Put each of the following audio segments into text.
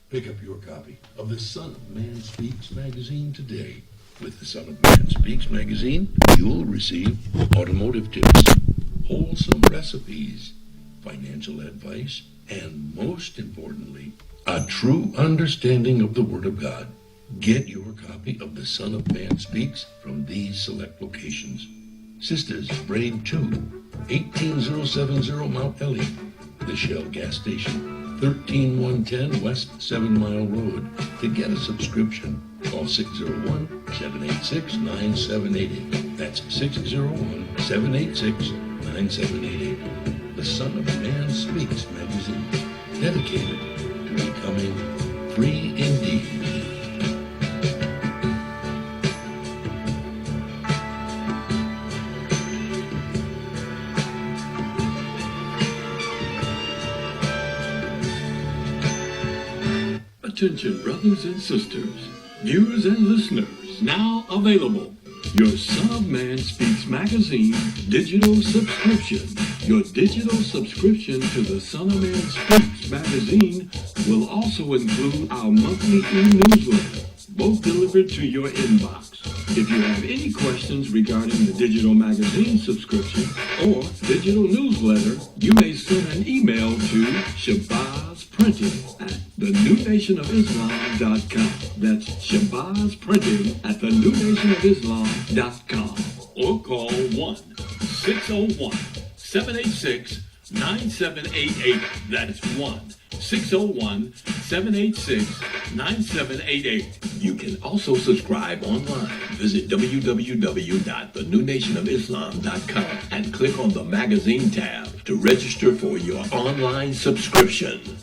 Pick up your copy of the Son of Man Speaks magazine today. With the Son of Man Speaks magazine, you'll receive automotive tips, wholesome recipes, financial advice, and most importantly, a true understanding of the Word of God. Get your copy of the Son of Man Speaks from these select locations. Sisters Brave 2, 18070 Mount Ellie, the Shell gas station, 13110 West 7 Mile Road. To get a subscription, call 601-786-9788. That's 601-786-9788. The Son of Man Speaks magazine, dedicated to becoming free indeed. Attention, brothers and sisters, viewers and listeners, now available. Your Son of Man Speaks magazine digital subscription. Your digital subscription to the Son of Man Speaks magazine will also include our monthly e-newsletter, both delivered to your inbox. If you have any questions regarding the digital magazine subscription or digital newsletter, you may send an email to shabazprinting@thenewnationofislam.com. That's shabazprinting@thenewnationofislam.com. Or call 1-601-786-9788. That's 1-601-786-9788. You can also subscribe online. Visit www.thenewnationofislam.com and click on the magazine tab to register for your online subscription.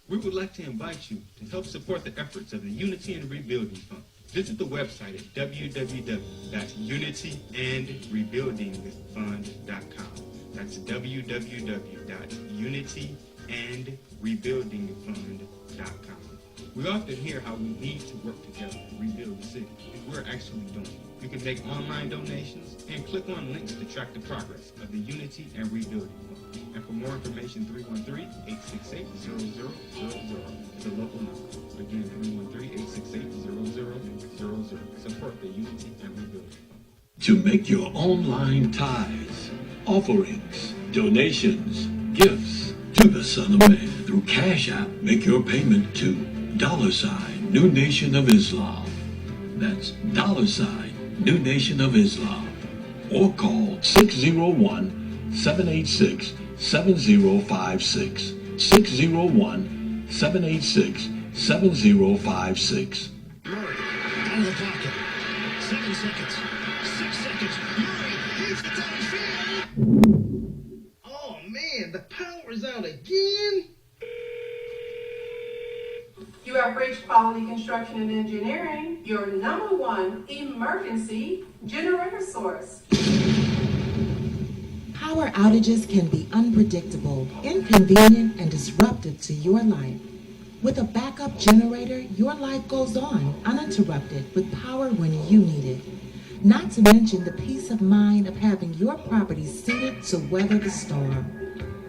We would like to invite you to help support the efforts of the Unity and Rebuilding Fund. Visit the website at www.unityandrebuildingfund.com. That's www.unityandrebuildingfund.com. We often hear how we need to work together to rebuild the city, and we're actually doing it. You can make online donations and click on links to track the progress of the Unity and Rebuilding Fund. And for more information, 313-868-0000 is a local number. Again, 313-868-0000. Support the Unity and Rebuilding Fund. To make your online tithes, offerings, donations, gifts to the Son of Man through Cash App, make your payment to $New Nation of Islam. That's $New Nation of Islam. Or call 601-786-7056. 601-786-7056. Murray, down the pocket. 7 seconds. 6 seconds. Murray, he's the downfield. Oh, man, the power's out again. You have reached Quality Construction and Engineering, your #1 emergency generator source. Power outages can be unpredictable, inconvenient, and disruptive to your life. With a backup generator, your life goes on uninterrupted with power when you need it. Not to mention the peace of mind of having your property suited to weather the storm.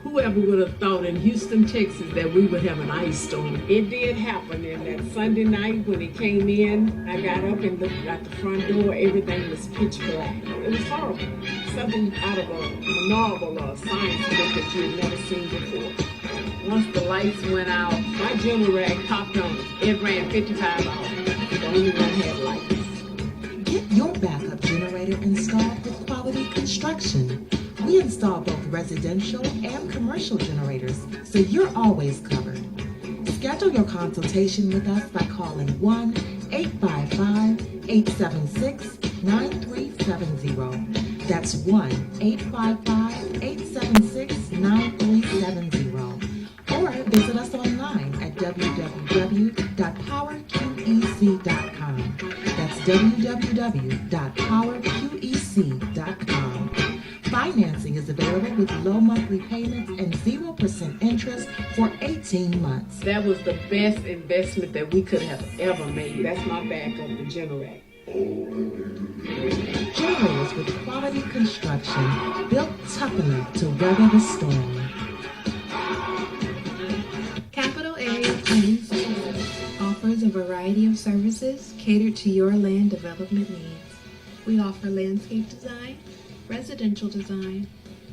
Whoever would have thought in Houston, Texas, that we would have an ice storm? It did happen, and that Sunday night when it came in, I got up and looked out the front door. Everything was pitch black. It was horrible. Something out of a novel or science book that you had never seen before. Once the lights went out, my generator popped on. It ran 55 hours. The only one had lights. Get your backup generator installed with Quality Construction. We install both residential and commercial generators, so you're always covered. Schedule your consultation with us by calling 1-855-876-9370. That's 1-855-876-9370. Or visit us online at www.powerqec.com. That's www.powerqec.com. Financing is available with low monthly payments and 0% interest for 18 months. That was the best investment that we could have ever made. That's my backup, the generator. Generators with Quality Construction, built tough enough to weather the storm. Capital A a variety of services catered to your land development needs. We offer landscape design, residential design,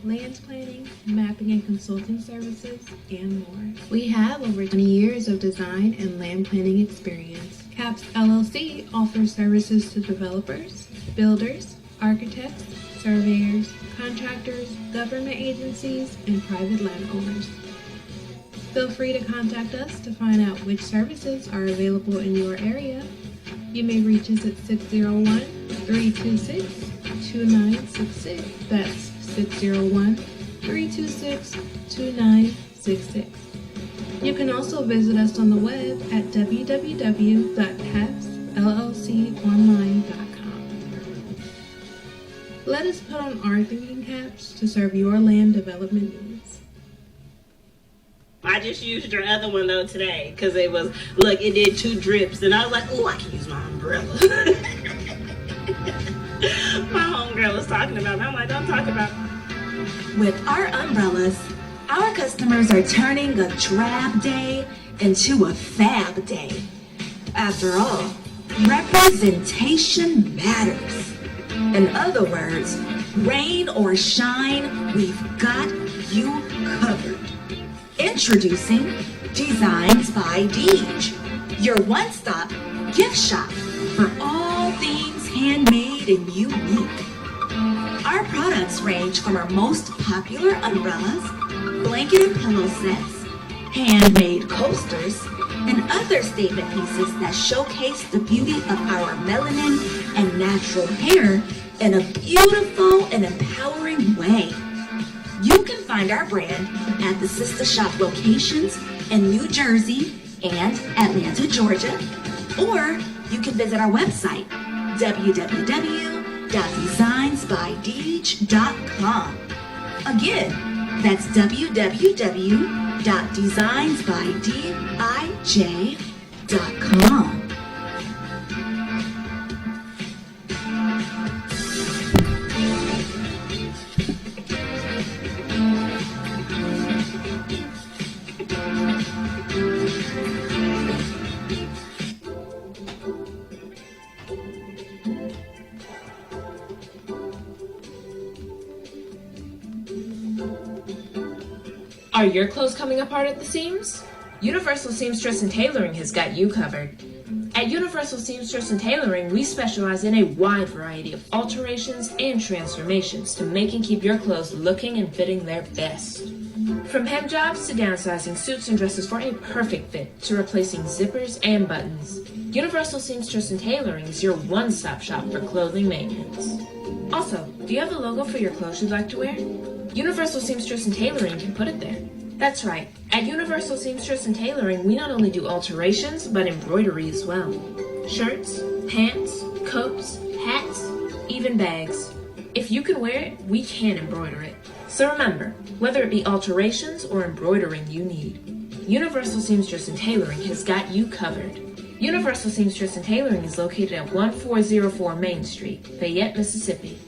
land planning, mapping and consulting services, and more. We have over 20 years of design and land planning experience. CAPS LLC offers services to developers, builders, architects, surveyors, contractors, government agencies, and private landowners. Feel free to contact us to find out which services are available in your area. You may reach us at 601-326-2966. That's 601-326-2966. You can also visit us on the web at www.capsllconline.com. Let us put on our thinking caps to serve your land development needs. I just used your other one though today because it did 2 drips and I was like, oh, I can use my umbrella. My homegirl was talking about it. I'm like, don't talk about it. With our umbrellas, our customers are turning a drab day into a fab day. After all, representation matters. In other words, rain or shine, we've got you covered. Introducing Designs by Deej, your one-stop gift shop for all things handmade and unique. Our products range from our most popular umbrellas, blanket and pillow sets, handmade coasters, and other statement pieces that showcase the beauty of our melanin and natural hair in a beautiful and empowering way. You can find our brand at the Sister Shop locations in New Jersey and Atlanta, Georgia, or you can visit our website, www.designsbydeej.com. Again, that's www.designsbydeej.com. Are your clothes coming apart at the seams? Universal Seamstress and Tailoring has got you covered. At Universal Seamstress and Tailoring, we specialize in a wide variety of alterations and transformations to make and keep your clothes looking and fitting their best. From hem jobs to downsizing suits and dresses for a perfect fit to replacing zippers and buttons, Universal Seamstress and Tailoring is your one-stop shop for clothing maintenance. Also, do you have a logo for your clothes you'd like to wear? Universal Seamstress and Tailoring can put it there. That's right. At Universal Seamstress and Tailoring, we not only do alterations, but embroidery as well. Shirts, pants, coats, hats, even bags. If you can wear it, we can embroider it. So remember, whether it be alterations or embroidering you need, Universal Seamstress and Tailoring has got you covered. Universal Seamstress and Tailoring is located at 1404 Main Street, Fayette, Mississippi.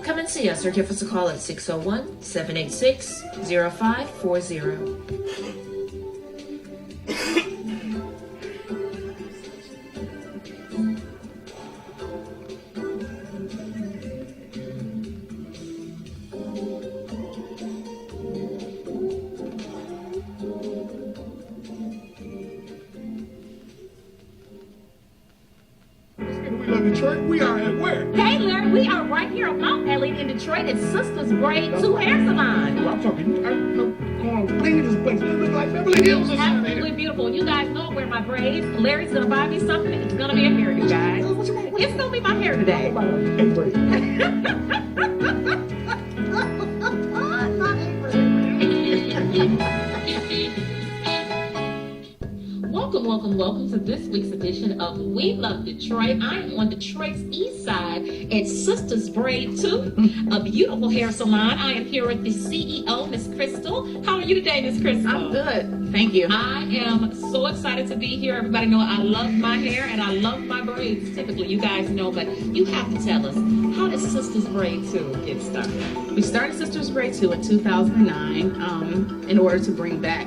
Come and see us or give us a call at 601-786-0540. Detroit, we are at where? Hey, Larry, we are right here on Mount Elliott in Detroit at Sisters Braid 2 Hair Salon. Well, I'm talking, going to clean this place. It looks like Beverly Hills or something. Absolutely beautiful. You guys know I wear my braids. Larry's going to buy me something. It's going to be a hairdo, guys. It's going to be my hair today. Hey, braids. Welcome to this week's edition of We Love Detroit. I am on Detroit's east side at Sisters Braid 2, a beautiful hair salon. I am here with the CEO, Miss Crystal. How are you today, Miss Crystal? I'm good. Thank you. I am so excited to be here. Everybody know I love my hair and I love my braids. Typically, you guys know, but you have to tell us, how did Sisters Braid 2 get started? We started Sisters Braid 2 in 2009 in order to bring back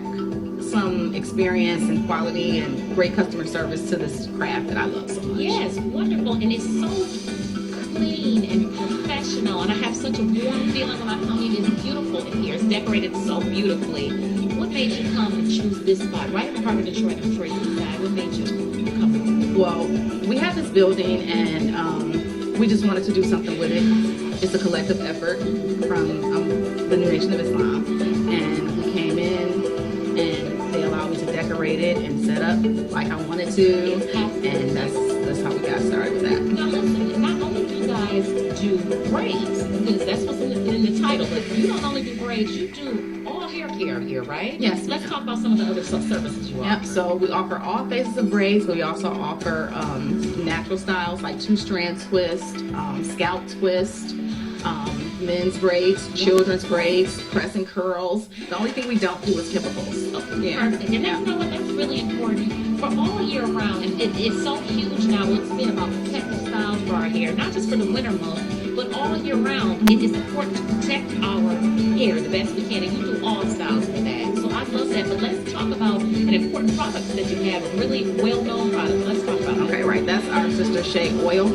some experience and quality and great customer service to this craft that I love so much. Yes, wonderful. And it's so clean and professional. And I have such a warm feeling when I come in. It's beautiful in here. It's decorated so beautifully. What made you come and choose this spot right in the heart of Detroit, on Detroit East Side? What made you come here? Well, we have this building and we just wanted to do something with it. It's a collective effort from the New Nation of Islam. And we came in and they allowed me to decorate it and set up like I wanted to. And that's how we got started with that. Now listen, not only do you guys do braids, because that's what's in the title, but you don't only do braids, you do all hair care here, right? Yes. Let's talk about some of the other services you offer. Yep, so we offer all phases of braids, but we also offer natural styles like two-strand twist, scalp twist, men's braids, children's braids, press and curls. The only thing we don't do is chemicals. Yeah. Perfect. And that's, you know what, that's really important for all year round. And it's so huge now. It's been about protective styles for our hair, not just for the winter month, but all year round. It is important to protect our hair the best we can. And you do all styles for that. So I love that. But let's talk about an important product that you have, a really well-known product. Let's talk about it. Okay, right. That's our Sister Shea oil.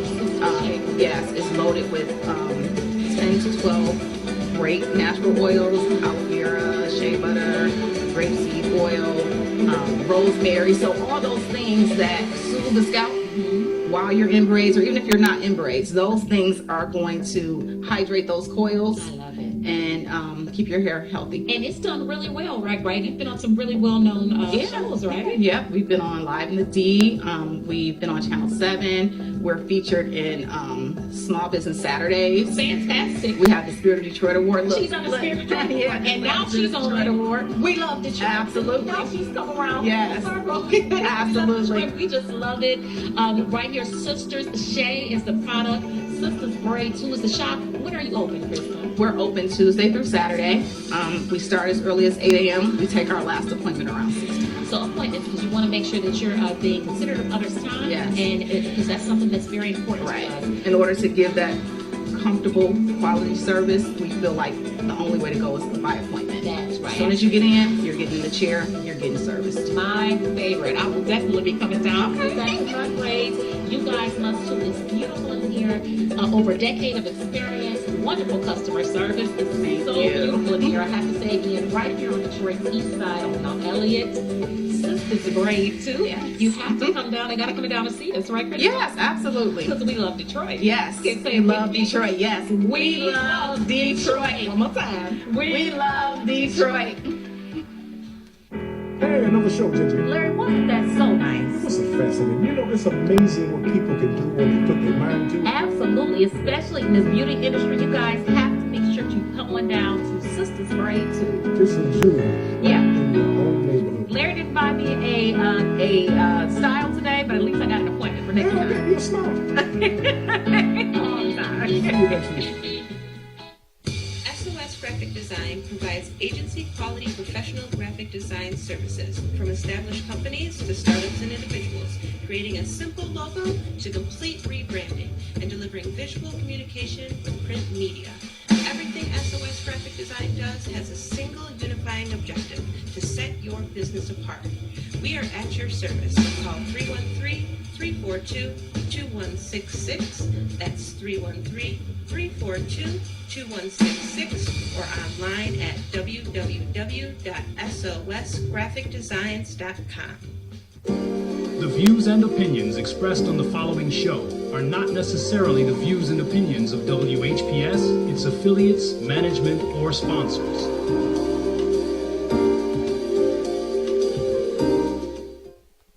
Yes, it's loaded with 10 to 12 great natural oils, aloe vera, shea butter, grapeseed oil, rosemary. So all those things that soothe the scalp while you're in braids, or even if you're not in braids, those things are going to hydrate those coils. I love it. And keep your hair healthy. And it's done really well, right? You've been on some really well-known shows, right? Yep, we've been on Live in the D. We've been on Channel 7. We're featured in Small Business Saturdays. Fantastic. We have the Spirit of Detroit Award. She's on the Spirit of Detroit Award. Yeah, and now she's on Detroit Award. We love Detroit. Absolutely. Now she's come around. Yes. Absolutely. We just love it. Right here, Sisters Shea is the product. Sisters Braid 2 is the shop. When are you open, Crystal? We're open Tuesday through Saturday. We start as early as 8 a.m. We take our last appointment around 6 p.m. So appointments, because you want to make sure that you're being considerate of others' time. Yes. And because that's something that's very important to us. In order to give that comfortable quality service, we feel like the only way to go is by appointment. That's right. As soon as you get in, you're getting the chair, you're getting serviced. My favorite. I will definitely be coming down. Thank you, my braids. You guys must too. It's beautiful in here. Over a decade of experience. Wonderful customer service. It's so beautiful in here. I have to say again, right here on Detroit's East Side on Mount Elliott. Sisters Braid too. Yes. You have to come down. They got to come down and see us, right, Crystal? Yes, absolutely. Because we love Detroit. Yes. We love Detroit. Yes. We love Detroit. One more time. We love Detroit. Hey, another show, Ginger. Larry, wasn't that so nice? It was fascinating. You know, it's amazing what people can do when they put their mind to it. Absolutely, especially in this beauty industry. You guys have to make sure you come on down to Sisters Braid too. This is you. Yeah. In your own neighborhood. Larry didn't buy me a style today, but at least I got an appointment for next time. Okay, you're smart. Oh, sorry. SOS Graphic Design provides agency-quality professional graphic design services from established companies to startups and individuals, creating a simple logo to complete rebranding and delivering visual communication with print media. Everything SOS Graphic Design does has a single unifying objective: to set your business apart. We are at your service. Call 313-342-2166. That's 313-342-2166 or online at www.sosgraphicdesigns.com. The views and opinions expressed on the following show are not necessarily the views and opinions of WHPS, its affiliates, management, or sponsors.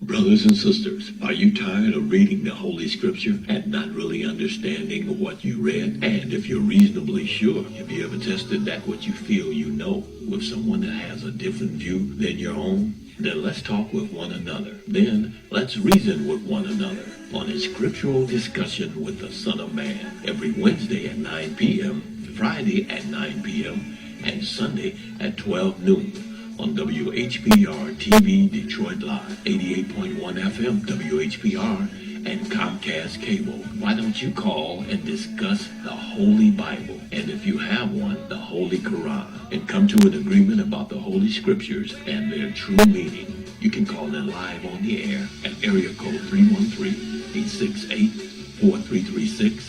Brothers and sisters, are you tired of reading the Holy Scripture and not really understanding what you read? And if you're reasonably sure, have you ever tested that what you feel you know with someone that has a different view than your own? Then let's talk with one another. Then let's reason with one another on a Scriptural Discussion with the Son of Man every Wednesday at 9 p.m., Friday at 9 p.m., and Sunday at 12 noon. On WHPR TV Detroit Live, 88.1 FM WHPR, and Comcast Cable. Why don't you call and discuss the Holy Bible, and if you have one, the Holy Quran, and come to an agreement about the Holy Scriptures and their true meaning? You can call in live on the air at area code 313-868-4336,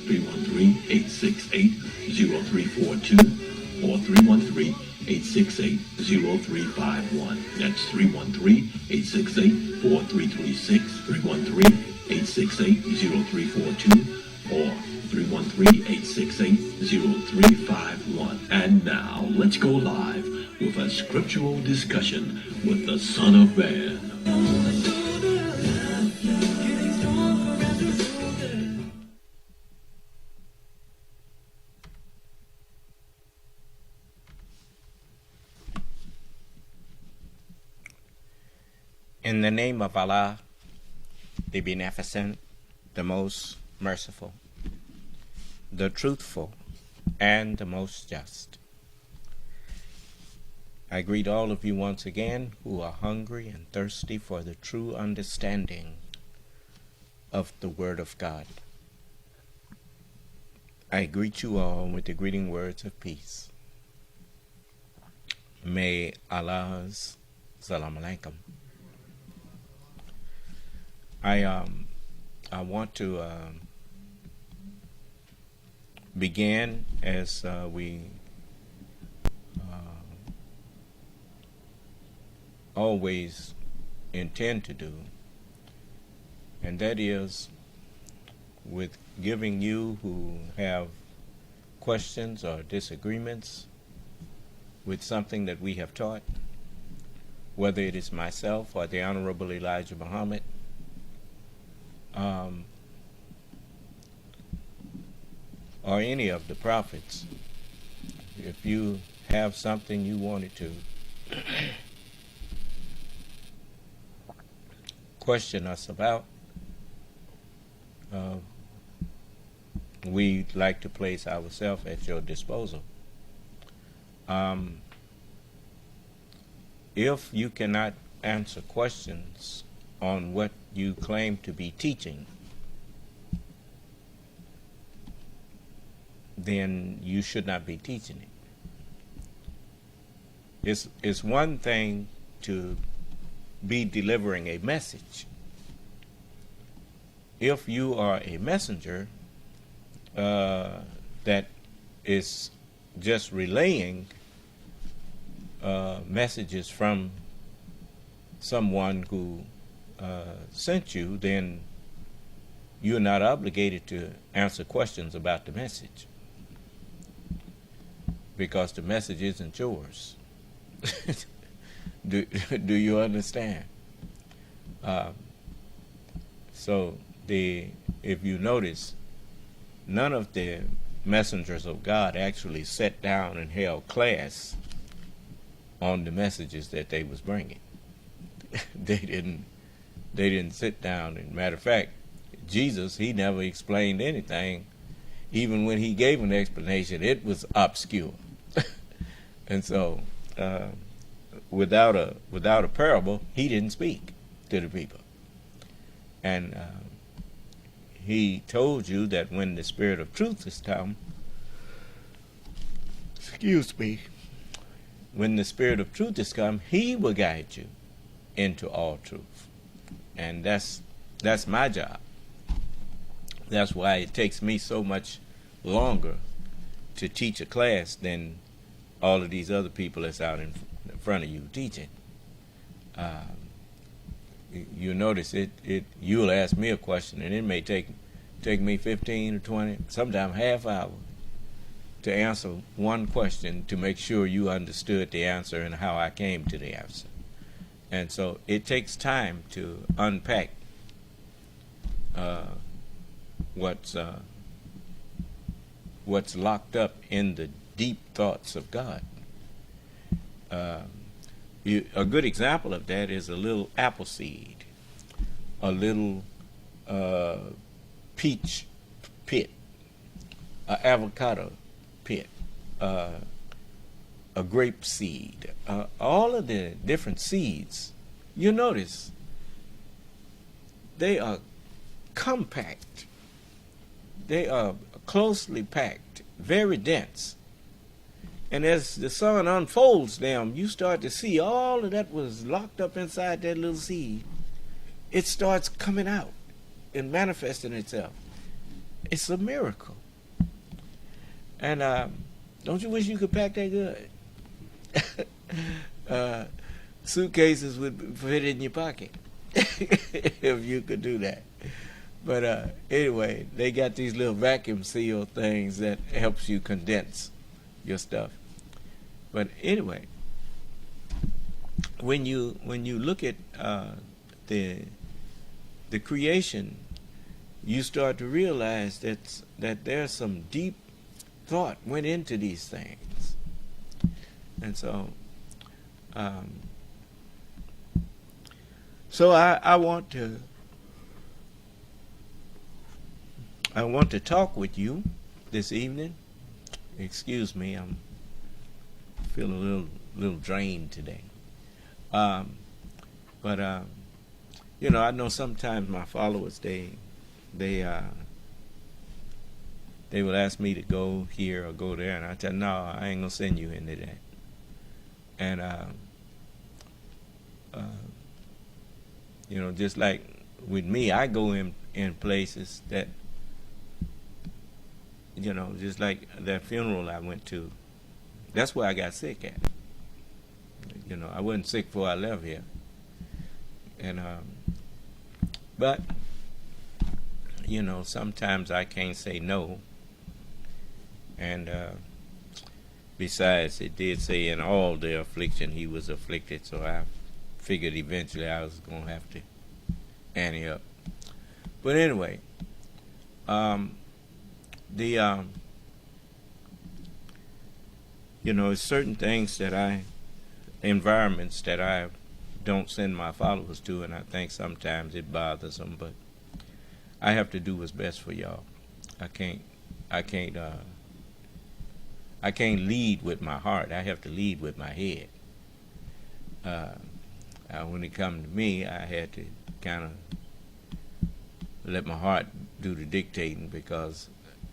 313-868-0342, or 313-868-0351. That's 313-868-4336, 313-868-0342, or 313-868-0351. And now, let's go live with a scriptural discussion with the Son of Man. In the name of Allah, the Beneficent, the Most Merciful, the Truthful, and the Most Just. I greet all of you once again who are hungry and thirsty for the true understanding of the Word of God. I greet you all with the greeting words of peace. May Allah's Salam Alaikum. I want to begin as we always intend to do, and that is with giving you who have questions or disagreements with something that we have taught, whether it is myself or the Honorable Elijah Muhammad, or any of the prophets. If you have something you wanted to question us about, we'd like to place ourselves at your disposal. If you cannot answer questions on what you claim to be teaching, then you should not be teaching it. It's one thing to be delivering a message. If you are a messenger that is just relaying messages from someone who sent you, then you're not obligated to answer questions about the message, because the message isn't yours. Do you understand? So if you notice, none of the messengers of God actually sat down and held class on the messages that they was bringing. They didn't sit down. And matter of fact, Jesus, he never explained anything. Even when he gave an explanation, it was obscure. And so, without a parable, he didn't speak to the people. And he told you that when the Spirit of truth is come, when the Spirit of truth is come, he will guide you into all truth. And that's my job. That's why it takes me so much longer to teach a class than all of these other people that's out in front of you teaching. You notice you'll ask me a question, and it may take me 15 or 20, sometimes half hour to answer one question to make sure you understood the answer and how I came to the answer. And so it takes time to unpack what's locked up in the deep thoughts of God. A good example of that is a little apple seed, a little peach pit, an avocado pit, a grape seed, all of the different seeds. You notice they are compact. They are closely packed, very dense. And as the sun unfolds them, you start to see all of that was locked up inside that little seed. It starts coming out and manifesting itself. It's a miracle. And don't you wish you could pack that good? Suitcases would fit in your pocket if you could do that. But anyway, they got these little vacuum seal things that helps you condense your stuff. But anyway, when you look at the creation, you start to realize that there's some deep thought went into these things. And so I want to talk with you this evening. Excuse me, I feel a little drained today. But you know, I know sometimes my followers they will ask me to go here or go there, and I tell them, no, I ain't gonna send you into that. And you know, just like with me, I go in places that, you know, just like that funeral I went to. That's where I got sick at. You know, I wasn't sick before I left here. And but you know, sometimes I can't say no. And besides, it did say in all the affliction he was afflicted, so I figured eventually I was going to have to ante up. But anyway, you know, certain things environments that I don't send my followers to, and I think sometimes it bothers them, but I have to do what's best for y'all. I can't lead with my heart. I have to lead with my head. When it comes to me, I had to kind of let my heart do the dictating, because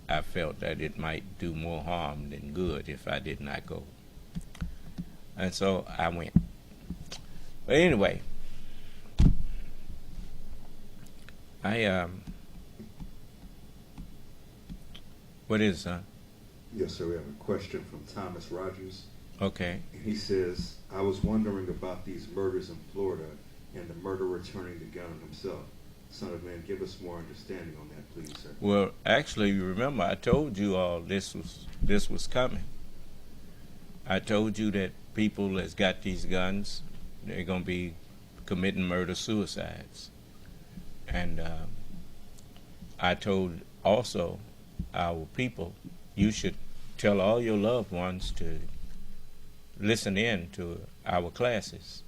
I felt that it might do more harm than good if I did not go. And so I went. But anyway, what is, son? Yes, sir. We have a question from Thomas Rogers. Okay. And he says, I was wondering about these murders in Florida and the murderer turning the gun on himself. Son of Man, give us more understanding on that, please, sir. Well, actually, you remember I told you all this was coming. I told you that people that's got these guns, they're going to be committing murder-suicides. And I told also our people, you should tell all your loved ones to listen in to our classes,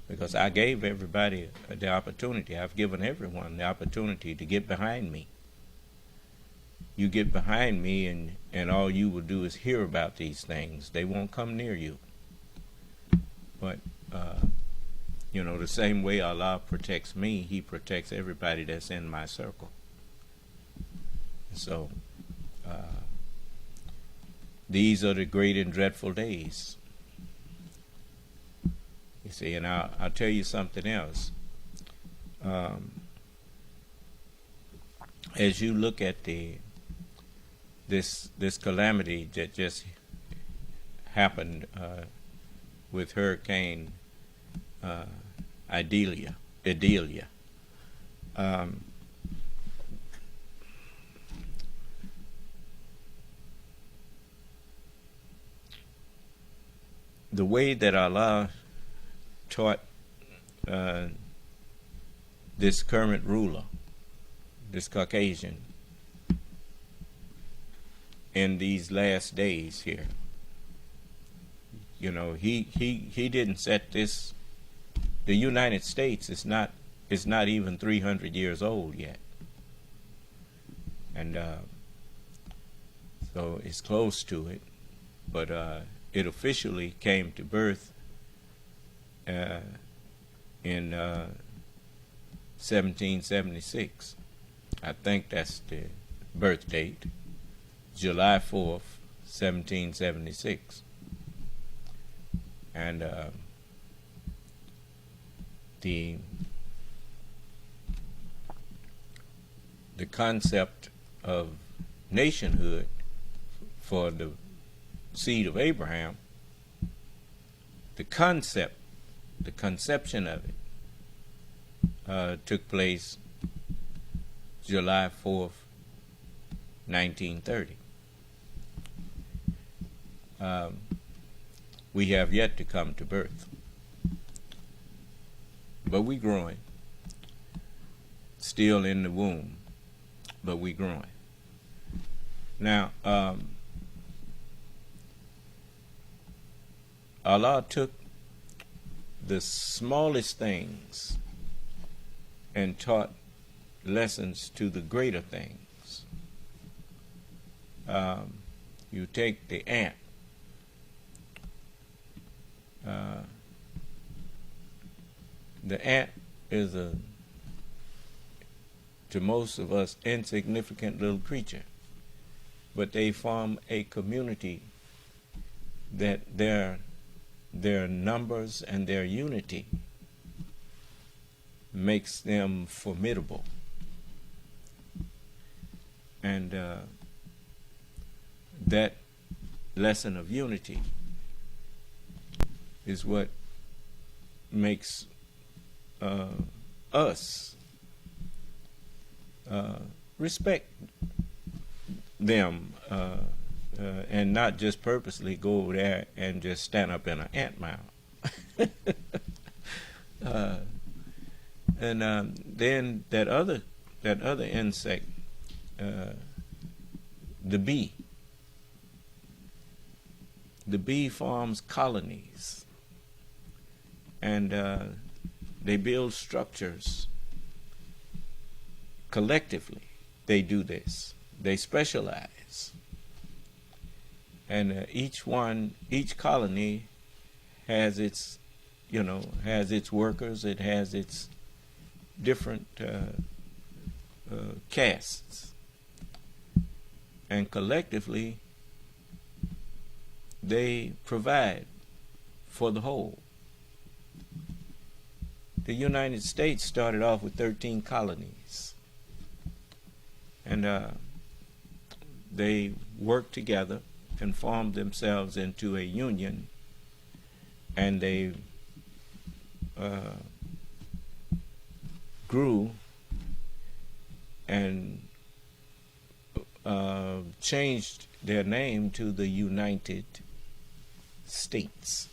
because I gave everybody the opportunity. I've given everyone the opportunity to get behind me. You get behind me, and all you will do is hear about these things. They won't come near you. But you know, the same way Allah protects me, He protects everybody that's in my circle. So these are the great and dreadful days. You see, and I'll tell you something else. As you look at this calamity that just happened with Hurricane Idalia, the way that Allah taught this current ruler, this Caucasian, in these last days here, you know, he didn't set this. The United States is not even 300 years old yet, and so it's close to it, but it officially came to birth in 1776. I think that's the birth date, July 4th, 1776. And the concept of nationhood for the seed of Abraham, the conception of it took place July 4th, 1930. We have yet to come to birth, but we growing, still in the womb, but we growing. Now, Allah took the smallest things and taught lessons to the greater things. You take the ant. The ant is to most of us, insignificant little creature, but they form a community that their numbers and their unity makes them formidable. And that lesson of unity is what makes us respect them and not just purposely go over there and just stand up in an ant mound. And then that other insect, the bee. The bee forms colonies, and they build structures. Collectively, they do this. They specialize, and each colony has its, has its workers. It has its different castes, and collectively they provide for the whole. The United States started off with 13 colonies, and they worked together and formed themselves into a union, and they grew and changed their name to the United States.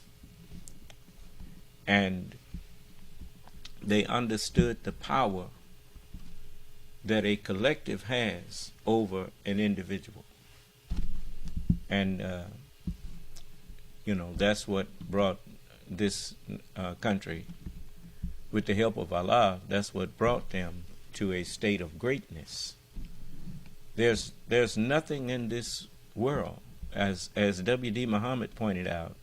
And they understood the power that a collective has over an individual. And, that's what brought this country, with the help of Allah, that's what brought them to a state of greatness. There's nothing in this world, as W.D. Muhammad pointed out.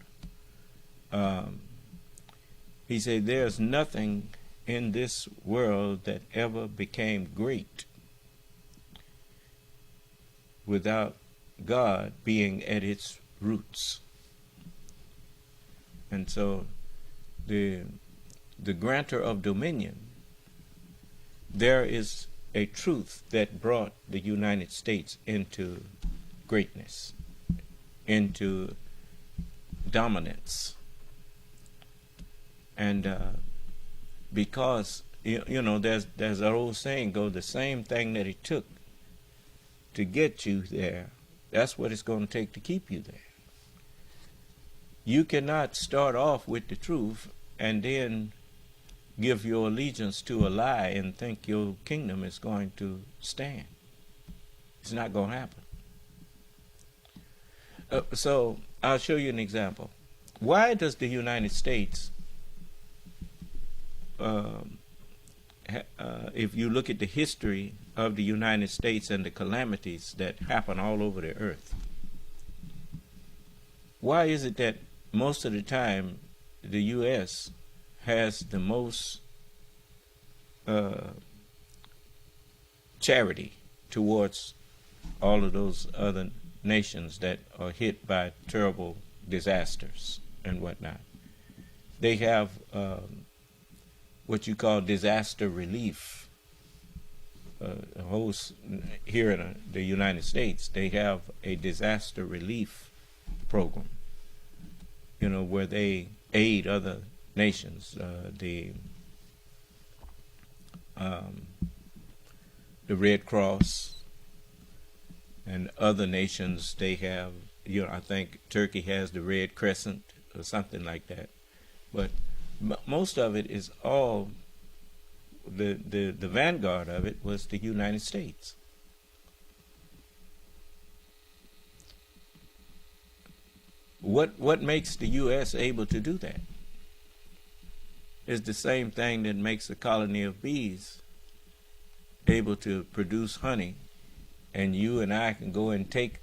He said, there's nothing in this world that ever became great without God being at its roots. And so the grantor of dominion, there is a truth that brought the United States into greatness, into dominance. And because, there's an old saying goes, the same thing that it took to get you there, that's what it's going to take to keep you there. You cannot start off with the truth and then give your allegiance to a lie and think your kingdom is going to stand. It's not going to happen. So I'll show you an example. Why does the United States, if you look at the history of the United States and the calamities that happen all over the earth, why is it that most of the time the U.S. has the most charity towards all of those other nations that are hit by terrible disasters and whatnot. They have what you call disaster relief. Here in the United States, they have a disaster relief program, where they aid other nations. The Red Cross and other nations, they have, I think Turkey has the Red Crescent or something like that. But most of it is all, the vanguard of it was the United States. What makes the U.S. able to do that is the same thing that makes a colony of bees able to produce honey, and you and I can go and take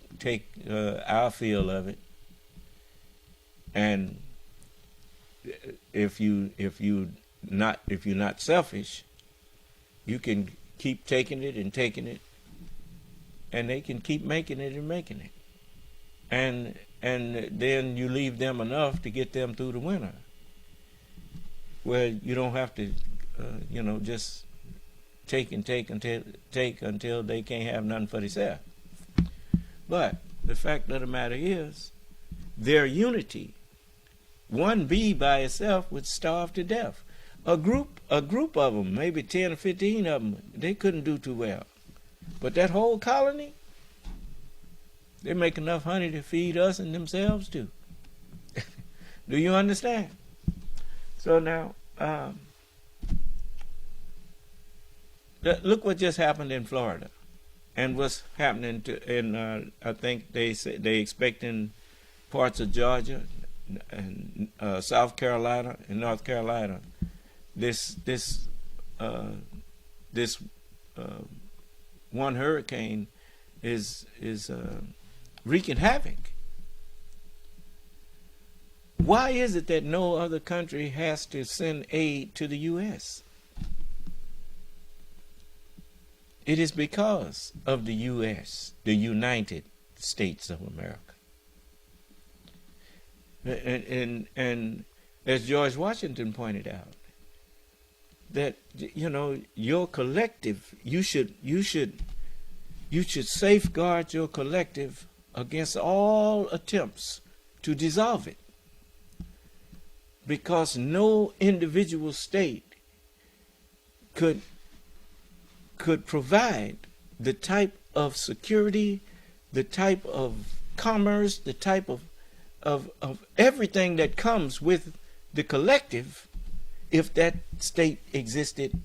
our fill of it, and if you're not selfish, you can keep taking it, and they can keep making it, and then you leave them enough to get them through the winter, where you don't have to, just take until they can't have nothing for themselves. But the fact of the matter is, their unity, one bee by itself would starve to death. A group of them, maybe 10 or 15 of them, they couldn't do too well. But that whole colony, they make enough honey to feed us and themselves too. Do you understand? So now, look what just happened in Florida, and what's happening in I think they expect in parts of Georgia and South Carolina and North Carolina. This one hurricane is wreaking havoc. Why is it that no other country has to send aid to the U.S.? It is because of the U.S., the United States of America. And as George Washington pointed out, that your collective, you should safeguard your collective against all attempts to dissolve it, because no individual state could provide the type of security, the type of commerce, the type of everything that comes with the collective if that state existed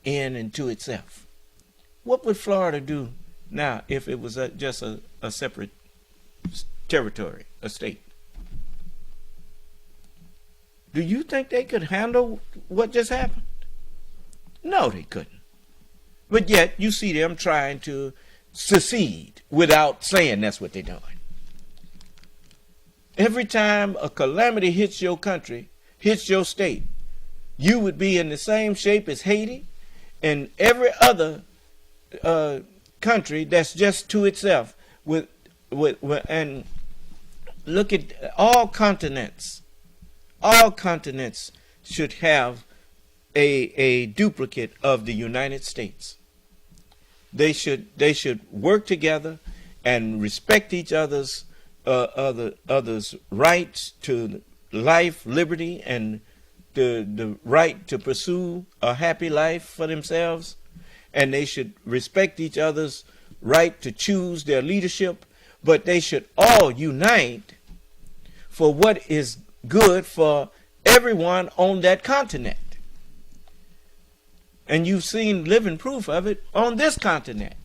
in and to itself. What would Florida do now if it was just a separate territory, a state? Do you think they could handle what just happened? No, they couldn't. But yet you see them trying to secede without saying that's what they're doing. Every time a calamity hits your country, hits your state, you would be in the same shape as Haiti and every other country that's just to itself. And look at all continents. All continents should have a duplicate of the United States. They should work together and respect each other's rights to life, liberty, and the right to pursue a happy life for themselves. And they should respect each other's right to choose their leadership, but they should all unite for what is good for everyone on that continent. And you've seen living proof of it on this continent.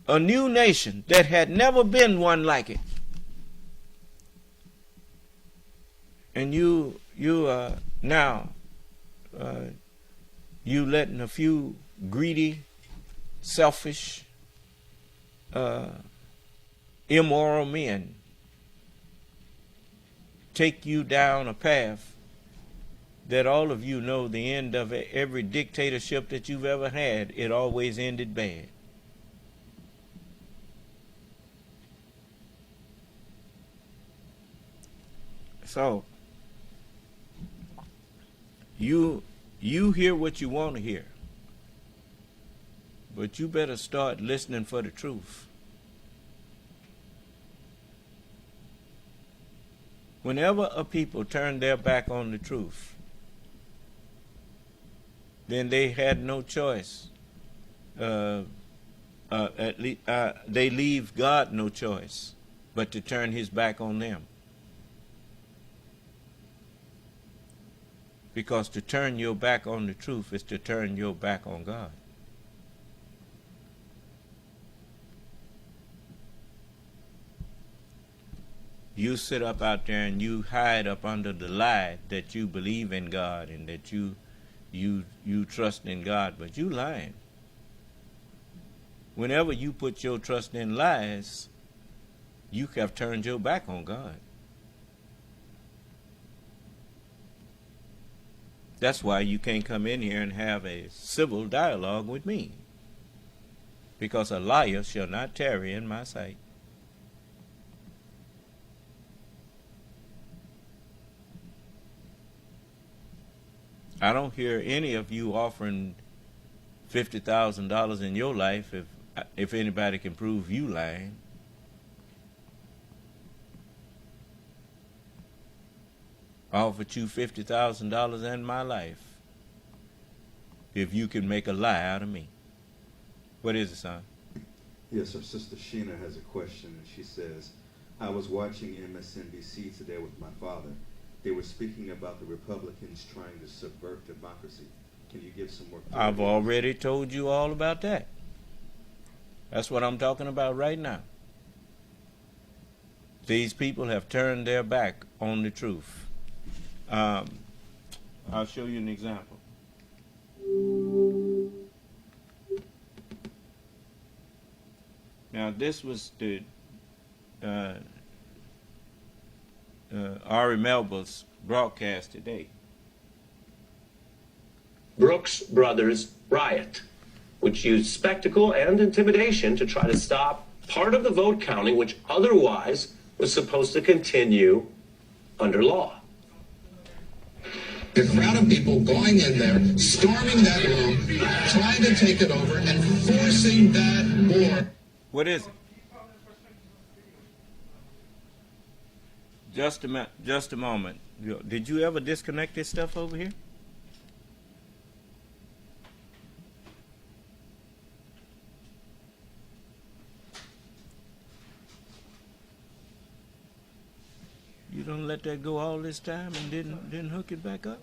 A new nation that had never been one like it. And you now letting a few greedy, selfish, immoral men take you down a path that all of you know the end of every dictatorship that you've ever had, it always ended bad. So, you hear what you want to hear, but you better start listening for the truth. Whenever a people turn their back on the truth, then they had no choice. They leave God no choice but to turn his back on them. Because to turn your back on the truth is to turn your back on God. You sit up out there and you hide up under the lie that you believe in God and that you trust in God, but you lying. Whenever you put your trust in lies, you have turned your back on God. That's why you can't come in here and have a civil dialogue with me, because a liar shall not tarry in my sight. I don't hear any of you offering $50,000 in your life if anybody can prove you lying. I offered you $50,000 in my life if you can make a lie out of me. What is it, son? Yes, sir. Sister Sheena has a question, and she says, I was watching MSNBC today with my father. They were speaking about the Republicans trying to subvert democracy. Can you give some more clarity? I've already told you all about that. That's what I'm talking about right now. These people have turned their back on the truth. I'll show you an example. Now, this was the Ari Melba's broadcast today. Brooks Brothers riot, which used spectacle and intimidation to try to stop part of the vote counting, which otherwise was supposed to continue under law. A crowd of people going in there, storming that room, trying to take it over, and forcing that board. What is it? Just a moment. Did you ever disconnect this stuff over here? You don't let that go all this time and didn't hook it back up?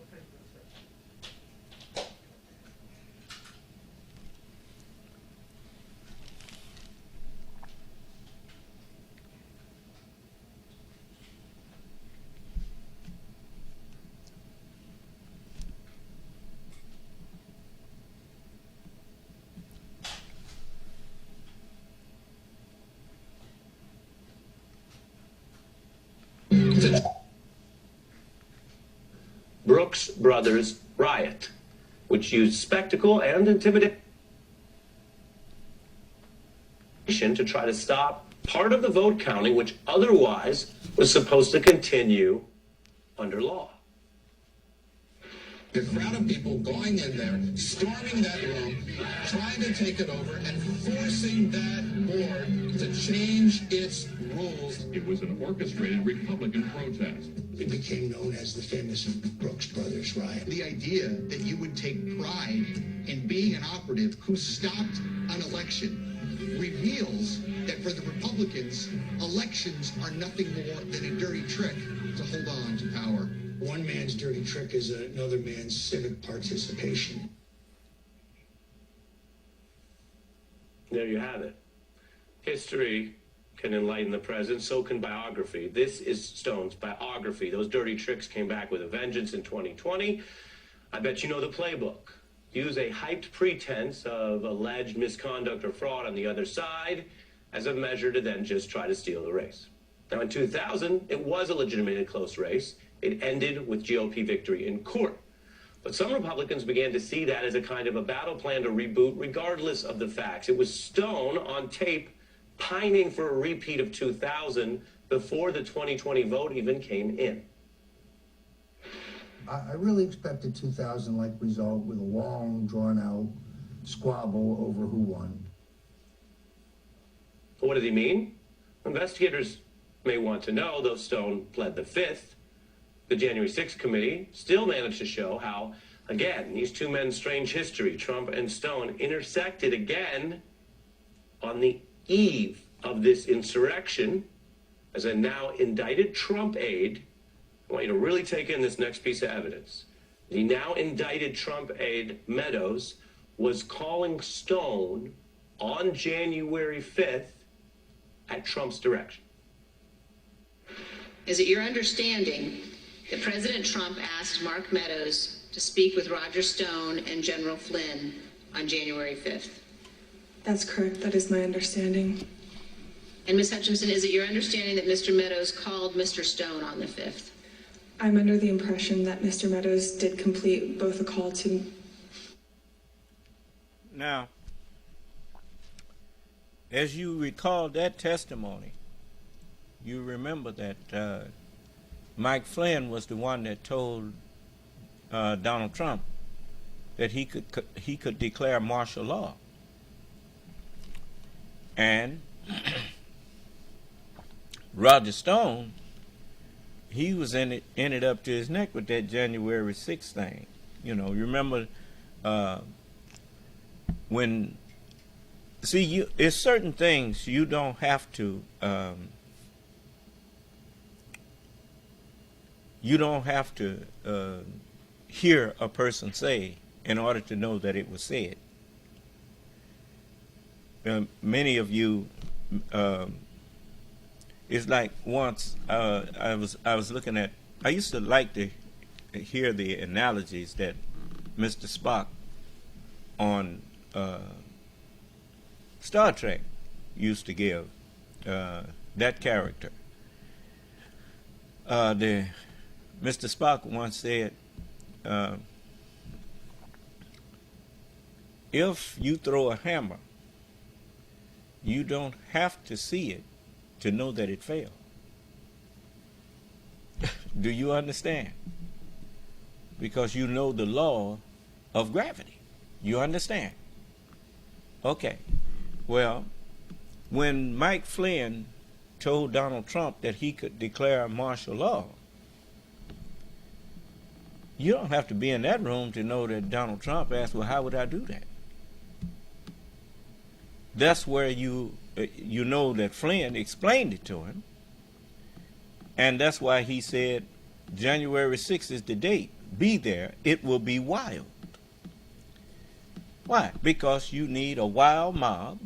Brooks Brothers riot, which used spectacle and intimidation to try to stop part of the vote counting, which otherwise was supposed to continue under law. A crowd of people going in there, storming that room, trying to take it over, and forcing that board to change its rules. It was an orchestrated Republican protest. It became known as the famous Brooks Brothers riot. The idea that you would take pride in being an operative who stopped an election reveals that for the Republicans, elections are nothing more than a dirty trick to hold on to power. One man's dirty trick is another man's civic participation. There you have it. History can enlighten the present, so can biography. This is Stone's biography. Those dirty tricks came back with a vengeance in 2020. I bet you know the playbook. Use a hyped pretense of alleged misconduct or fraud on the other side as a measure to then just try to steal the race. Now, in 2000, it was a legitimately close race. It ended with GOP victory in court. But some Republicans began to see that as a kind of a battle plan to reboot regardless of the facts. It was Stone on tape pining for a repeat of 2000 before the 2020 vote even came in. I really expected 2000-like result with a long, drawn-out squabble over who won. What did he mean? Investigators may want to know, though Stone pled the fifth. The January 6th committee still managed to show how, again, these two men's strange history, Trump and Stone, intersected again on the eve of this insurrection as a now indicted Trump aide. I want you to really take in this next piece of evidence. The now indicted Trump aide, Meadows, was calling Stone on January 5th at Trump's direction. Is it your understanding that President Trump asked Mark Meadows to speak with Roger Stone and General Flynn on January 5th? That's correct. That is my understanding. And Ms. Hutchinson, is it your understanding that Mr. Meadows called Mr. Stone on the 5th? I'm under the impression that Mr. Meadows did complete both a call to... Now, as you recall that testimony, you remember that Mike Flynn was the one that told Donald Trump that he could declare martial law. And Roger Stone, he was ended up to his neck with that January 6th thing. You know, you remember when, see, it's certain things you don't have to, hear a person say in order to know that it was said. Many of you, it's like once I was looking at, I used to like to hear the analogies that Mr. Spock on Star Trek used to give that character. Mr. Spock once said, if you throw a hammer, you don't have to see it to know that it fell. Do you understand? Because you know the law of gravity. You understand? Okay. Well, when Mike Flynn told Donald Trump that he could declare martial law, you don't have to be in that room to know that Donald Trump asked, well, how would I do that? That's where you know that Flynn explained it to him. And that's why he said, January 6th is the date. Be there. It will be wild. Why? Because you need a wild mob.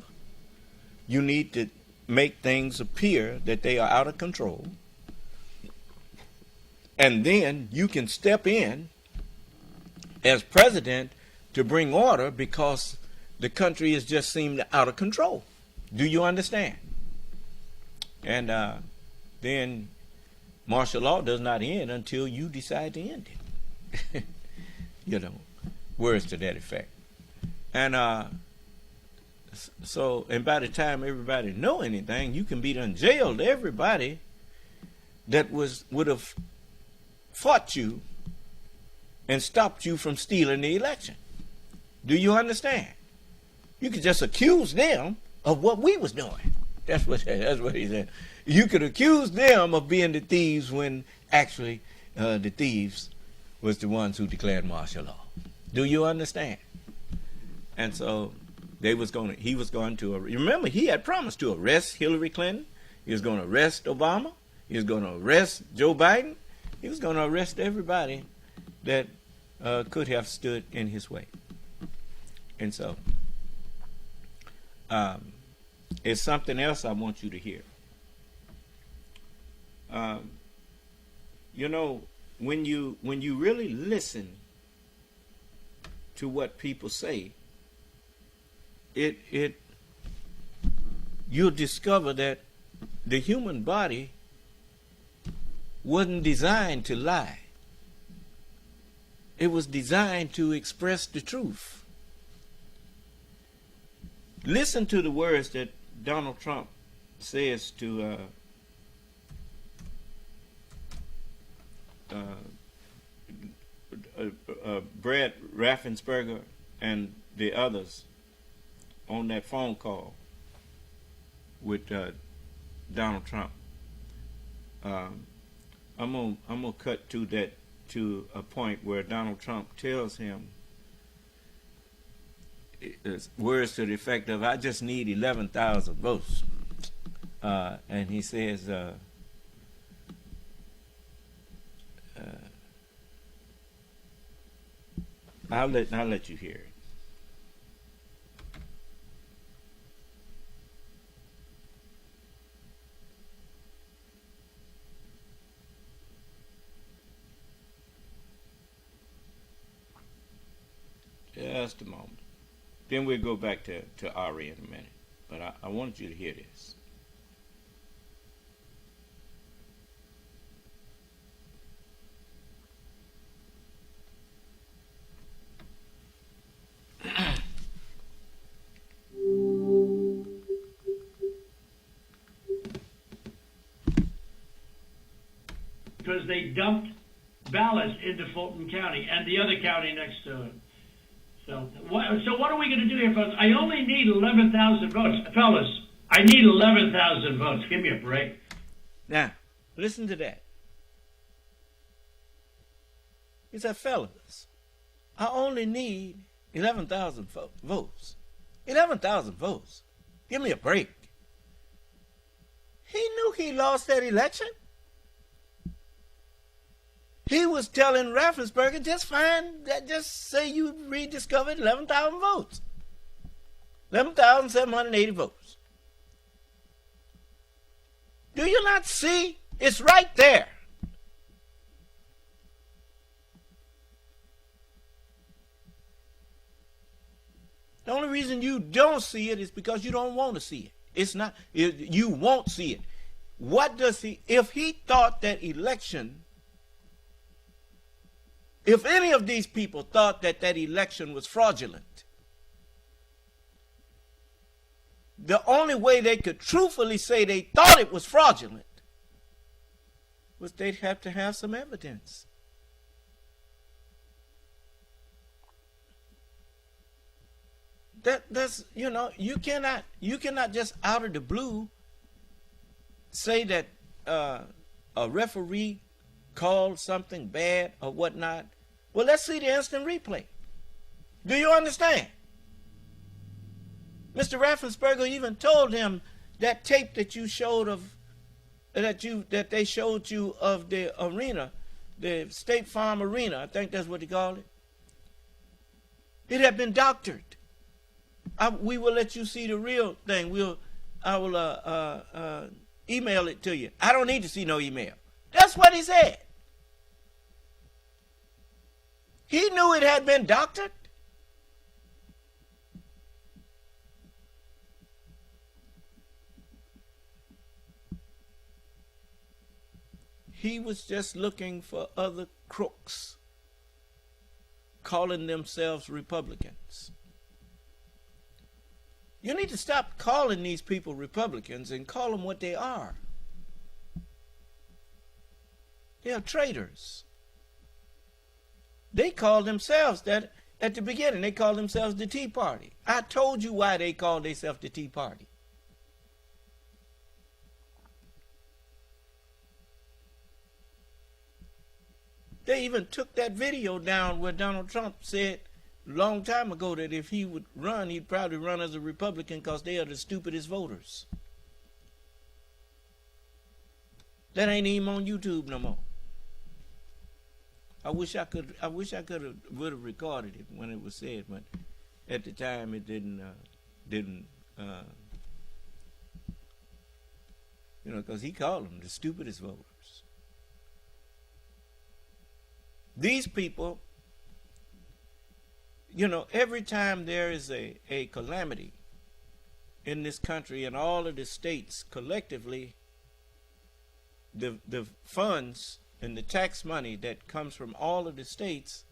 You need to make things appear that they are out of control. And then you can step in as president to bring order because the country has just seemed out of control. Do you understand? And then martial law does not end until you decide to end it. You know, words to that effect. And so, and by the time everybody know anything, you can be done jailed everybody that would have fought you and stopped you from stealing the election. Do you understand? You could just accuse them of what we was doing. That's what he said. You could accuse them of being the thieves when actually the thieves was the ones who declared martial law. Do you understand? And so he was going to remember, he had promised to arrest Hillary Clinton. He was going to arrest Obama. He was going to arrest Joe Biden. He was going to arrest everybody that could have stood in his way. And so it's something else I want you to hear. You know, when you really listen to what people say, you'll discover that the human body wasn't designed to lie. It was designed to express the truth. Listen to the words that Donald Trump says to Brad Raffensperger and the others on that phone call with Donald Trump. I'm gonna cut to a point where Donald Trump tells him words to the effect of, "I just need 11,000 votes," and he says, I'll let you hear it. Just a moment. Then we'll go back to Ari in a minute. But I wanted you to hear this. Because they dumped ballots into Fulton County and the other county next to it. So what are we going to do here, folks? I only need 11,000 votes. Fellas, I need 11,000 votes. Give me a break. Now, listen to that. He said, "Fellas, I only need 11,000 votes. 11,000 votes. Give me a break." He knew he lost that election. He was telling Raffensperger, just say you rediscovered 11,000 votes. 11,780 votes. Do you not see? It's right there. The only reason you don't see it is because you don't want to see it. It's not, you won't see it. What does he, if he thought that election, if any of these people thought that election was fraudulent, the only way they could truthfully say they thought it was fraudulent was they'd have to have some evidence. That's, you cannot just out of the blue say that a referee called something bad or whatnot. Well, let's see the instant replay. Do you understand? Mr. Raffensperger even told him that tape that you showed that they showed you of the arena, the State Farm Arena, I think that's what they called it. It had been doctored. We will let you see the real thing. I will email it to you. I don't need to see no email. That's what he said. He knew it had been doctored. He was just looking for other crooks calling themselves Republicans. You need to stop calling these people Republicans and call them what they are. They are traitors. They called themselves that at the beginning. They called themselves the Tea Party. I told you why they called themselves the Tea Party. They even took that video down where Donald Trump said a long time ago that if he would run, he'd probably run as a Republican because they are the stupidest voters. That ain't even on YouTube no more. I wish I could would have recorded it when it was said, but at the time it didn't because he called them the stupidest voters. These people, every time there is a calamity in this country and all of the states collectively, the funds and the tax money that comes from all of the states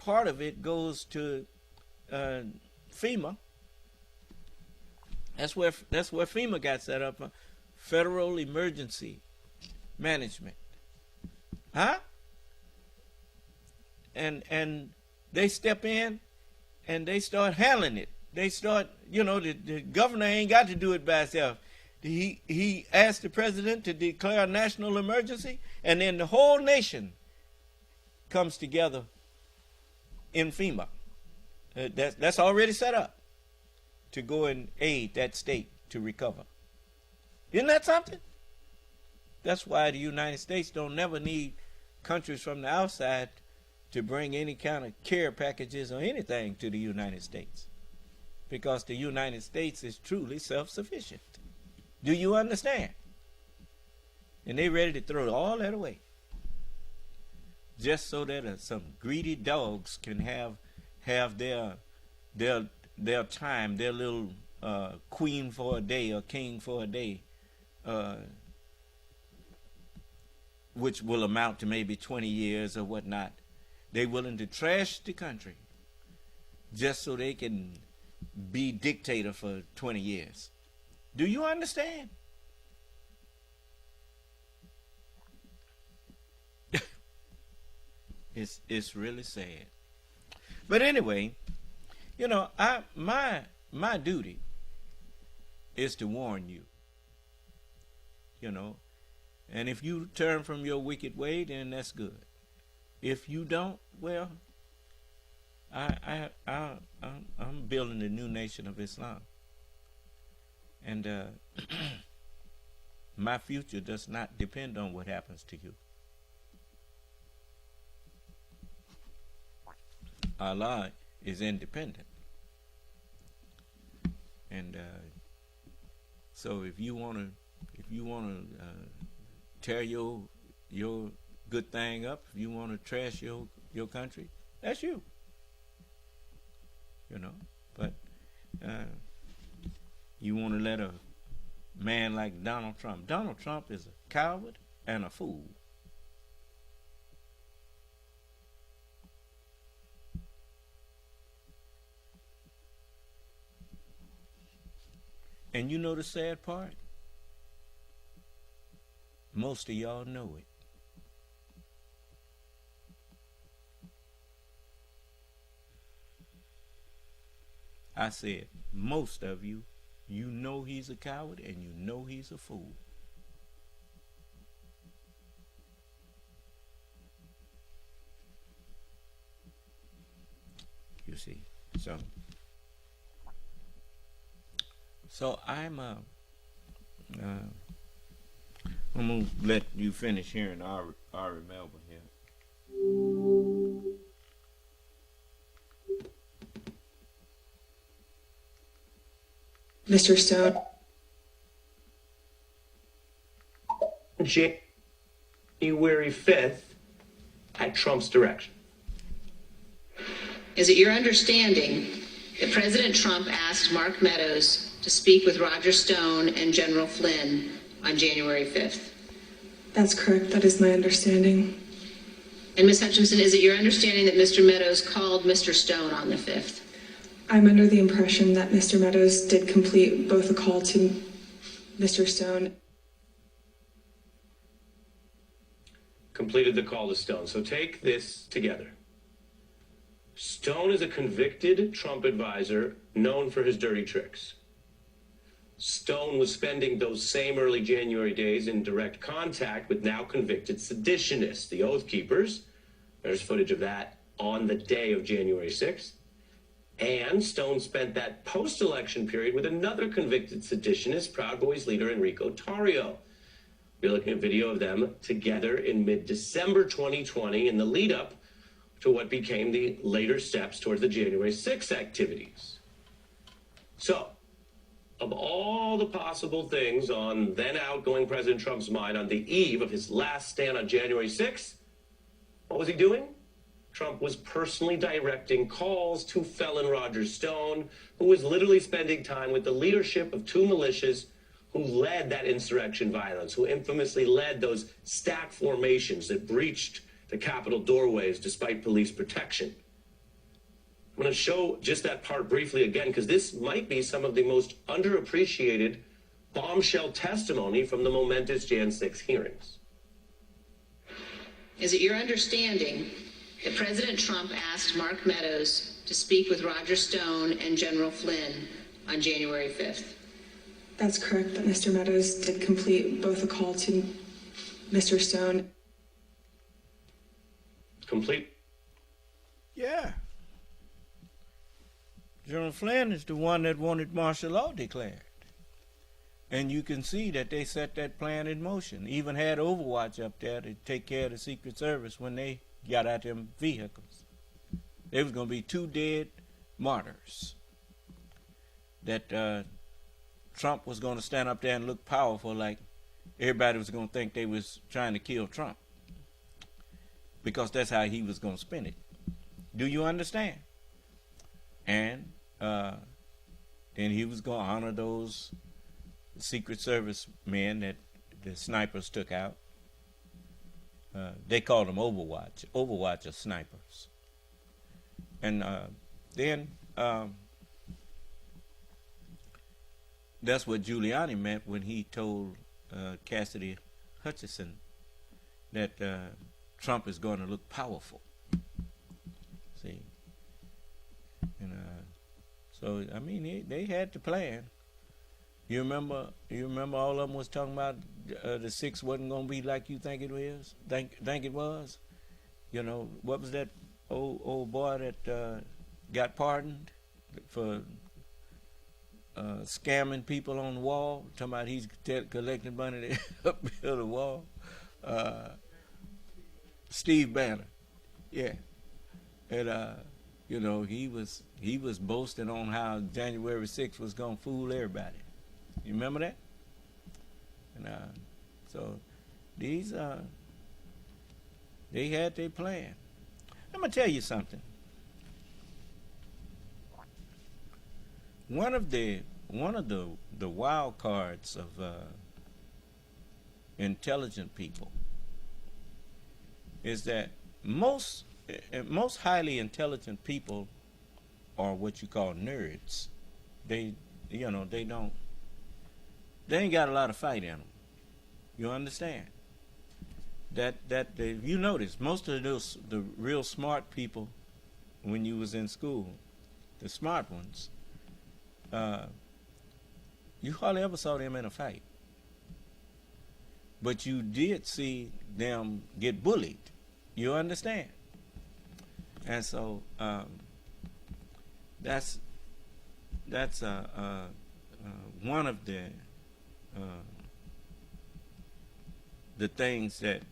part of it goes to FEMA. That's where FEMA got set up, Federal Emergency Management. Huh? And they step in and they start handling it. They start, the governor ain't got to do it by himself. He asked the president to declare a national emergency, and then the whole nation comes together in FEMA. That's already set up to go and aid that state to recover. Isn't that something? That's why the United States don't never need countries from the outside to bring any kind of care packages or anything to the United States, because the United States is truly self-sufficient. Do you understand? And they ready to throw all that away just so that some greedy dogs can have their time, their little queen for a day or king for a day, which will amount to maybe 20 years or whatnot. They're willing to trash the country just so they can be dictator for 20 years. Do you understand? It's really sad. But anyway, my duty is to warn you. And if you turn from your wicked way, then that's good. If you don't, well, I'm building a new nation of Islam. And my future does not depend on what happens to you. Allah is independent. And so if you want to tear your good thing up, if you want to trash your country, that's you. But you want to let a man like Donald Trump is a coward and a fool. And you know the sad part? Most of y'all know it. I said, most of you, you know he's a coward and you know he's a fool. You see, so I'm gonna let you finish hearing Ari Melvin here. Mr. Stone. January 5th at Trump's direction. Is it your understanding that President Trump asked Mark Meadows to speak with Roger Stone and General Flynn on January 5th? That's correct. That is my understanding. And Ms. Hutchinson, is it your understanding that Mr. Meadows called Mr. Stone on the 5th? I'm under the impression that Mr. Meadows did complete both a call to Mr. Stone. Completed the call to Stone. So take this together. Stone is a convicted Trump advisor known for his dirty tricks. Stone was spending those same early January days in direct contact with now convicted seditionists, the Oath Keepers. There's footage of that on the day of January 6th. And Stone spent that post-election period with another convicted seditionist, Proud Boys leader Enrico Tarrio. We're looking at video of them together in mid-December 2020 in the lead-up to what became the later steps towards the January 6th activities. So, of all the possible things on then outgoing President Trump's mind on the eve of his last stand on January 6th, what was he doing? Trump was personally directing calls to felon Roger Stone, who was literally spending time with the leadership of two militias who led that insurrection violence, who infamously led those stack formations that breached the Capitol doorways despite police protection. I'm going to show just that part briefly again, because this might be some of the most underappreciated bombshell testimony from the momentous Jan 6 hearings. Is it your understanding that President Trump asked Mark Meadows to speak with Roger Stone and General Flynn on January 5th? That's correct, that Mr. Meadows did complete both a call to Mr. Stone. Complete? Yeah. General Flynn is the one that wanted martial law declared. And you can see that they set that plan in motion. Even had Overwatch up there to take care of the Secret Service when they got out them vehicles. There was going to be 2 dead martyrs. That Trump was going to stand up there and look powerful, like everybody was going to think they was trying to kill Trump. Because that's how he was going to spin it. Do you understand? And then he was going to honor those Secret Service men that the snipers took out. They called them Overwatch. Overwatch are snipers. And then that's what Giuliani meant when he told Cassidy Hutchinson that Trump is going to look powerful. See? And so I mean, they had the plan. You remember all of them was talking about the 6 wasn't going to be like you think it was. Think it was. You know, what was that old boy that got pardoned for scamming people on the wall? Talking about he's collecting money to build a wall. Steve Bannon, yeah, and you know, he was boasting on how January 6th was gonna fool everybody. You remember that? And so these they had their plan. I'm gonna tell you something. One of the wild cards of intelligent people is that most highly intelligent people are what you call nerds. They ain't got a lot of fight in them. You understand? That you notice most of the real smart people when you was in school, the smart ones, you hardly ever saw them in a fight. But you did see them get bullied. You understand? And so that's one of the things that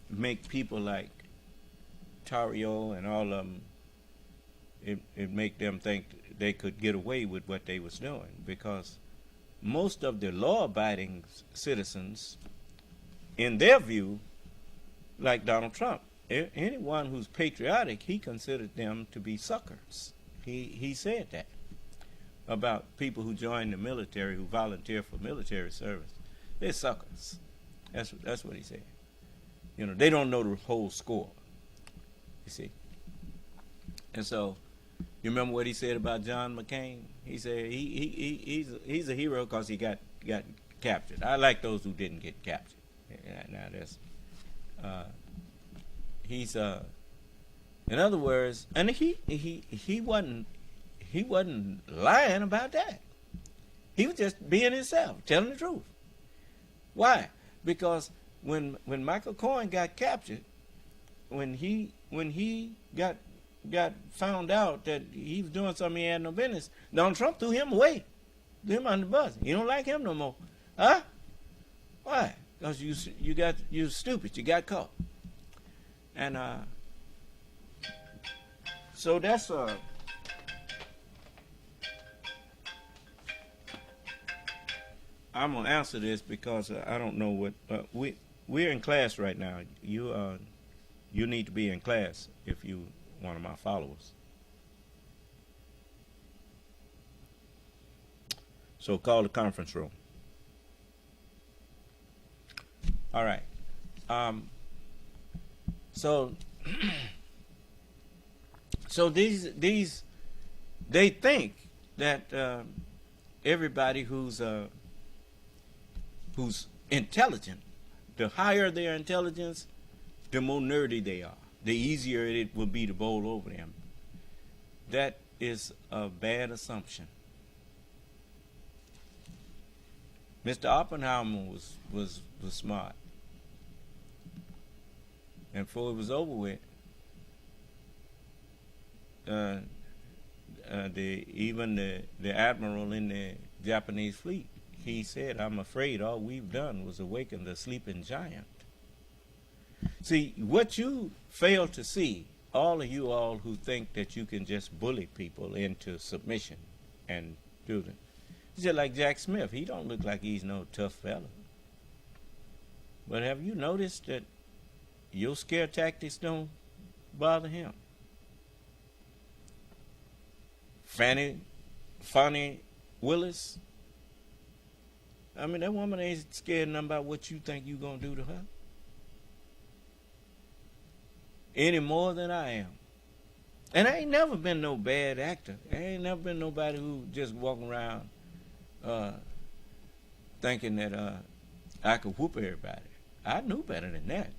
make people like Tario and all of them. It make them think they could get away with what they was doing, because most of the law-abiding citizens, in their view, like Donald Trump, anyone who's patriotic, he considered them to be suckers. He said that about people who join the military, who volunteer for military service. They're suckers. That's what he said. You know, they don't know the whole score. You see. And so, you remember what he said about John McCain? He said he's a hero because he got captured. I like those who didn't get captured. Now that's he's in other words, and he wasn't lying about that. He was just being himself, telling the truth. Why? Because when Michael Cohen got captured, when he got found out that he was doing something he had no business, Donald Trump threw him away, threw him on the bus. You don't like him no more, huh? Why? Because you stupid. You got caught, and so that's I'm gonna answer this because I don't know what we're in class right now. You need to be in class if you one of my followers. So call the conference room. All right. So these they think that everybody who's intelligent, the higher their intelligence, the more nerdy they are, the easier it will be to bowl over them. That is a bad assumption. Mr. Oppenheimer was smart. And before it was over with, the admiral in the Japanese fleet, he said, "I'm afraid all we've done was awaken the sleeping giant." See, what you fail to see, all of you all who think that you can just bully people into submission and do them, it's just like Jack Smith. He don't look like he's no tough fella. But have you noticed that your scare tactics don't bother him? Fannie Willis, I mean, that woman ain't scared nothing about what you think you gonna do to her. Any more than I am. And I ain't never been no bad actor. I ain't never been nobody who just walking around thinking that I could whoop everybody. I knew better than that.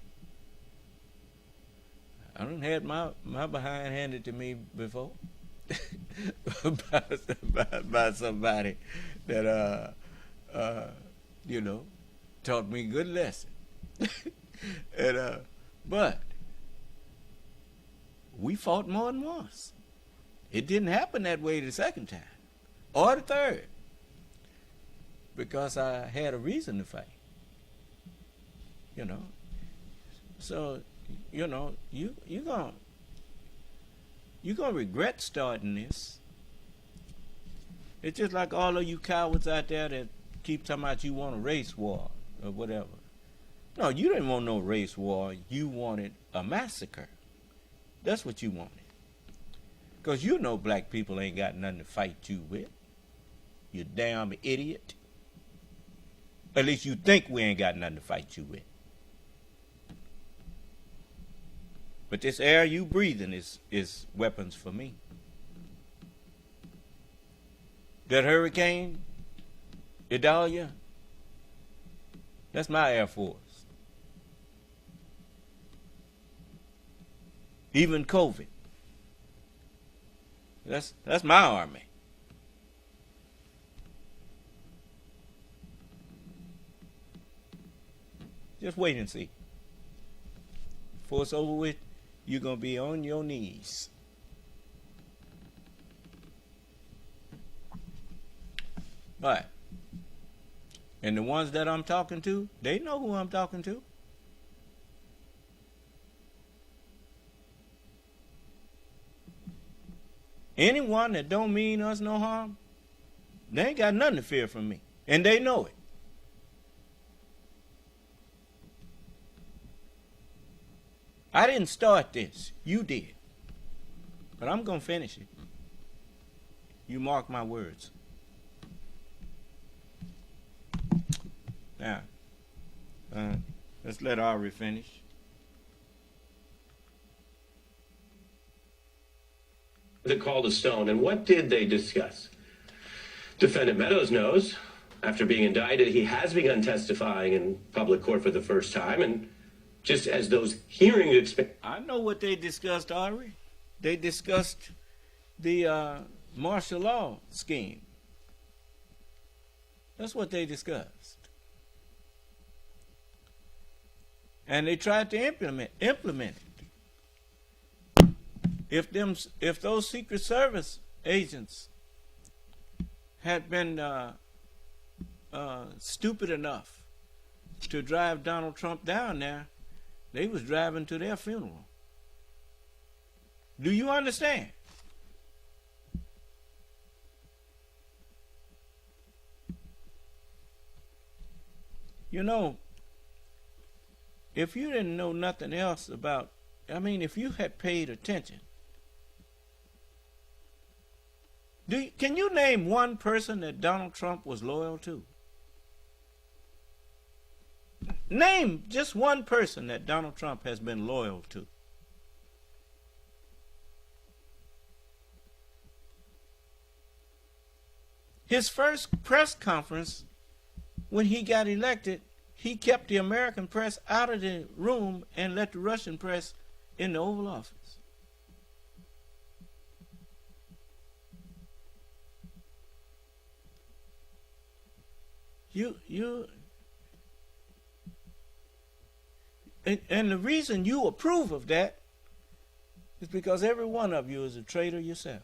I done had my behind handed to me before by somebody that taught me a good lesson. And but we fought more than once. It didn't happen that way the second time or the third, because I had a reason to fight. So you're gonna regret starting this. It's just like all of you cowards out there that keep talking about you want a race war or whatever. No, you didn't want no race war. You wanted a massacre. That's what you wanted. Because you know black people ain't got nothing to fight you with. You damn idiot. At least you think we ain't got nothing to fight you with. But this air you breathing is weapons for me. That hurricane, Idalia, that's my Air Force. Even COVID, that's my Army. Just wait and see. Before it's over with, you're going to be on your knees. All right. And the ones that I'm talking to, they know who I'm talking to. Anyone that don't mean us no harm, they ain't got nothing to fear from me. And they know it. I didn't start this. You did. But I'm going to finish it. You mark my words. Now, let's let Ari finish. The call to Stone, and what did they discuss? Defendant Meadows knows, after being indicted, he has begun testifying in public court for the first time, and just as those hearings I know what they discussed, Ari. They discussed the martial law scheme. That's what they discussed. And they tried to implement it. If those Secret Service agents had been stupid enough to drive Donald Trump down there, they was driving to their funeral. Do you understand? If you didn't know nothing else about, if you had paid attention, can you name one person that Donald Trump was loyal to? Name just one person that Donald Trump has been loyal to. His first press conference when he got elected, he kept the American press out of the room and let the Russian press in the Oval Office. And the reason you approve of that is because every one of you is a traitor yourself.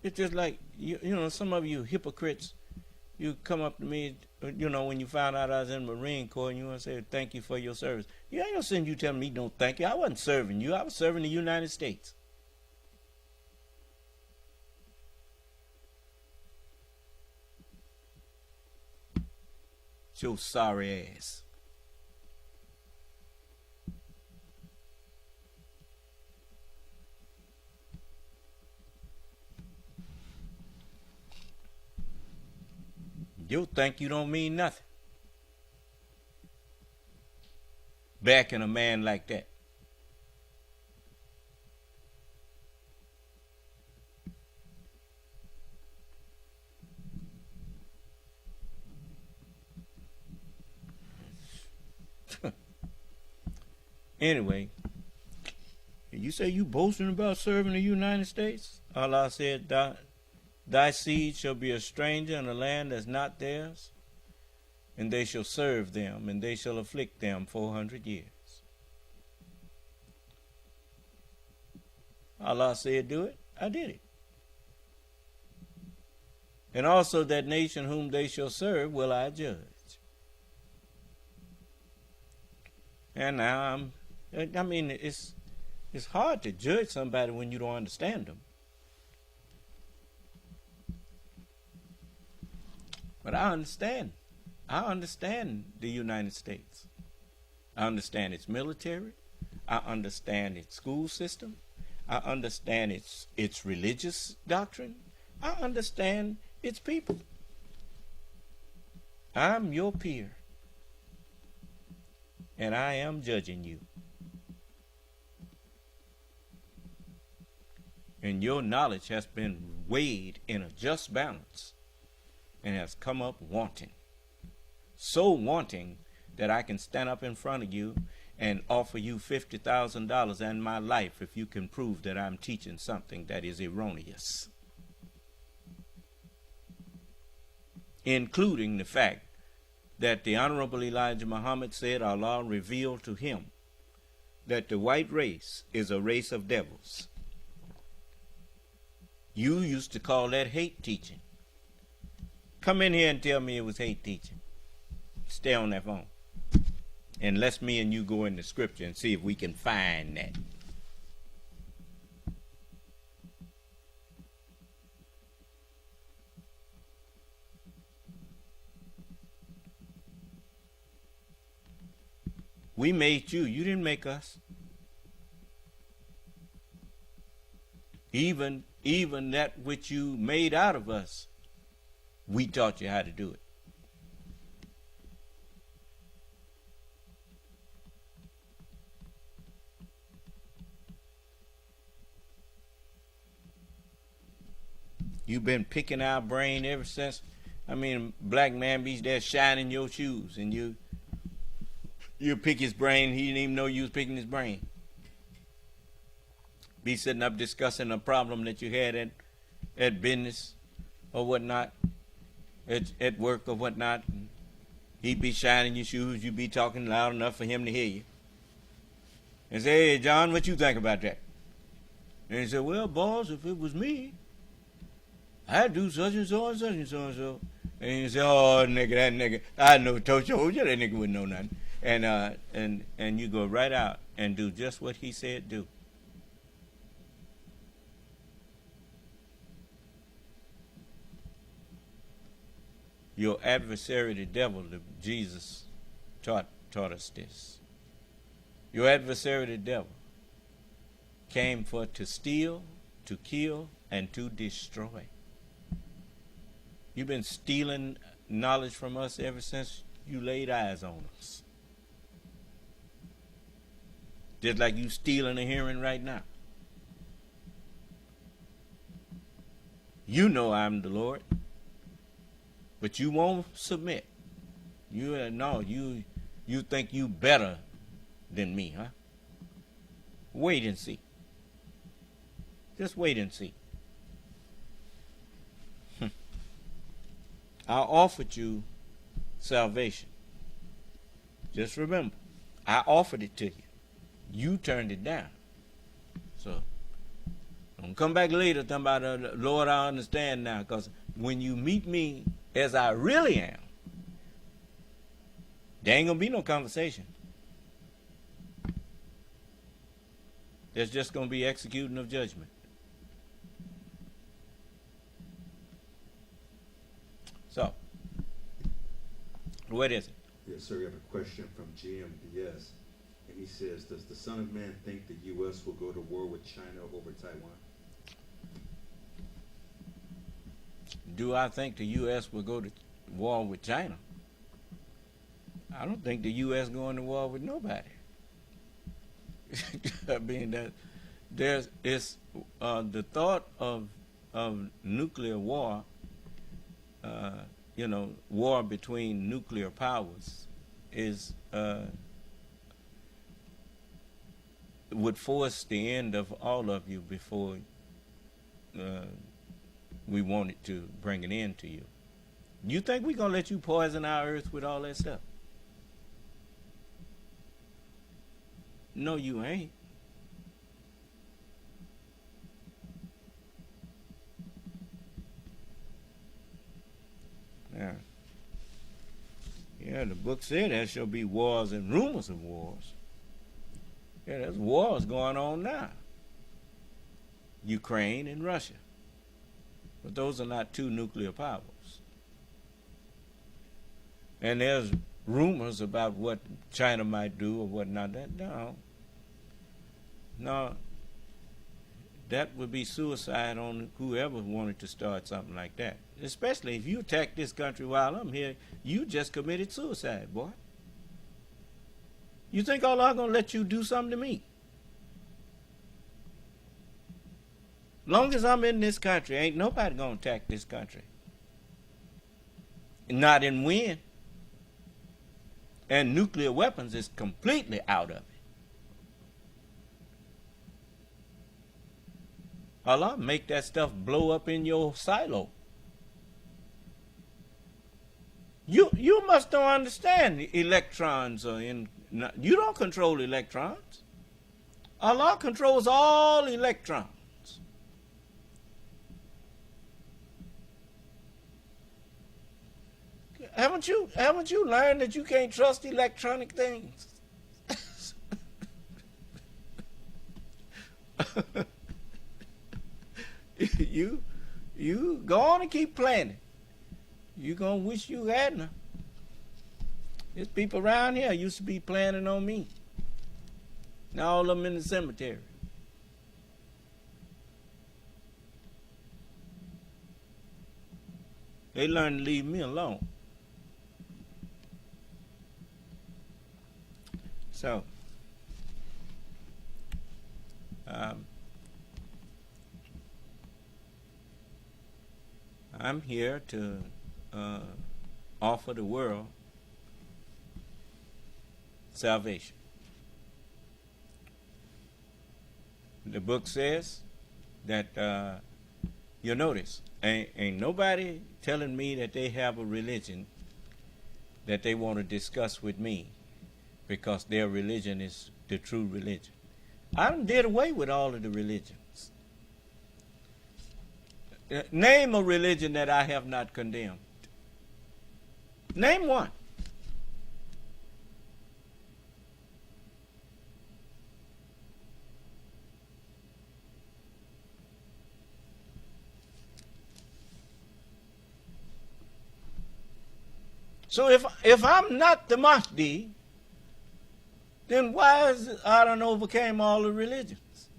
It's just like, you know, some of you hypocrites, you come up to me, you know, when you found out I was in the Marine Corps and you want to say thank you for your service. You ain't no sin you telling me don't thank you. I wasn't serving you. I was serving the United States. It's your sorry ass. Your thank you don't mean nothing. Backing a man like that. Anyway, you say you boasting about serving the United States? Allah said, thy seed shall be a stranger in a land that's not theirs, and they shall serve them, and they shall afflict them 400 years. Allah said, do it. I did it. And also that nation whom they shall serve will I judge. And now it's hard to judge somebody when you don't understand them. But I understand. I understand the United States. I understand its military. I understand its school system. I understand its religious doctrine. I understand its people. I'm your peer. And I am judging you. And your knowledge has been weighed in a just balance and has come up wanting. So wanting that I can stand up in front of you and offer you $50,000 and my life if you can prove that I'm teaching something that is erroneous. Including the fact that the Honorable Elijah Muhammad said Allah revealed to him that the white race is a race of devils. You used to call that hate teaching. Come in here and tell me it was hate teaching. Stay on that phone. And let's me and you go in the scripture and see if we can find that. We made you. You didn't make us. Even that which you made out of us, we taught you how to do it. You've been picking our brain ever since. I mean, black man be there shining your shoes, and you pick his brain. He didn't even know you was picking his brain. Be sitting up discussing a problem that you had at business or whatnot, at work or whatnot. And he'd be shining your shoes. You'd be talking loud enough for him to hear you. And say, hey, John, what you think about that? And he said, well, boss, if it was me, I'd do such and so and such and so and so. And he said, oh, nigga, that nigga, I know, told you, that nigga wouldn't know nothing. And you go right out and do just what he said do. Your adversary, the devil, Jesus taught us this. Your adversary, the devil, came for to steal, to kill, and to destroy. You've been stealing knowledge from us ever since you laid eyes on us. Just like you stealing a hearing right now. You know I'm the Lord, but you won't submit. You think you better than me, huh? Wait and see. Just wait and see. I offered you salvation. Just remember, I offered it to you. You turned it down. So don't come back later talking about, Lord, I understand now. Because when you meet me as I really am, there ain't going to be no conversation. There's just going to be executing of judgment. So, what is it? Yes, sir. We have a question from GMBS. And he says, does the Son of Man think the U.S. will go to war with China over Taiwan? Do I think the U.S. will go to war with China? I don't think the U.S. going to war with nobody. I mean, the thought of nuclear war, war between nuclear powers is would force the end of all of you before we wanted to bring an end to you. You think we're going to let you poison our earth with all that stuff? No, you ain't. Yeah, the book said there shall be wars and rumors of wars. Yeah, there's wars going on now. Ukraine and Russia. But those are not two nuclear powers. And there's rumors about what China might do or what not. No, that would be suicide on whoever wanted to start something like that. Especially if you attack this country while I'm here, you just committed suicide, boy. You think Allah gonna let you do something to me? Long as I'm in this country, ain't nobody gonna attack this country. Not in win. And nuclear weapons is completely out of it. Allah make that stuff blow up in your silo. You must don't understand the electrons are in. You don't control electrons. Allah controls all electrons. Haven't you learned that you can't trust electronic things? You go on and keep planning. You gonna wish you hadn't. There's people around here used to be planning on me. Now all of them in the cemetery. They learned to leave me alone. So, I'm here to offer the world salvation. The book says that you'll notice ain't nobody telling me that they have a religion that they want to discuss with me because their religion is the true religion. I done did away with all of the religions. Name a religion that I have not condemned. Name one. So if I'm not the Mahdi, then why is it I done overcame all the religions?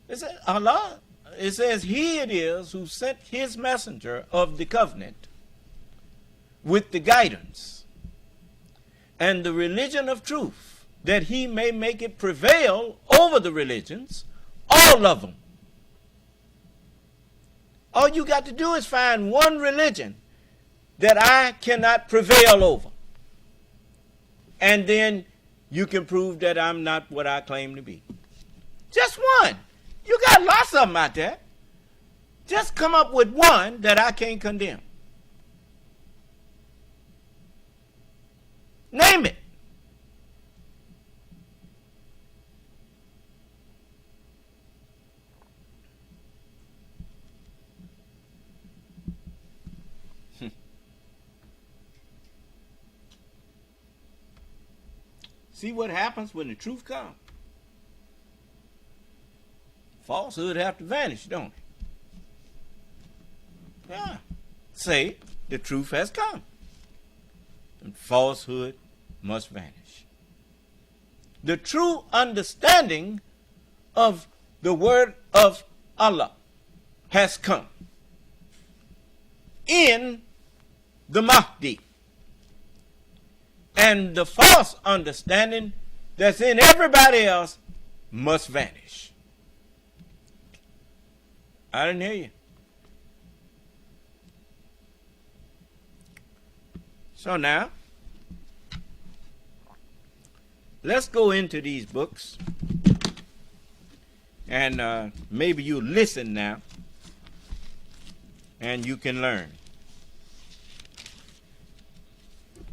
Is it Allah? it says, he it is who sent his messenger of the covenant with the guidance and the religion of truth, that he may make it prevail over the religions, all of them. All you got to do is find one religion that I cannot prevail over. And then you can prove that I'm not what I claim to be. Just one. You got lots of them out there. Just come up with one that I can't condemn. Name it. See what happens when the truth comes? Falsehood have to vanish, don't it? Yeah. Say the truth has come. And falsehood must vanish. The true understanding of the word of Allah has come in the Mahdi. And the false understanding that's in everybody else must vanish. I didn't hear you. So now, let's go into these books. And maybe you listen now. And you can learn.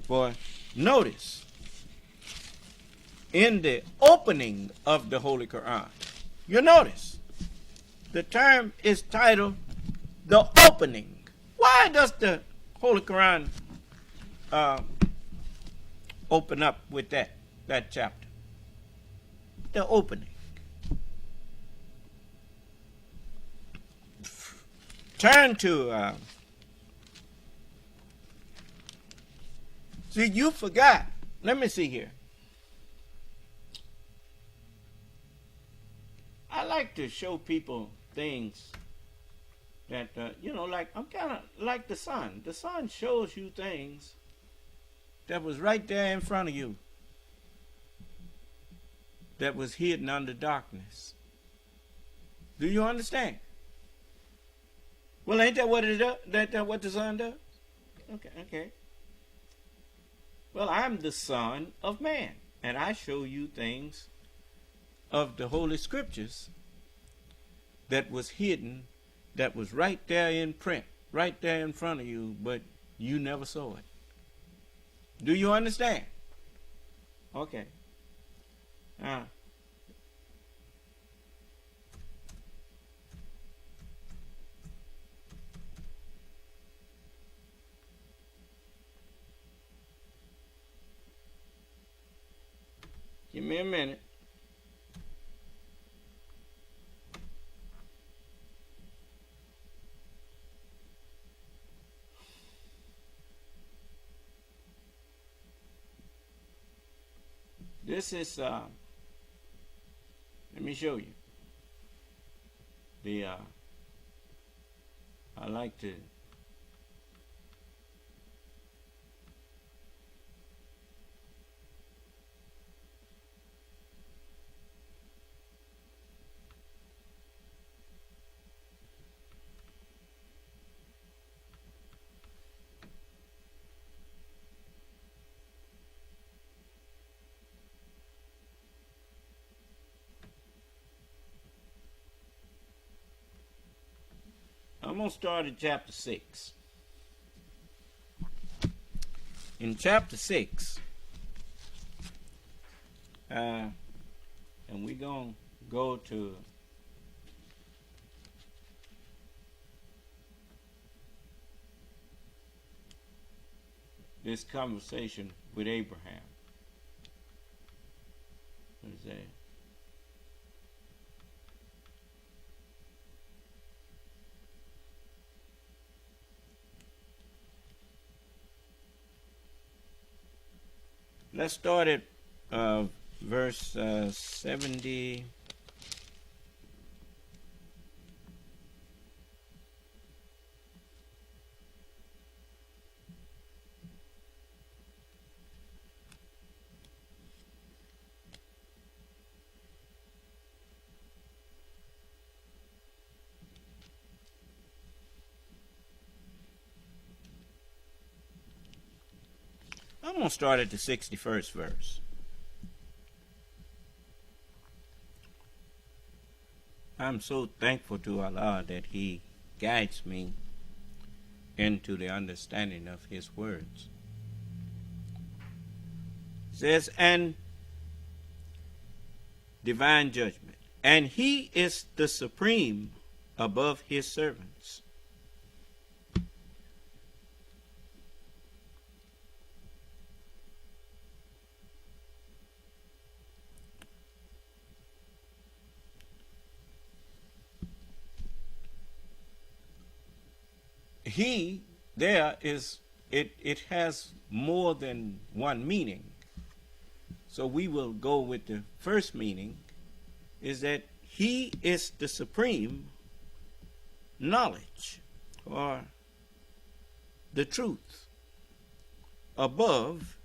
For notice, in the opening of the Holy Quran, you notice, the term is titled the opening. Why does the Holy Quran open up with that chapter? The opening. Turn to see, you forgot. Let me see here. I like to show people things that, like, I'm kind of like the sun. The sun shows you things that was right there in front of you, that was hidden under darkness. Do you understand? Well, ain't that what it does? That what the sun does? Okay. Well, I'm the Son of Man, and I show you things of the Holy Scriptures that was hidden, that was right there in print, right there in front of you, but you never saw it. Do you understand? Okay. Give me a minute. This is, let me show you. I like to I'm going to start at chapter 6. In chapter 6, and we're going to go to this conversation with Abraham. What is that? Let's start at verse 70. I'm going to start at the 61st verse. I'm so thankful to Allah that He guides me into the understanding of His words. It says, and divine judgment. And He is the supreme above His servants. He, there is, it has more than one meaning. So we will go with the first meaning, is that He is the supreme knowledge, or the truth, above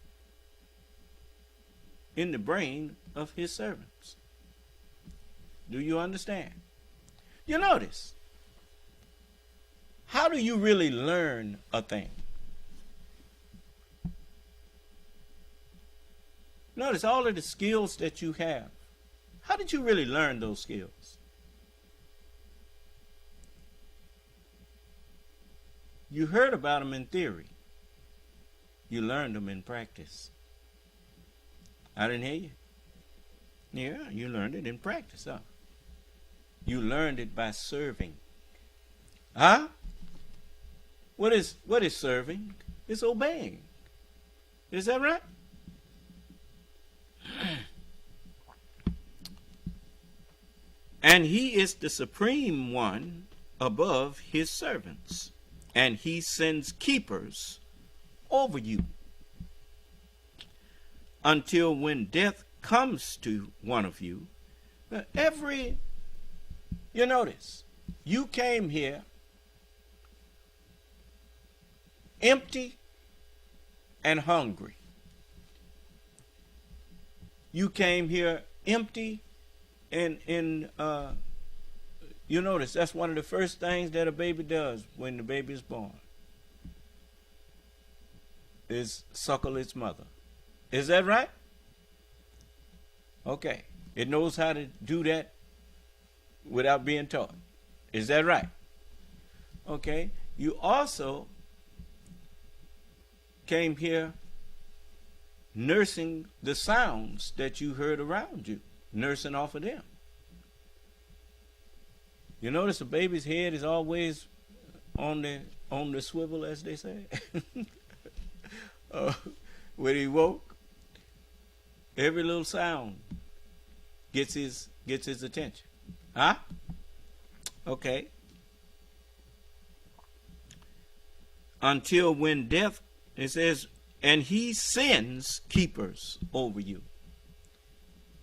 in the brain of His servants. Do you understand? You notice, how do you really learn a thing? Notice all of the skills that you have. How did you really learn those skills? You heard about them in theory. You learned them in practice. I didn't hear you. Yeah, you learned it in practice, huh? You learned it by serving. Huh? What is serving? It's obeying. Is that right? And He is the supreme one above His servants, and He sends keepers over you until when death comes to one of you. You notice, you came here empty and hungry. You came here empty and you notice that's one of the first things that a baby does when the baby is born, is suckle its mother. Is that right? Okay. It knows how to do that without being taught. Is that right? Okay. You also came here nursing the sounds that you heard around you, nursing off of them. You notice a baby's head is always on the swivel, as they say. When he woke, every little sound gets his attention. Huh? Okay. Until when death, it says, and He sends keepers over you.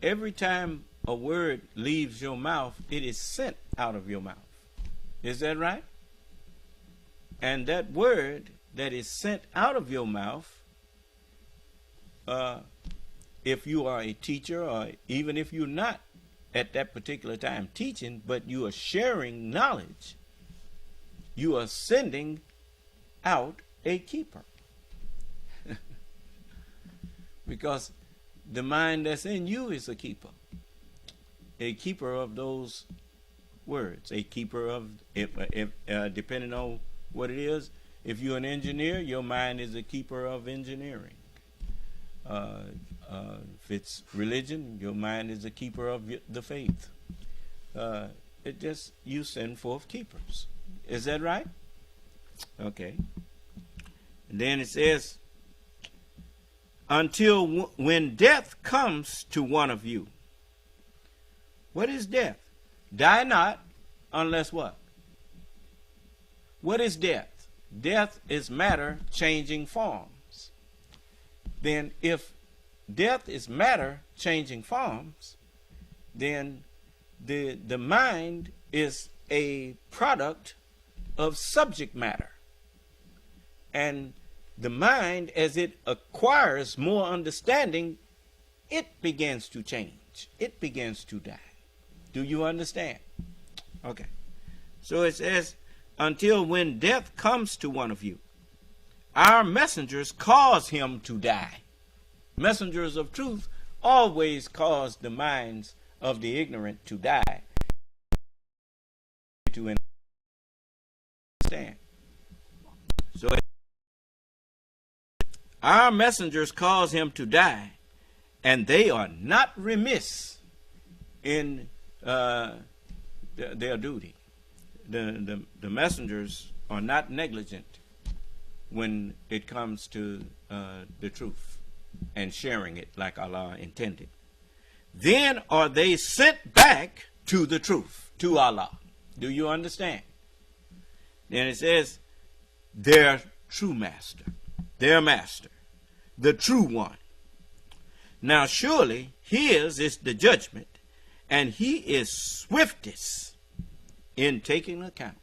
Every time a word leaves your mouth, it is sent out of your mouth. Is that right? And that word that is sent out of your mouth, if you are a teacher, or even if you're not at that particular time teaching, but you are sharing knowledge, you are sending out a keeper. Because the mind that's in you is a keeper of those words, a keeper of, depending on what it is. If you're an engineer, your mind is a keeper of engineering. If it's religion, your mind is a keeper of the faith. It just, you send forth keepers. Is that right? Okay. And then it says, until when death comes to one of you. What is death? Die not, unless what? What is death? Death is matter changing forms. Then if death is matter changing forms, then the mind is a product of subject matter. And the mind, as it acquires more understanding, it begins to change. It begins to die. Do you understand? Okay. So it says, until when death comes to one of you, our messengers cause him to die. Messengers of truth always cause the minds of the ignorant to die. To understand. So our messengers cause him to die, and they are not remiss in their duty. The messengers are not negligent when it comes to the truth and sharing it like Allah intended. Then are they sent back to the truth, to Allah. Do you understand? Then it says, their true master, their master, the true one. Now surely his is the judgment, and he is swiftest in taking account.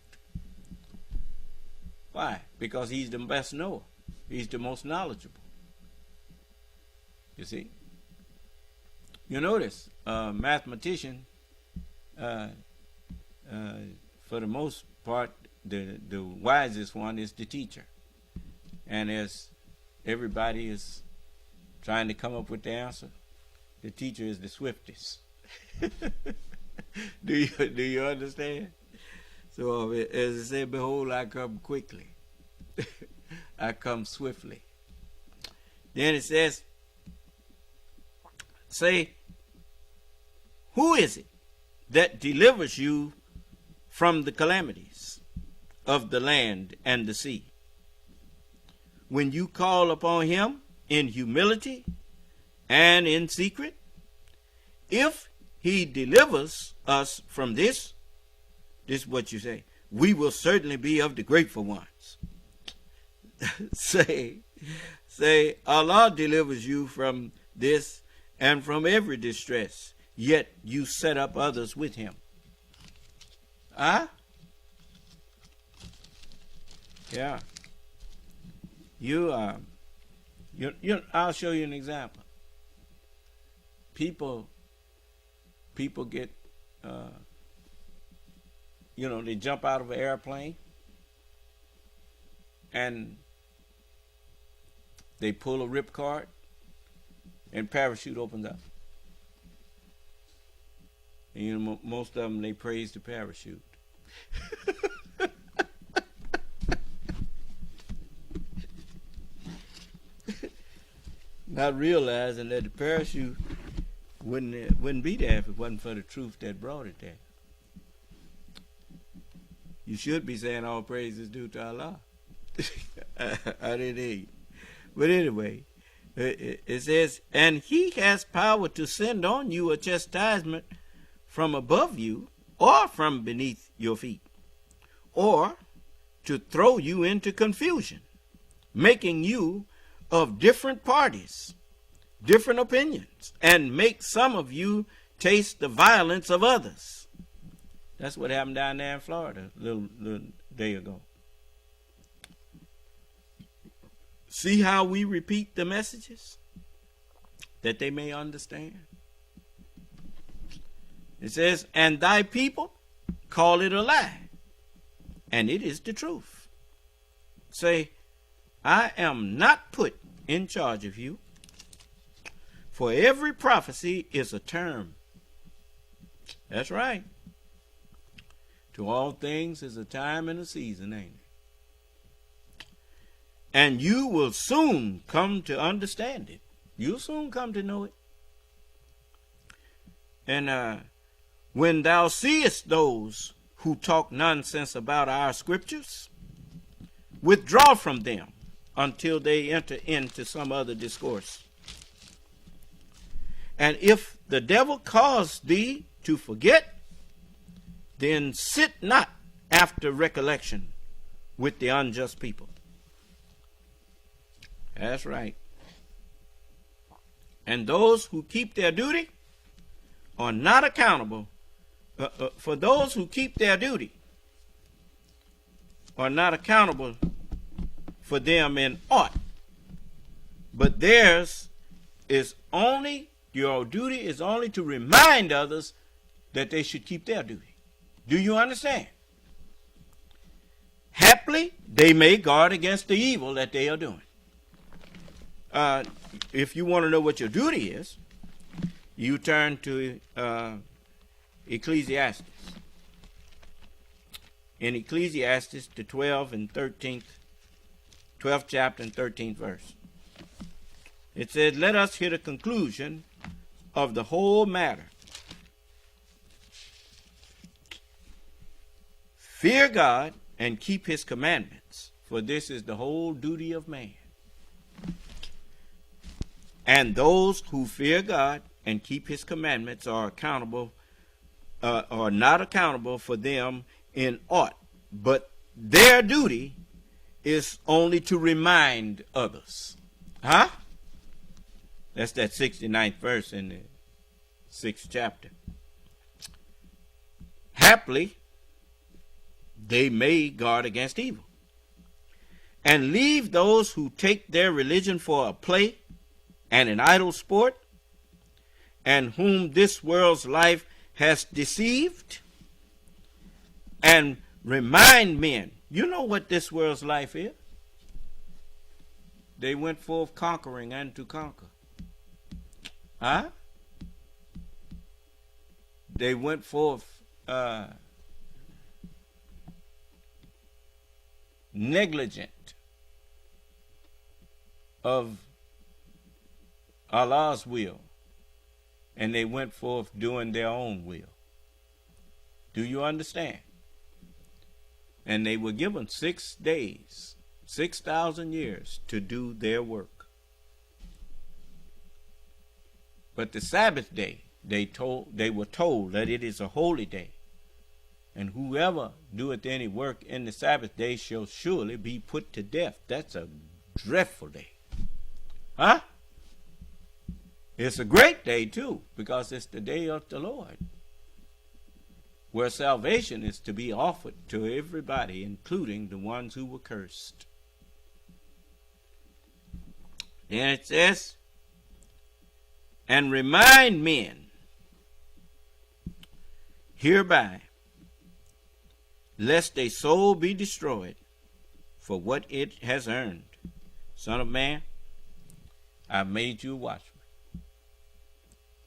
Why? Because he's the best knower. He's the most knowledgeable. You see? You notice, mathematician, for the most part, the wisest one is the teacher. And as everybody is trying to come up with the answer, the teacher is the swiftest. Do you understand? So as it said, behold, I come quickly. I come swiftly. Then it says, say, who is it that delivers you from the calamities of the land and the sea? When you call upon him in humility and in secret, if he delivers us from this is what you say, we will certainly be of the grateful ones. say, Allah delivers you from this and from every distress, yet you set up others with him. Huh? Yeah. I'll show you an example. People get, they jump out of an airplane and they pull a ripcord and parachute opens up. And most of them, they praise the parachute. Not realizing that the parachute wouldn't be there if it wasn't for the truth that brought it there. You should be saying all praise is due to Allah. I didn't hear you. But anyway, it says, and he has power to send on you a chastisement from above you or from beneath your feet, or to throw you into confusion, making you of different parties, different opinions, and make some of you taste the violence of others. That's what happened down there in Florida a little day ago. See how we repeat the messages that they may understand. It says, and thy people call it a lie, and it is the truth. Say, I am not put in charge of you, for every prophecy is a term. That's right. To all things is a time and a season, ain't it? And you will soon come to understand it. You'll soon come to know it. And when thou seest those who talk nonsense about our scriptures, withdraw from them until they enter into some other discourse. And if the devil cause thee to forget, then sit not after recollection with the unjust people. That's right. And those who keep their duty are not accountable. For those who keep their duty are not accountable for them in aught. But theirs is only, your duty is only to remind others that they should keep their duty. Do you understand? Haply they may guard against the evil that they are doing. If you want to know what your duty is, you turn to Ecclesiastes. In Ecclesiastes, the 12th chapter and 13th verse. It says, let us hear the conclusion of the whole matter. Fear God and keep his commandments, for this is the whole duty of man. And those who fear God and keep his commandments are not accountable for them in aught, but their duty is only to remind others. Huh? That's that 69th verse in the 6th chapter. Haply, they may guard against evil, and leave those who take their religion for a play and an idle sport, and whom this world's life has deceived, and remind men. You know what this world's life is? They went forth conquering and to conquer. Huh? They went forth negligent of Allah's will, and they went forth doing their own will. Do you understand? And they were given 6 days, 6,000 years to do their work. But the Sabbath day, they were told that it is a holy day, and whoever doeth any work in the Sabbath day shall surely be put to death. That's a dreadful day. Huh? It's a great day too, because it's the day of the Lord, where salvation is to be offered to everybody, including the ones who were cursed. Then it says, and remind men hereby, lest their soul be destroyed for what it has earned. Son of man, I've made you a watchman.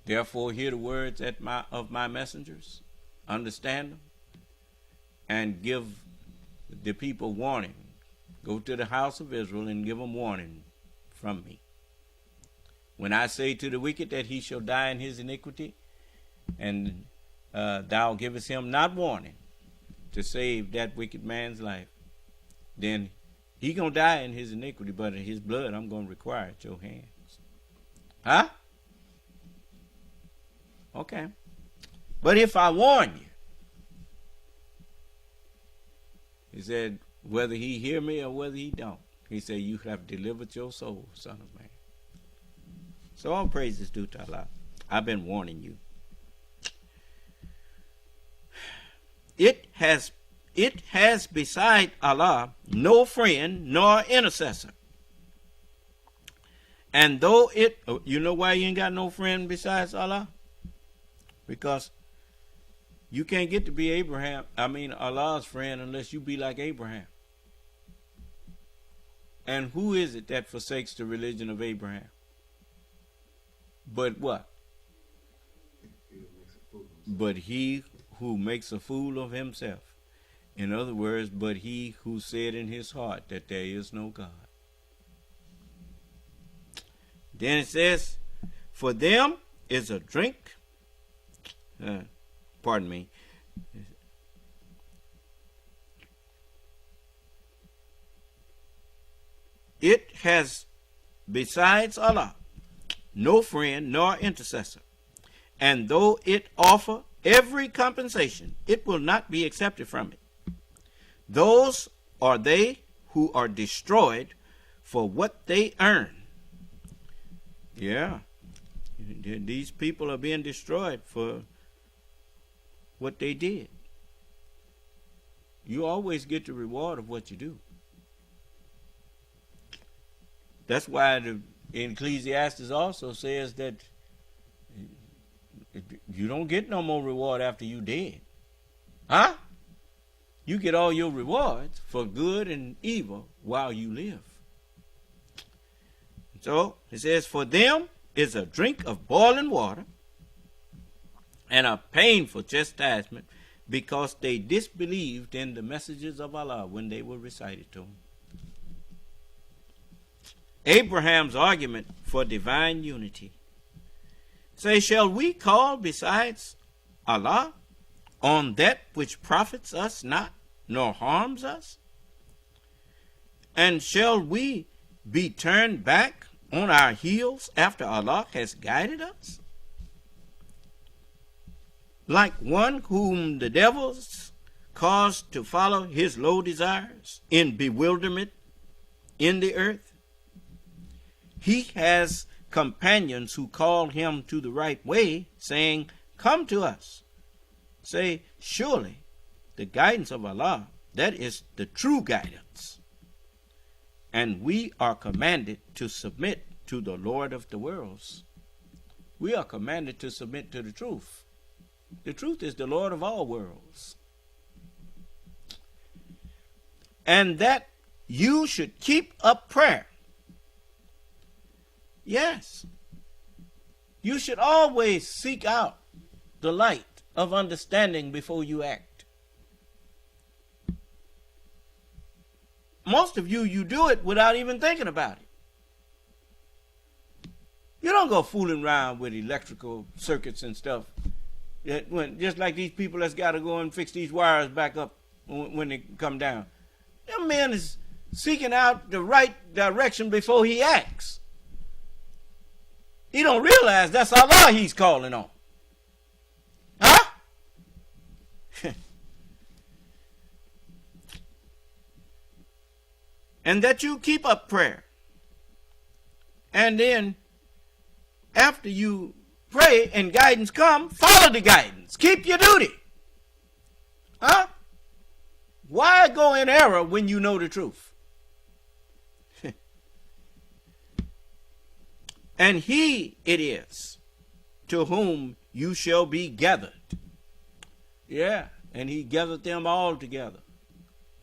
Therefore hear the words of my messengers, understand them, and give the people warning. Go to the house of Israel and give them warning from me. When I say to the wicked that he shall die in his iniquity, and thou givest him not warning to save that wicked man's life, then he gonna die in his iniquity, but in his blood I'm gonna require at your hands. Huh? Okay. But if I warn you, he said, whether he hear me or whether he don't, he said, you have delivered your soul, son of man. So all praise is due to Allah. I've been warning you. It has beside Allah no friend nor intercessor. And though you know why you ain't got no friend besides Allah? Because you can't get to be Allah's friend unless you be like Abraham. And who is it that forsakes the religion of Abraham? But what? But he who makes a fool of himself. In other words, but he who said in his heart that there is no God. Then it says, for them is a drink. Pardon me. It has, besides Allah, no friend nor intercessor. And though it offer every compensation, it will not be accepted from it. Those are they who are destroyed for what they earn. Yeah. These people are being destroyed for what they did. You always get the reward of what you do. That's why the Ecclesiastes also says that you don't get no more reward after you dead. Huh? You get all your rewards for good and evil while you live. So it says, for them is a drink of boiling water and a painful chastisement, because they disbelieved in the messages of Allah when they were recited to them. Abraham's argument for divine unity. Say, shall we call besides Allah on that which profits us not, nor harms us? And shall we be turned back on our heels after Allah has guided us? Like one whom the devils caused to follow his low desires in bewilderment in the earth. He has companions who call him to the right way, saying, come to us. Say, surely the guidance of Allah, that is the true guidance. And we are commanded to submit to the Lord of the worlds. We are commanded to submit to the truth. The truth is the Lord of all worlds. And that you should keep up prayer. Yes. You should always seek out the light of understanding before you act. Most of you do it without even thinking about it. You don't go fooling around with electrical circuits and stuff. Just like these people that's got to go and fix these wires back up when they come down. That man is seeking out the right direction before he acts. He don't realize that's Allah he's calling on. Huh? And that you keep up prayer. And then after you pray and guidance come, follow the guidance. Keep your duty. Huh? Why go in error when you know the truth? And he it is to whom you shall be gathered. Yeah, and he gathered them all together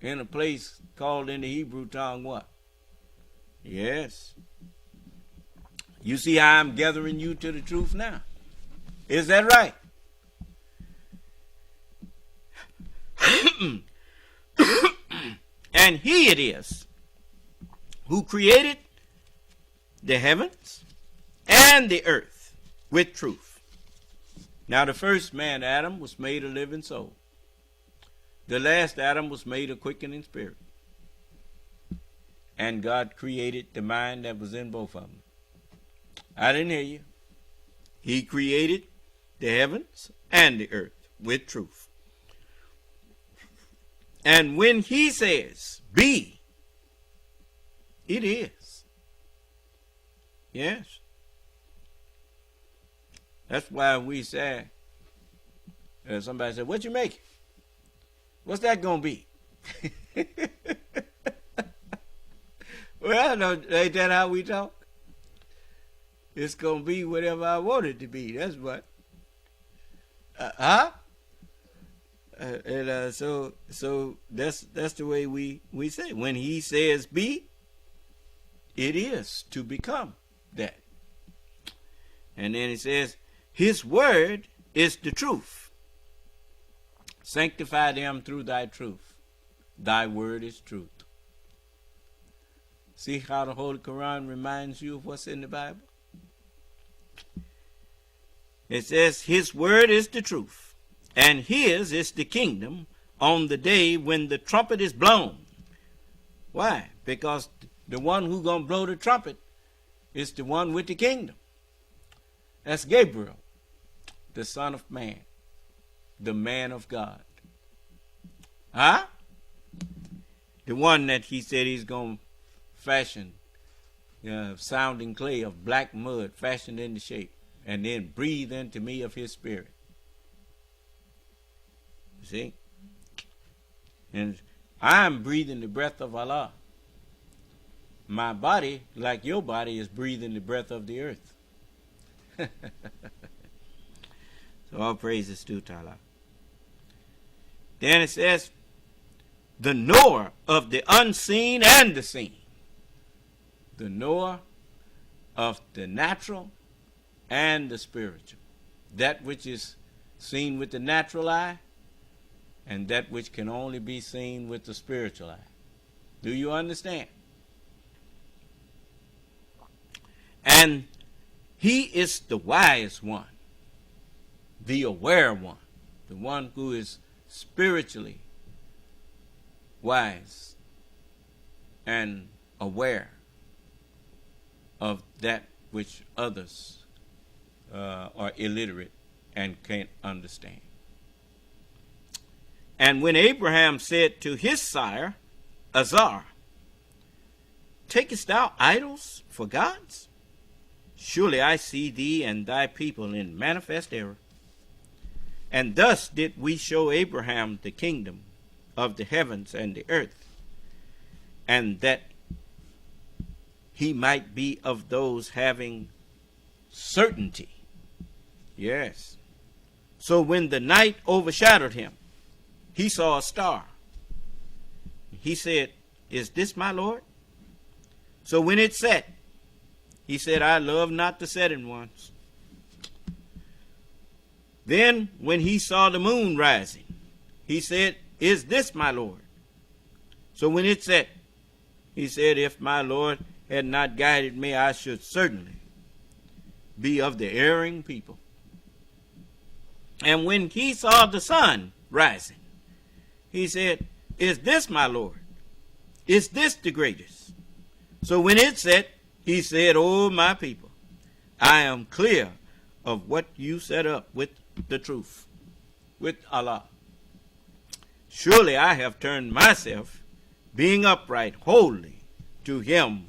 in a place called in the Hebrew tongue what? Yes. You see how I'm gathering you to the truth now? Is that right? And he it is who created the heavens and the earth with truth. Now the first man, Adam, was made a living soul. The last Adam was made a quickening spirit. And God created the mind that was in both of them. I didn't hear you. He created the heavens and the earth with truth. And when he says, be, it is. Yes. That's why we say, somebody said, what you making? What's that going to be? Well, no, ain't that how we talk? It's going to be whatever I want it to be. That's what. So that's the way we say. When he says be, it is to become that. And then he says, his word is the truth. Sanctify them through thy truth. Thy word is truth. See how the Holy Quran reminds you of what's in the Bible? It says, his word is the truth, and his is the kingdom on the day when the trumpet is blown. Why? Because the one who's going to blow the trumpet is the one with the kingdom. That's Gabriel, the Son of Man, the man of God. Huh? The one that he said he's going to fashion sounding clay of black mud fashioned into shape, and then breathe into me of his spirit. You see? And I'm breathing the breath of Allah. My body, like your body, is breathing the breath of the earth. So all praises to Allah. Then it says, the knower of the unseen and the seen. The knower of the natural and the spiritual. That which is seen with the natural eye and that which can only be seen with the spiritual eye. Do you understand? And he is the wise one, the aware one, the one who is spiritually wise and aware of that which others are illiterate and can't understand. And when Abraham said to his sire, Azar, takest thou idols for gods? Surely I see thee and thy people in manifest error. And thus did we show Abraham the kingdom of the heavens and the earth, and that he might be of those having certainty. Yes. So when the night overshadowed him, he saw a star. He said, is this my Lord? So when it set, he said, I love not the setting ones. Then when he saw the moon rising, he said, is this my Lord? So when it set, he said, if my Lord had not guided me, I should certainly be of the erring people. And when he saw the sun rising, he said, is this my Lord? Is this the greatest? So when it set, he said, O my people, I am clear of what you set up with the truth, with Allah. Surely I have turned myself, being upright, wholly to him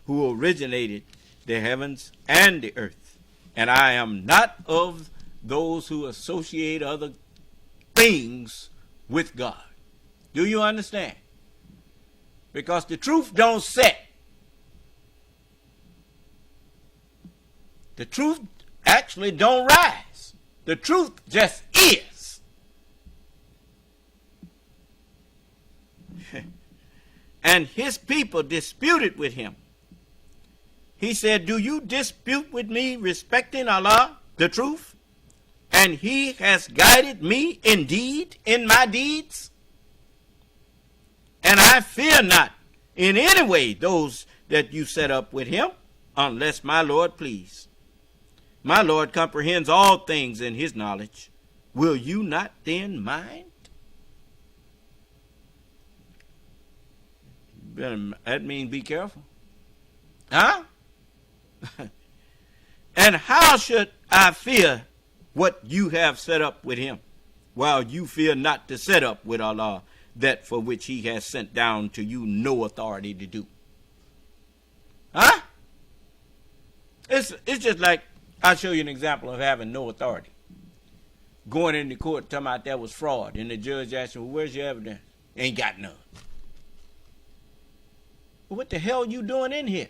who originated the heavens and the earth. And I am not of those who associate other things with God. Do you understand? Because the truth don't set. The truth actually don't rise. The truth just is. And his people disputed with him. He said, do you dispute with me respecting Allah, the truth? And he has guided me indeed in my deeds. And I fear not in any way those that you set up with him, unless my Lord please. My Lord comprehends all things in his knowledge. Will you not then mind? That means be careful. Huh? And how should I fear what you have set up with him, while you fear not to set up with Allah that for which he has sent down to you no authority to do? Huh? It's just like, I'll show you an example of having no authority. Going into court talking about that was fraud, and the judge asked him, well, where's your evidence? Ain't got none. Well, what the hell you doing in here?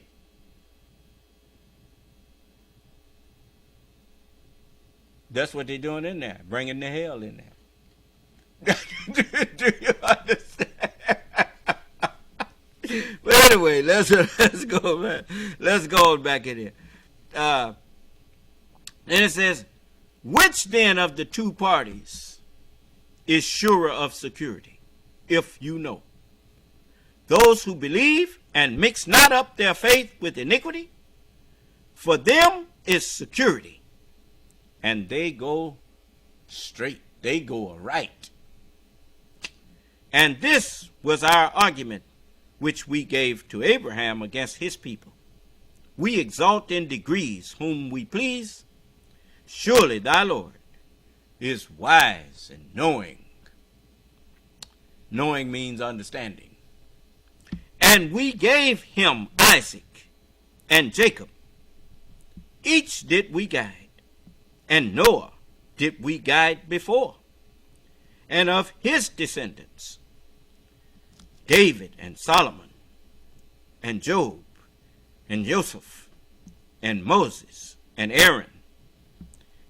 That's what they're doing in there, bringing the hell in there. Do you understand? But anyway, let's go back. Let's go back in here. And it says, which then of the two parties is surer of security, if you know? Those who believe and mix not up their faith with iniquity, for them is security. And they go straight. They go aright. And this was our argument which we gave to Abraham against his people. We exalt in degrees whom we please. Surely thy Lord is wise and knowing. Knowing means understanding. And we gave him Isaac and Jacob. Each did we guide. And Noah did we guide before. And of his descendants, David and Solomon, and Job, and Joseph, and Moses, and Aaron.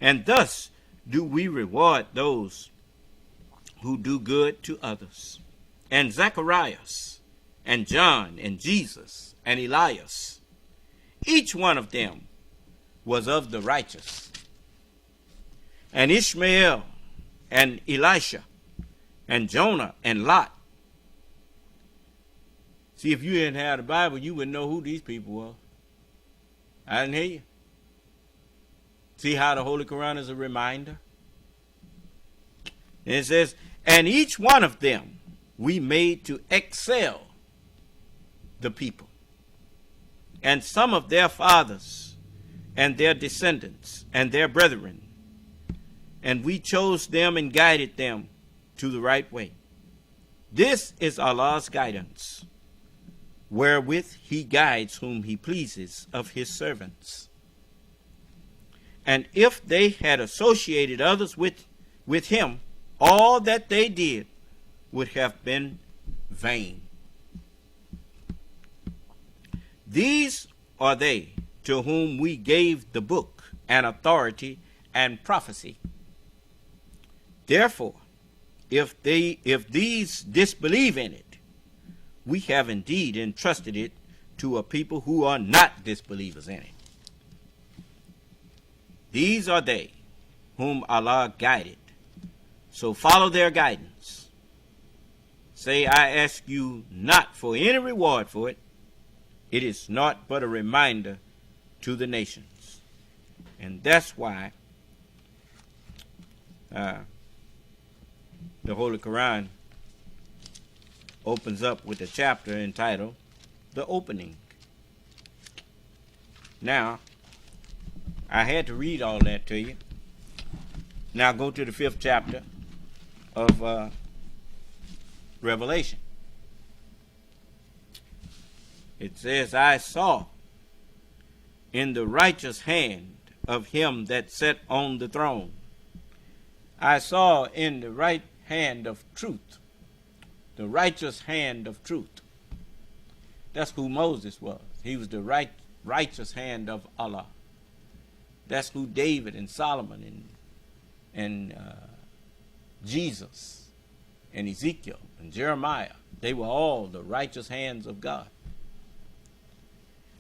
And thus do we reward those who do good to others. and Zacharias, and John, and Jesus, and Elias. Each one of them was of the righteous. And Ishmael, and Elisha, and Jonah, and Lot. See, if you didn't have the Bible, you wouldn't know who these people were. I didn't hear you. See how the Holy Quran is a reminder? And it says, and each one of them we made to excel the people. And some of their fathers and their descendants and their brethren. And we chose them and guided them to the right way. This is Allah's guidance, wherewith he guides whom he pleases of his servants. And if they had associated others with him, all that they did would have been vain. These are they to whom we gave the book and authority and prophecy. Therefore, if these disbelieve in it, we have indeed entrusted it to a people who are not disbelievers in it. These are they whom Allah guided. So follow their guidance. Say, I ask you not for any reward for it. It is naught but a reminder to the nations. And that's why the Holy Quran opens up with a chapter entitled The Opening. Now, I had to read all that to you. Now go to the 5th chapter of Revelation. It says, I saw in the righteous hand of him that sat on the throne. I saw in the right hand of truth, the righteous hand of truth. That's who Moses was. He was the righteous hand of Allah. That's who David and Solomon and Jesus and Ezekiel and Jeremiah, they were all the righteous hands of God.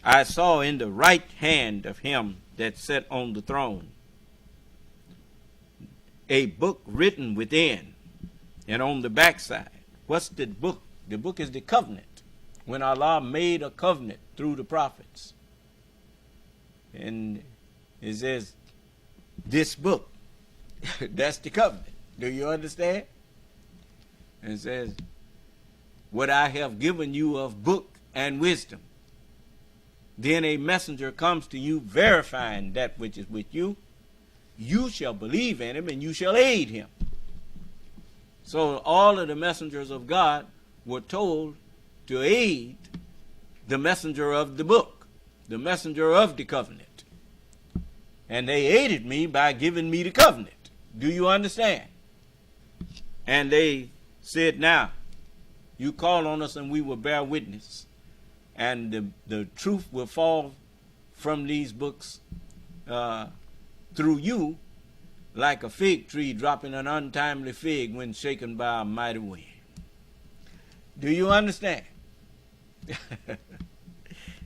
I saw in the right hand of him that sat on the throne a book written within and on the backside. What's the book? The book is the covenant. When Allah made a covenant through the prophets. And it says, this book, that's the covenant. Do you understand? And it says, what I have given you of book and wisdom. Then a messenger comes to you verifying that which is with you. You shall believe in him and you shall aid him. So all of the messengers of God were told to aid the messenger of the book, the messenger of the covenant. And they aided me by giving me the covenant. Do you understand? And they said, now, you call on us and we will bear witness. And the truth will fall from these books through you like a fig tree dropping an untimely fig when shaken by a mighty wind. Do you understand?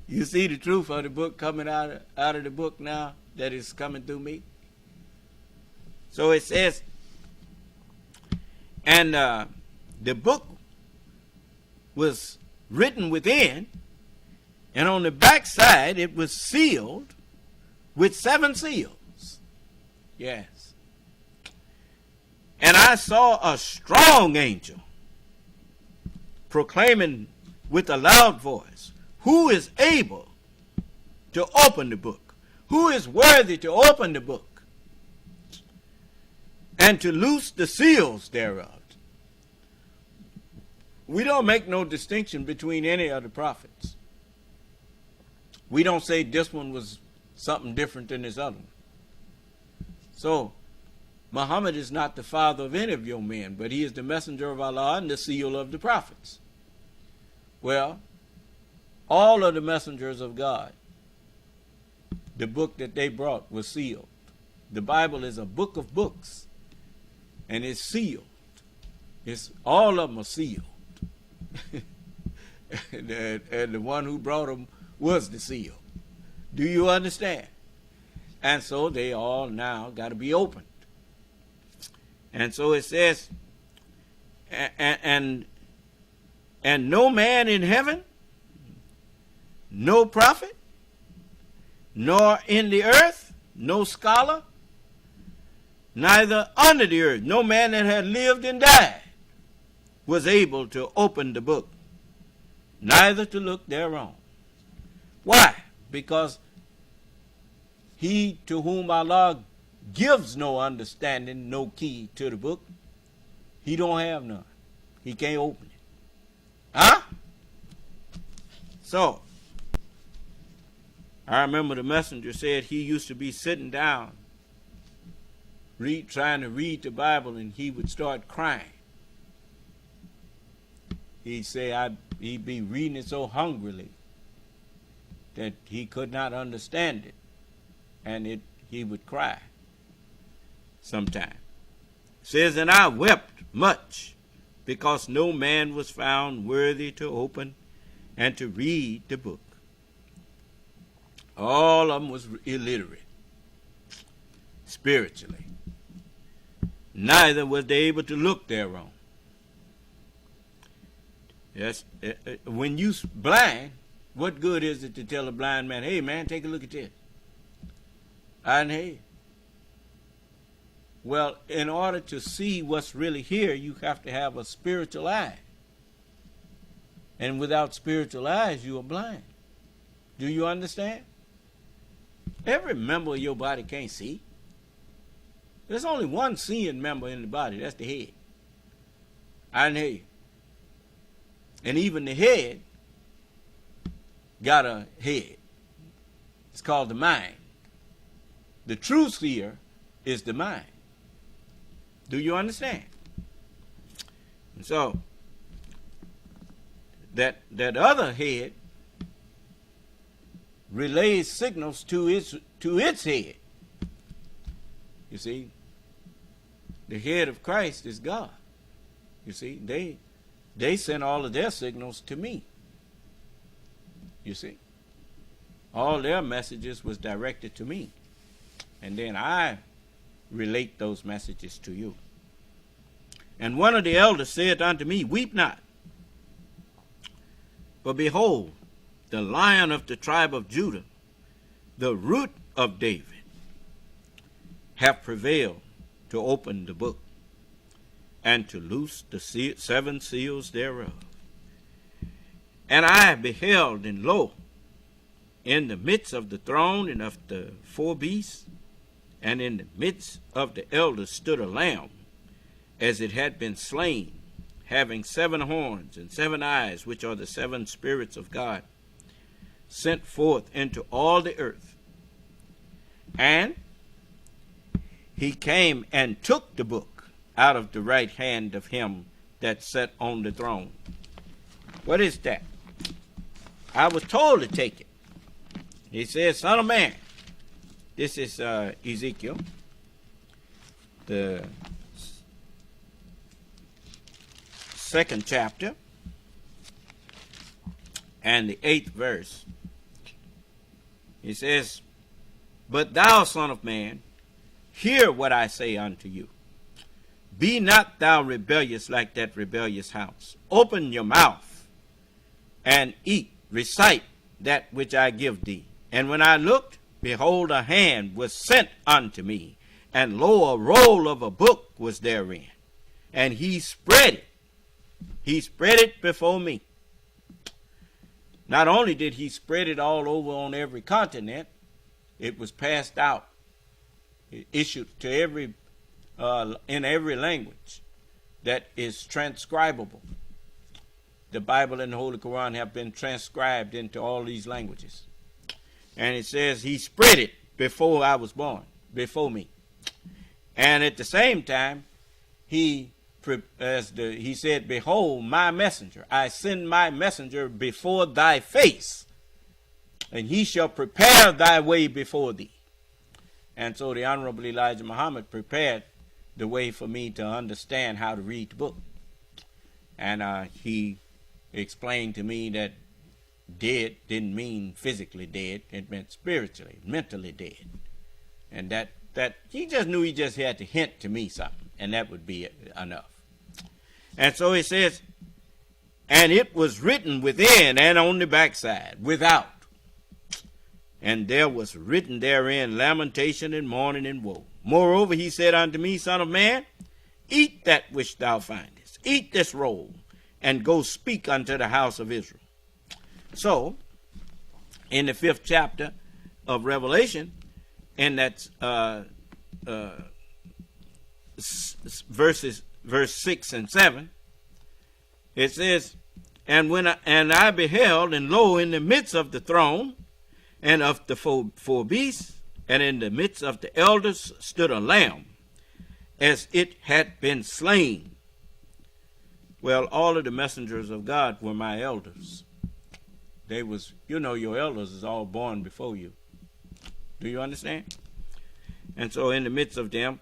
You see the truth of the book coming out of the book now that is coming through me? So it says, and the book was written within, and on the back side it was sealed with 7 seals. Yes. And I saw a strong angel proclaiming with a loud voice, who is able to open the book? Who is worthy to open the book and to loose the seals thereof? We don't make no distinction between any of the prophets. We don't say this one was something different than this other one. So, Muhammad is not the father of any of your men, but he is the messenger of Allah and the seal of the prophets. Well, all of the messengers of God, the book that they brought was sealed. The Bible is a book of books, and it's sealed. All of them are sealed. and the one who brought them was the seal. Do you understand? And so they all now got to be opened. And so it says, and no man in heaven, no prophet, nor in the earth, no scholar, neither under the earth, no man that had lived and died was able to open the book, neither to look thereon. Why? Because he to whom Allah gives no understanding, no key to the book, he don't have none. He can't open it. Huh? So, I remember the messenger said he used to be sitting down, trying to read the Bible, and he would start crying. He'd say he'd be reading it so hungrily that he could not understand it, and he would cry sometime. It says, and I wept much, because no man was found worthy to open and to read the book. All of them was illiterate, spiritually. Neither was they able to look thereon. Yes, when you blind, what good is it to tell a blind man, hey man, take a look at this? And hey, well, in order to see what's really here, you have to have a spiritual eye. And without spiritual eyes, you are blind. Do you understand? Every member of your body can't see. There's only one seeing member in the body. That's the head. And hey, and even the head got a head. It's called the mind. The true seer is the mind. Do you understand? And so, that other head relays signals to its head. You see, the head of Christ is God. You see, they sent all of their signals to me. You see, all their messages was directed to me, and then I relate those messages to you. And one of the elders said unto me, weep not, for behold, the Lion of the tribe of Judah, the root of David, hath prevailed to open the book and to loose the seven seals thereof. And I beheld, and lo, in the midst of the throne and of the four beasts, and in the midst of the elders stood a lamb, as it had been slain, having 7 horns and 7 eyes, which are the 7 spirits of God, sent forth into all the earth. And he came and took the book out of the right hand of him that sat on the throne. What is that? I was told to take it. He says, Son of man. This is Ezekiel, the 2nd chapter and the 8th verse. He says, But thou, son of man, hear what I say unto you. Be not thou rebellious like that rebellious house. Open your mouth and eat, recite that which I give thee. And when I looked, behold, a hand was sent unto me, and lo, a roll of a book was therein. And he spread it. He spread it before me. Not only did he spread it all over on every continent, it was passed out, issued to in every language that is transcribable. The Bible and the Holy Quran have been transcribed into all these languages. And it says he spread it before I was born, before me. And at the same time, he said, Behold, my messenger. I send my messenger before thy face, and he shall prepare thy way before thee. And so the Honorable Elijah Muhammad prepared the way for me to understand how to read the book. And he explained to me that dead didn't mean physically dead. It meant spiritually, mentally dead. And that he just knew he just had to hint to me something, and that would be enough. And so it says, and it was written within and on the backside, without. And there was written therein lamentation and mourning and woe. Moreover, he said unto me, Son of man, eat that which thou findest. Eat this roll, and go speak unto the house of Israel. So, in the 5th chapter of Revelation, and that's verse 6 and 7, it says, and I beheld, and lo, in the midst of the throne, and of the four beasts, and in the midst of the elders stood a lamb, as it had been slain. Well, all of the messengers of God were my elders. They was, your elders is all born before you. Do you understand? And so in the midst of them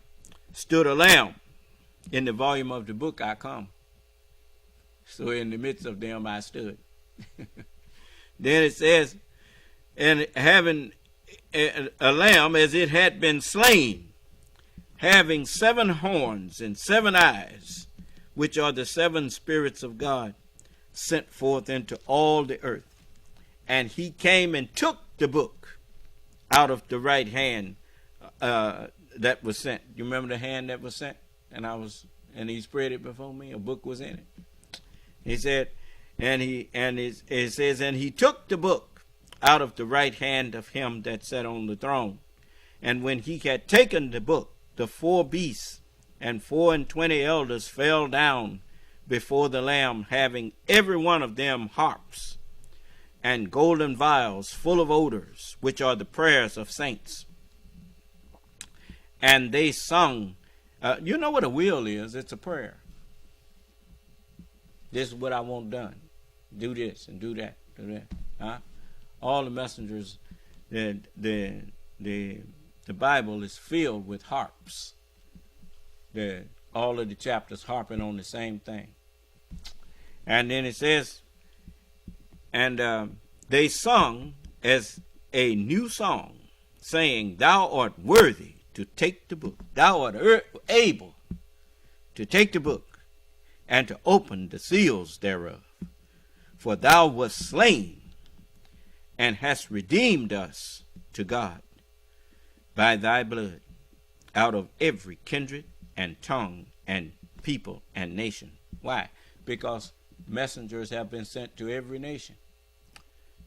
stood a lamb. In the volume of the book I come. So in the midst of them I stood. Then it says, and having a lamb as it had been slain, having 7 horns and 7 eyes, which are the 7 spirits of God, sent forth into all the earth. And he came and took the book out of the right hand that was sent. You remember the hand that was sent? And he spread it before me. A book was in it. He said, it says, and he took the book out of the right hand of him that sat on the throne. And when he had taken the book, the 4 beasts and 24 elders fell down before the Lamb, having every one of them harps and golden vials full of odors, which are the prayers of saints. And they sung. You know what a will is? It's a prayer. This is what I want done. Do this and do that. Do that. Huh? All the messengers, the Bible is filled with harps. All of the chapters harping on the same thing. And then it says, and they sung as a new song, saying, Thou art worthy to take the book. Thou art able to take the book and to open the seals thereof. For thou wast slain and hast redeemed us to God by thy blood out of every kindred and tongue and people and nation. Why? Because messengers have been sent to every nation.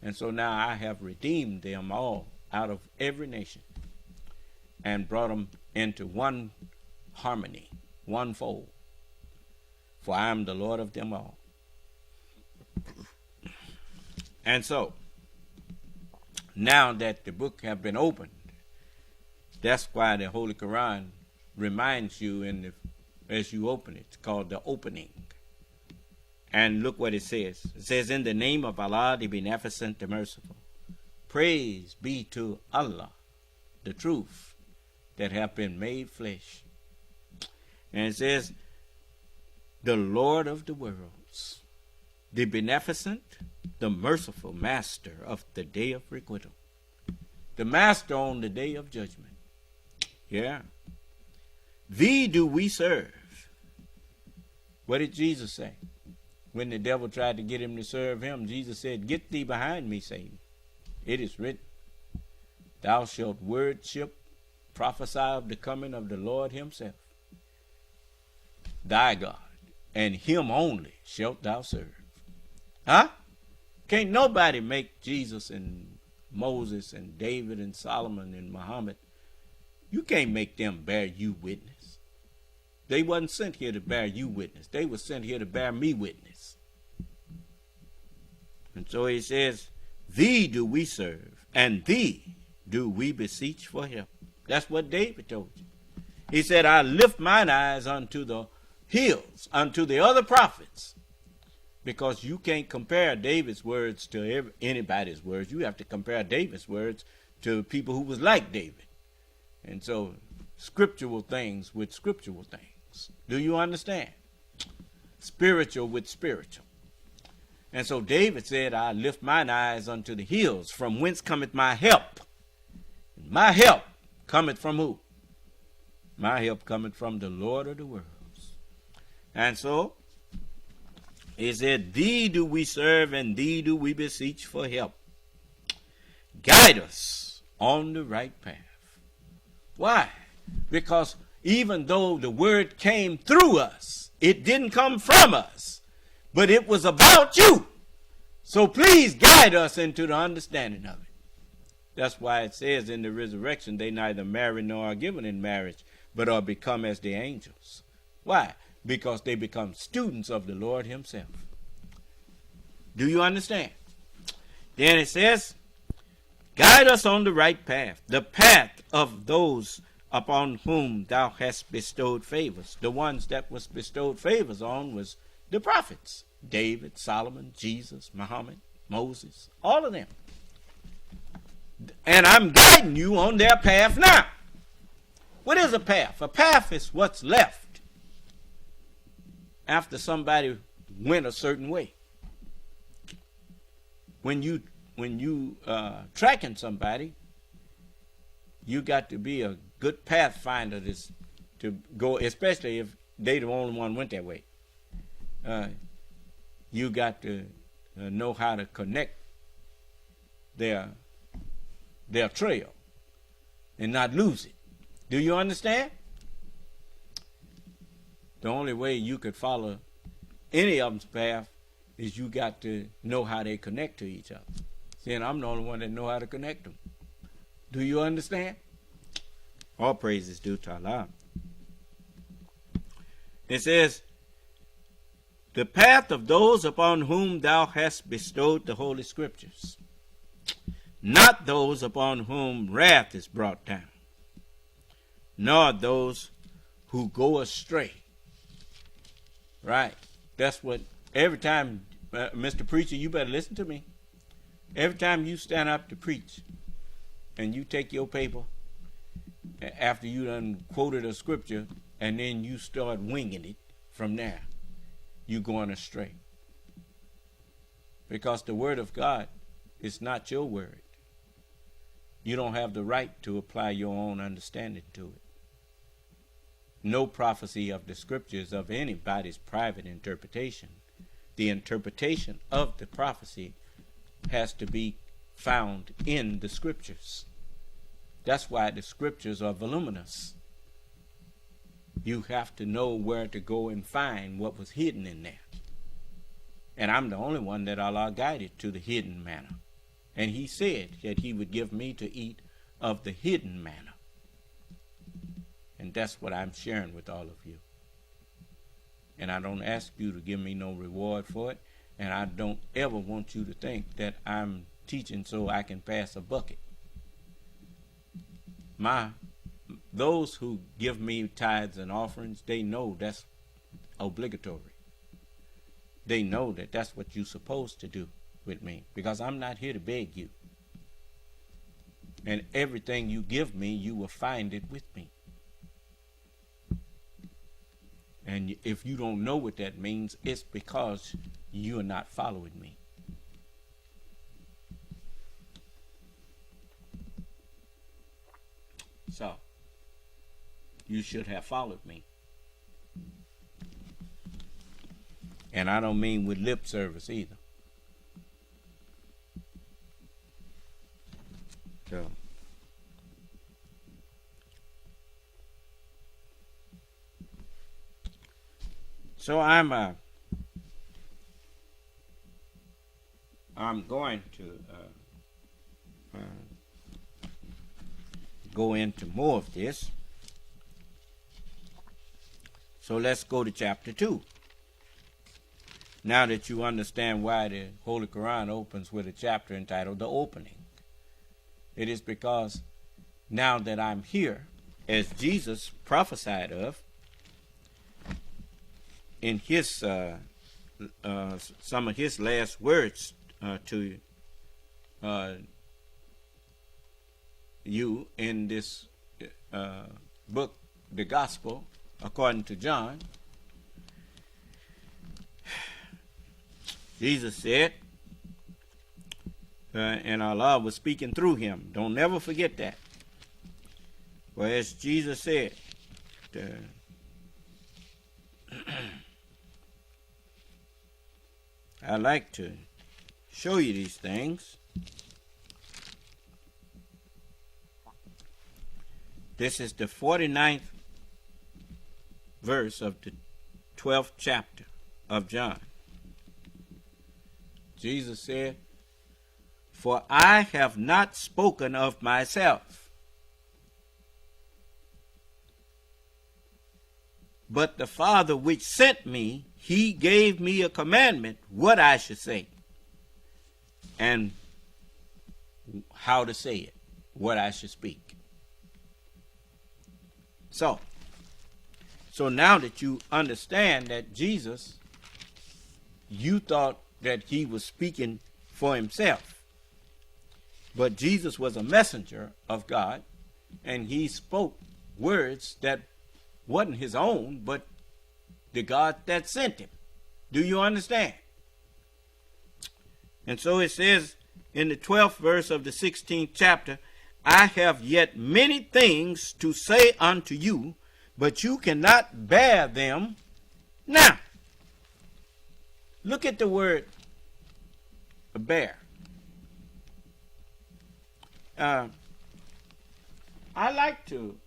And so now I have redeemed them all out of every nation and brought them into one harmony, one fold. For I am the Lord of them all. And so, now that the book have been opened, that's why the Holy Quran reminds you as you open it. It's called the opening. And look what it says. It says, in the name of Allah, the Beneficent, the Merciful. Praise be to Allah, the truth that have been made flesh. And it says, the Lord of the worlds, the Beneficent, the Merciful Master of the day of requital. The Master on the day of judgment. Yeah. Thee do we serve. What did Jesus say? When the devil tried to get him to serve him, Jesus said, Get thee behind me, Satan. It is written, Thou shalt worship, prophesy of the coming of the Lord himself, thy God, and him only shalt thou serve. Huh? Can't nobody make Jesus and Moses and David and Solomon and Muhammad. You can't make them bear you witness. They wasn't sent here to bear you witness. They were sent here to bear me witness. And so he says, Thee do we serve, and thee do we beseech for help. That's what David told you. He said, I lift mine eyes unto the hills, unto the other prophets. Because you can't compare David's words to anybody's words. You have to compare David's words to people who was like David. And so, scriptural things with scriptural things. Do you understand? Spiritual with spiritual. And so David said, I lift mine eyes unto the hills, from whence cometh my help. My help cometh from who? My help cometh from the Lord of the worlds. And so he said, thee do we serve, and thee do we beseech for help. Guide us on the right path. Why? Because even though the word came through us, it didn't come from us, but it was about you. So please guide us into the understanding of it. That's why it says in the resurrection, they neither marry nor are given in marriage, but are become as the angels. Why? Because they become students of the Lord himself. Do you understand? Then it says, guide us on the right path, the path of those upon whom thou hast bestowed favors. The ones that was bestowed favors on was the prophets. David, Solomon, Jesus, Muhammad, Moses, all of them. And I'm guiding you on their path now. What is a path? A path is what's left after somebody went a certain way. When you tracking somebody, you got to be a good pathfinder to go, especially if they the only one went that way. You got to know how to connect their trail and not lose it. Do you understand? The only way you could follow any of them's path is you got to know how they connect to each other. See, and I'm the only one that know how to connect them. Do you understand? All praises due to Allah. It says, the path of those upon whom thou hast bestowed the holy scriptures, not those upon whom wrath is brought down, nor those who go astray. Right. That's what, every time, Mr. Preacher, you better listen to me. Every time you stand up to preach and you take your paper after you done quoted a scripture and then you start winging it from there, you're going astray. Because the word of God is not your word. You don't have the right to apply your own understanding to it. No prophecy of the scriptures of anybody's private interpretation. The interpretation of the prophecy has to be found in the scriptures. That's why the scriptures are voluminous. You have to know where to go and find what was hidden in there. And I'm the only one that Allah guided to the hidden manna. And he said that he would give me to eat of the hidden manna. And that's what I'm sharing with all of you. And I don't ask you to give me no reward for it. And I don't ever want you to think that I'm teaching so I can pass a bucket. Those who give me tithes and offerings, they know that's obligatory. They know that that's what you're supposed to do with me, because I'm not here to beg you. And everything you give me, you will find it with me. And if you don't know what that means, it's because you are not following me. So, you should have followed me. And I don't mean with lip service either. So I'm going to go into more of this. So let's go to chapter 2. Now that you understand why the Holy Quran opens with a chapter entitled The Opening, it is because now that I'm here, as Jesus prophesied of, in his some of his last words to you in this book, the Gospel according to John, Jesus said, and Allah was speaking through him. Don't never forget that. Well, as Jesus said, I like to show you these things. This is the 49th verse of the 12th chapter of John. Jesus said, "For I have not spoken of myself, but the Father which sent me, he gave me a commandment what I should say, and how to say it, what I should speak." So now that you understand that Jesus, you thought that he was speaking for himself, but Jesus was a messenger of God, and he spoke words that wasn't his own, but the God that sent him. Do you understand? And so it says in the 12th verse of the 16th chapter, "I have yet many things to say unto you, but you cannot bear them now." Look at the word bear. I like to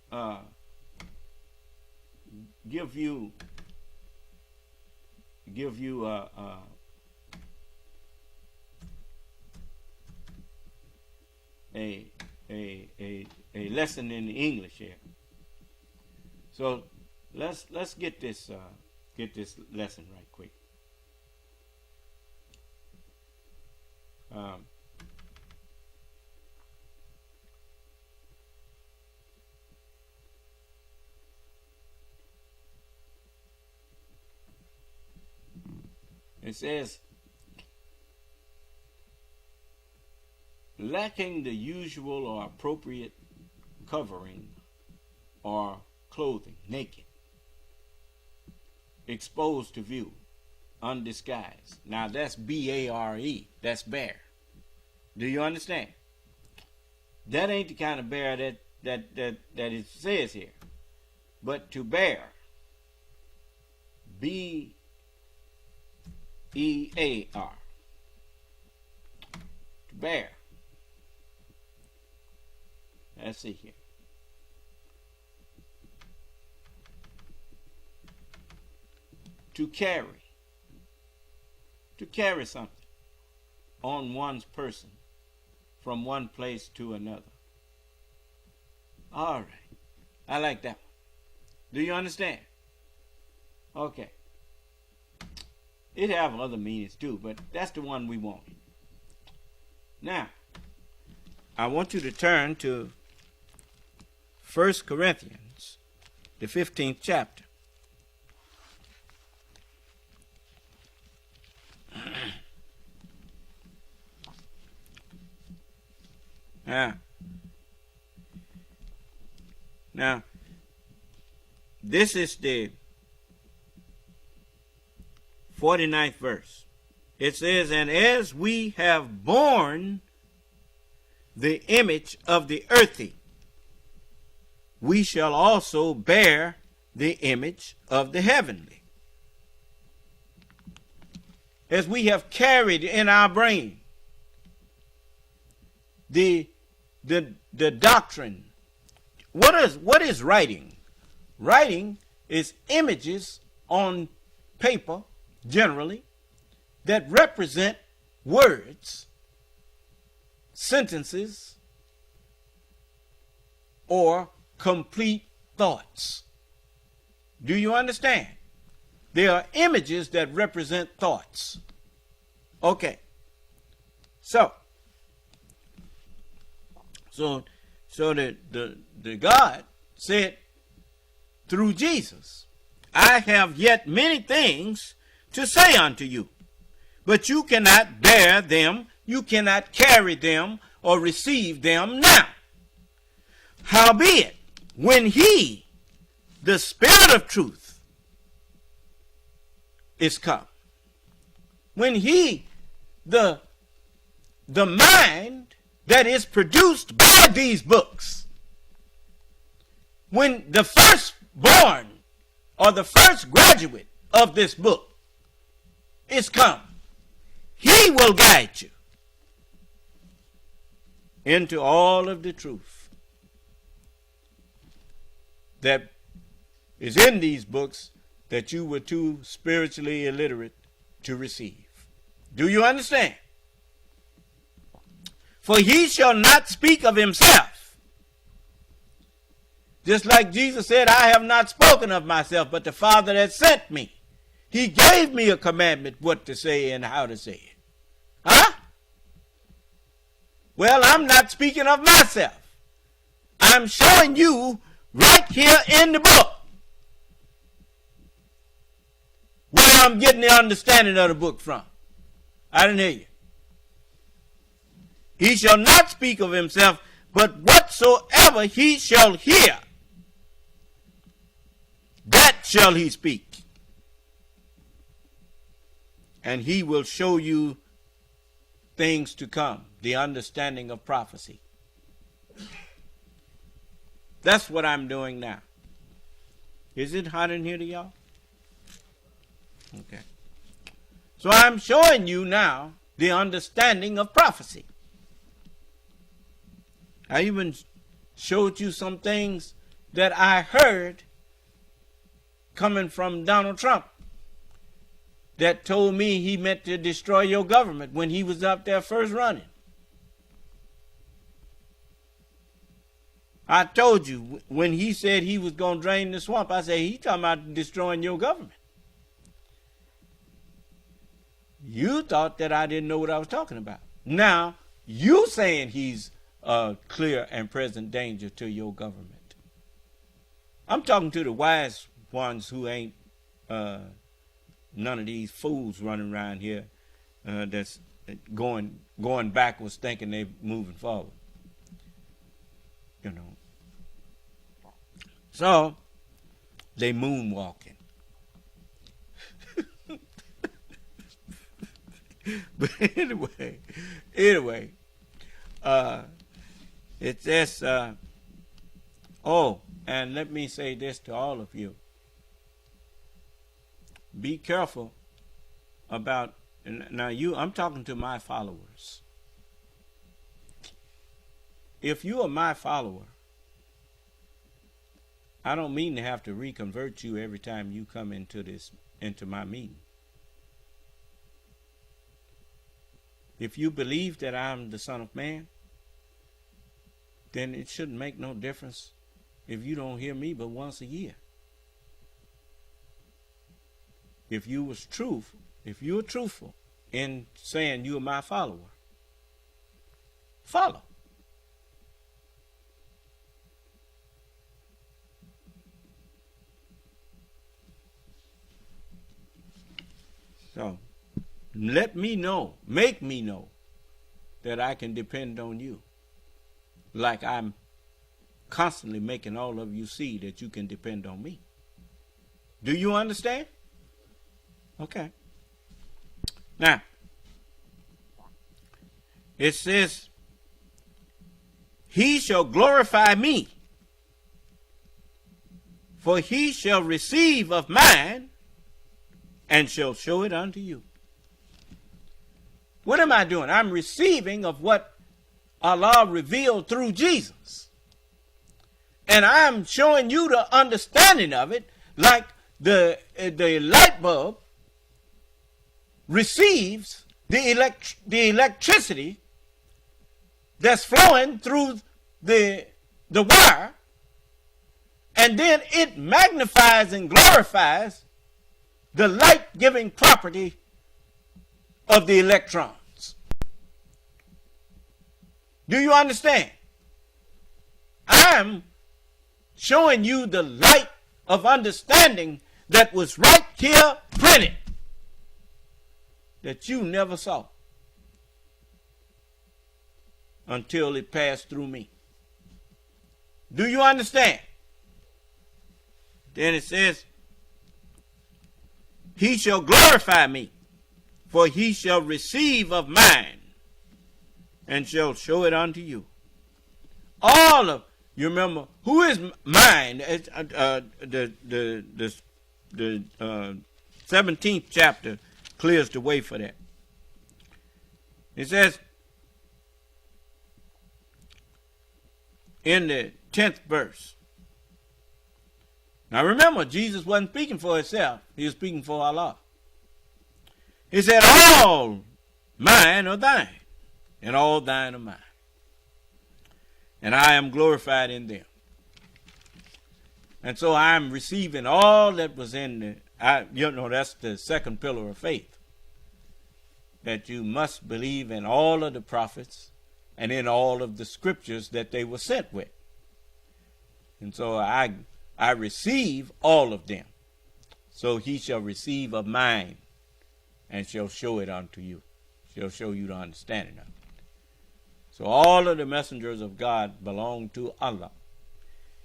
give you a lesson in English here. So let's get this lesson right quick. It says, lacking the usual or appropriate covering or clothing, naked, exposed to view, undisguised. Now that's B-A-R-E, that's bare. Do you understand? That ain't the kind of bear that it says here. But to bear, B-E-A-R, to bear. Let's see here. To carry something on one's person from one place to another. All right. I like that one. Do you understand? Okay. It have other meanings too, but that's the one we want. Now, I want you to turn to 1 Corinthians, the 15th chapter. Now, this is the 49th verse. It says, "And as we have borne the image of the earthy, we shall also bear the image of the heavenly." As we have carried in our brain the doctrine. What is writing? Writing is images on paper, generally, that represent words, sentences, or complete thoughts. Do you understand? There are images that represent thoughts. Okay. So the God said through Jesus, "I have yet many things to say unto you, but you cannot bear them, you cannot carry them or receive them now. Howbeit, when he, the Spirit of truth, is come." when the mind that is produced by these books, when the firstborn or the first graduate of this book is come, he will guide you into all of the truth that is in these books that you were too spiritually illiterate to receive. Do you understand? For he shall not speak of himself. Just like Jesus said, I have not spoken of myself, but the Father that sent me. He gave me a commandment what to say and how to say it. Huh? Well, I'm not speaking of myself. I'm showing you right here in the book where I'm getting the understanding of the book from. I didn't hear you. He shall not speak of himself, but whatsoever he shall hear, that shall he speak. And he will show you things to come, the understanding of prophecy. That's what I'm doing now. Is it hot in here to y'all? Okay. So I'm showing you now the understanding of prophecy. I even showed you some things that I heard coming from Donald Trump that told me he meant to destroy your government when he was up there first running. I told you when he said he was going to drain the swamp, I said, he talking about destroying your government. You thought that I didn't know what I was talking about. Now, you saying he's a clear and present danger to your government. I'm talking to the wise ones who ain't none of these fools running around here that's going backwards thinking they're moving forward. You know. So, they moonwalking. But anyway, it says, and let me say this to all of you. Be careful about, now I'm talking to my followers. If you are my follower, I don't mean to have to reconvert you every time you come into my meeting. If you believe that I'm the Son of Man, then it shouldn't make no difference if you don't hear me but once a year. If you were truthful in saying you are my follower, follow. So, let me know, make me know that I can depend on you. Like I'm constantly making all of you see that you can depend on me. Do you understand? Okay. Now, it says, he shall glorify me, for he shall receive of mine and shall show it unto you. What am I doing? I'm receiving of what Allah revealed through Jesus. And I'm showing you the understanding of it, like the light bulb receives the electricity that's flowing through the wire, and then it magnifies and glorifies the light-giving property of the electrons. Do you understand? I'm showing you the light of understanding that was right here printed that you never saw until it passed through me. Do you understand? Then it says, he shall glorify me, for he shall receive of mine, and shall show it unto you. All of you remember who is mine? The 17th chapter clears the way for that. It says in the 10th verse. Now remember, Jesus wasn't speaking for himself. He was speaking for Allah. He said, all mine are thine, and all thine are mine. And I am glorified in them. And so I'm receiving all that was in the, that's the second pillar of faith. That you must believe in all of the prophets and in all of the scriptures that they were sent with. And so I receive all of them. So he shall receive of mine and shall show it unto you. Shall show you the understanding of it. So all of the messengers of God belong to Allah.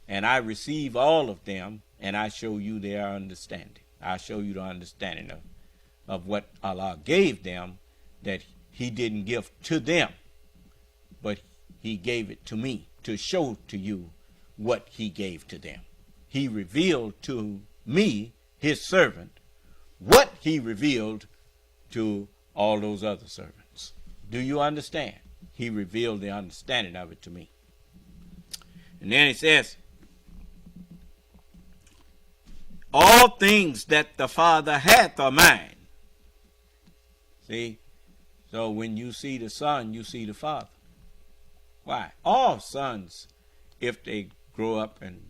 And I receive all of them, and I show you their understanding. I show you the understanding of what Allah gave them that he didn't give to them, but he gave it to me to show to you what he gave to them. He revealed to me, his servant, what he revealed to all those other servants. Do you understand? He revealed the understanding of it to me. And then he says, all things that the Father hath are mine. See? So when you see the Son, you see the Father. Why? All sons, if they grow up and,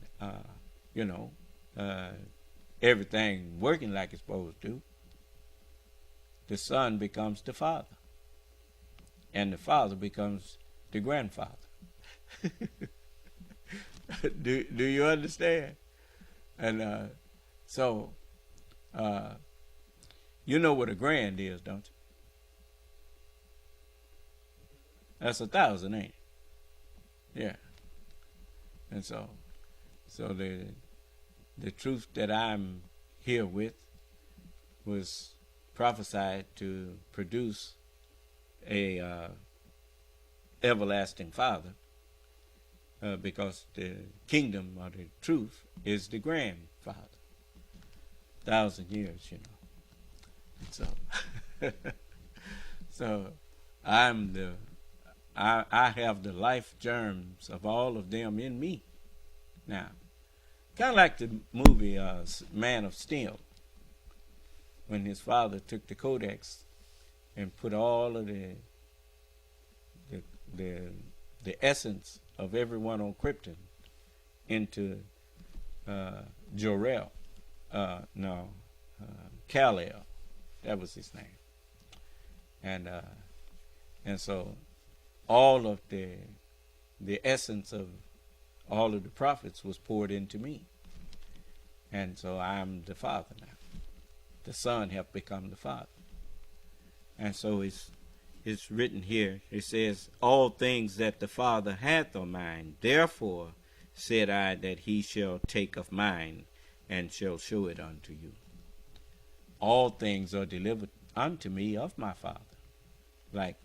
everything working like it's supposed to, the Son becomes the Father. And the Father becomes the grandfather. Do you understand? And you know what a grand is, don't you? That's 1,000, ain't it? Yeah. And so the truth that I'm here with was prophesied to produce a everlasting Father, because the kingdom or the truth is the grandfather. 1,000 years, And so I have the life germs of all of them in me. Now, kind of like the movie Man of Steel, when his father took the codex and put all of the essence of everyone on Krypton into Jor-El. Kal-El. That was his name. And so all of the essence of all of the prophets was poured into me. And so I'm the Father now. The Son have become the Father. And so it's written here. It says, all things that the Father hath are mine. Therefore said I that he shall take of mine and shall show it unto you. All things are delivered unto me of my Father. Like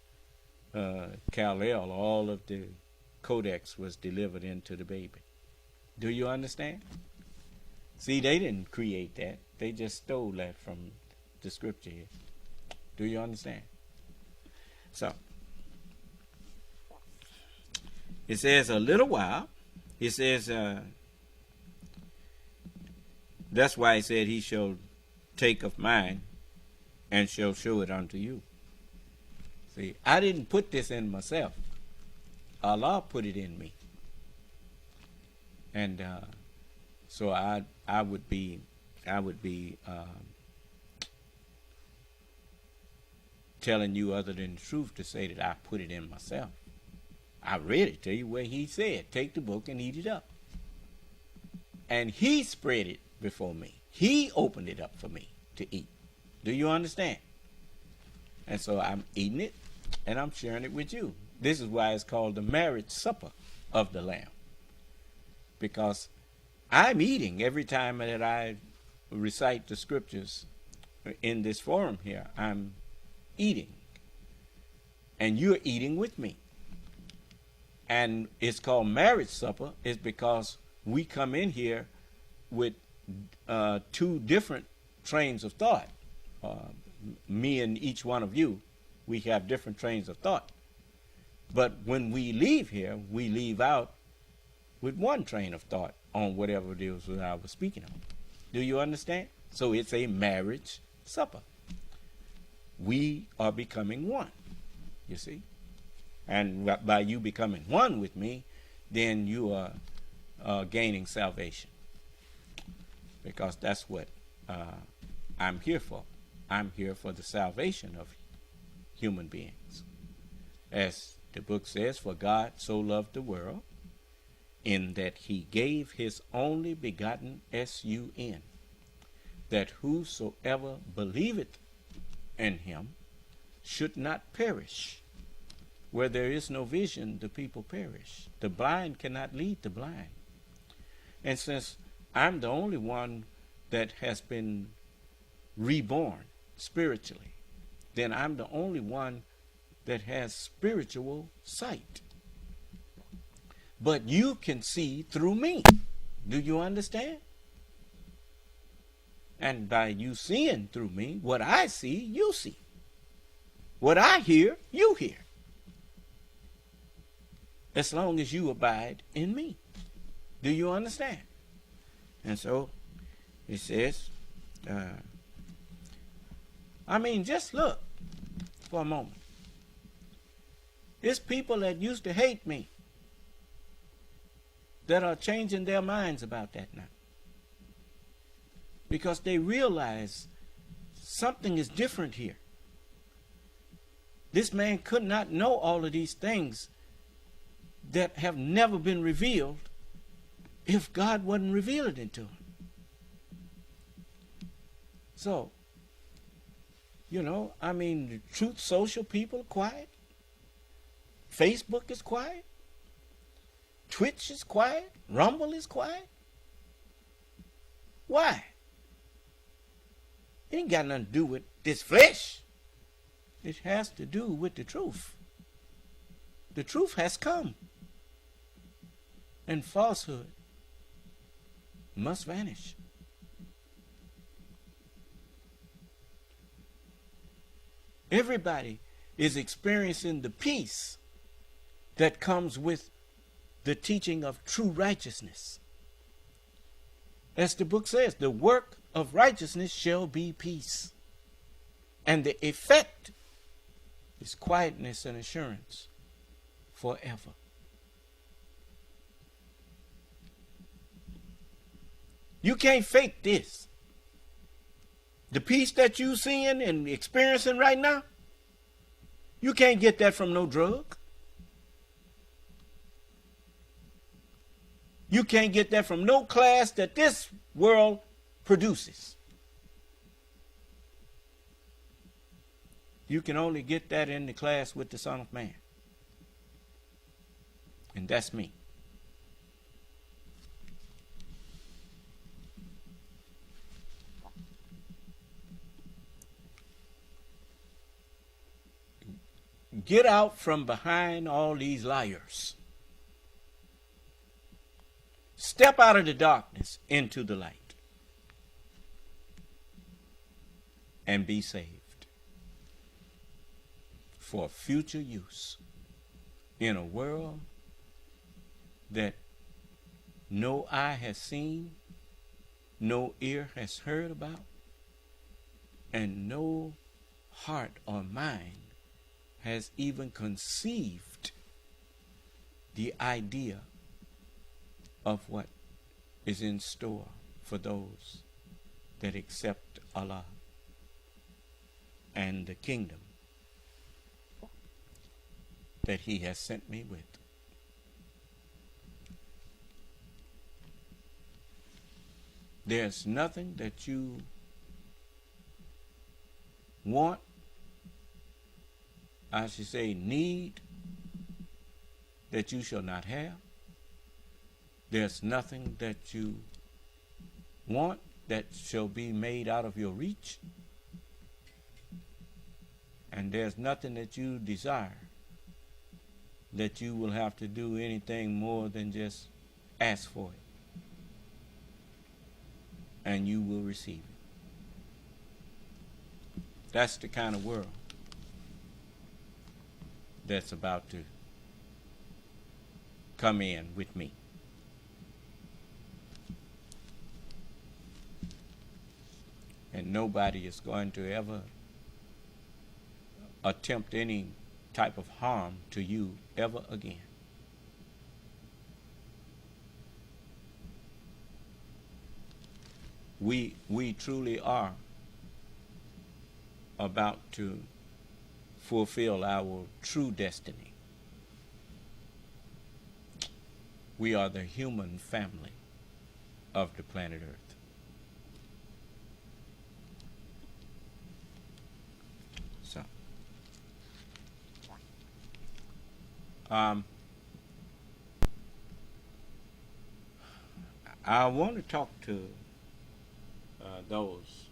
Kal-El, all of the codex was delivered into the baby. Do you understand? See, they didn't create that. They just stole that from the scripture here. Do you understand? So, it says a little while. It says, that's why he said he shall take of mine and shall show it unto you. See, I didn't put this in myself. Allah put it in me. And so I would be telling you other than the truth to say that I put it in myself. I read it to you where he said, take the book and eat it up. And he spread it before me. He opened it up for me to eat. Do you understand? And so I'm eating it and I'm sharing it with you. This is why it's called the marriage supper of the Lamb. Because I'm eating every time that I recite the scriptures in this forum here. I'm eating. And you're eating with me. And it's called marriage supper is because we come in here with two different trains of thought. Me and each one of you, we have different trains of thought. But when we leave here, we leave out with one train of thought on whatever it is that I was speaking of. Do you understand? So it's a marriage supper. We are becoming one, you see. And by you becoming one with me, then you are gaining salvation. Because that's what I'm here for. I'm here for the salvation of human beings. As the book says, for God so loved the world, in that he gave his only begotten S-U-N, that whosoever believeth in him should not perish. Where there is no vision, the people perish. The blind cannot lead the blind. And since I'm the only one that has been reborn spiritually, then I'm the only one that has spiritual sight. But you can see through me. Do you understand? And by you seeing through me, what I see, you see. What I hear, you hear. As long as you abide in me. Do you understand? And so, it says, just look for a moment. It's people that used to hate me that are changing their minds about that now. Because they realize something is different here. This man could not know all of these things that have never been revealed if God wasn't revealing it to him. So, the Truth Social people are quiet. Facebook is quiet. Twitch is quiet. Rumble is quiet. Why? It ain't got nothing to do with this flesh. It has to do with the truth. The truth has come. And falsehood must vanish. Everybody is experiencing the peace that comes with the teaching of true righteousness. As the book says, the work of righteousness shall be peace. And the effect is quietness and assurance forever. You can't fake this. The peace that you seeing and experiencing right now, you can't get that from no drug. You can't get that from no class that this world produces. You can only get that in the class with the Son of Man. And that's me. Get out from behind all these liars. Step out of the darkness into the light. And be saved. For future use. In a world that no eye has seen, no ear has heard about, and no heart or mind has even conceived the idea of what is in store for those that accept Allah and the kingdom that He has sent me with. There's nothing that you want, I should say need, that you shall not have. There's nothing that you want that shall be made out of your reach. And there's nothing that you desire that you will have to do anything more than just ask for it. And you will receive it. That's the kind of world that's about to come in with me. And nobody is going to ever attempt any type of harm to you ever again. We truly are about to fulfill our true destiny. We are the human family of the planet Earth. So, I want to talk to those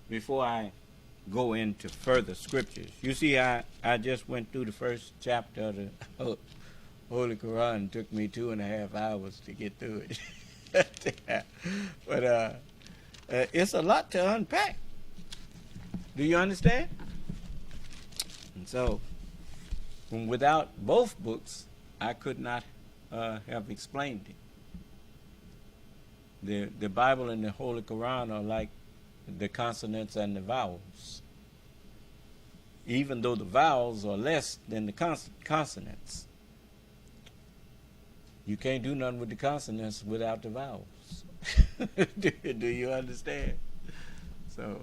before I go into further scriptures. You see, I just went through the first chapter of the Holy Quran. It took me 2.5 hours to get through it. But it's a lot to unpack. Do you understand? And so, without both books, I could not have explained it. The Bible and the Holy Quran are like the consonants and the vowels. Even though the vowels are less than the consonants. You can't do nothing with the consonants without the vowels. Do you understand? So,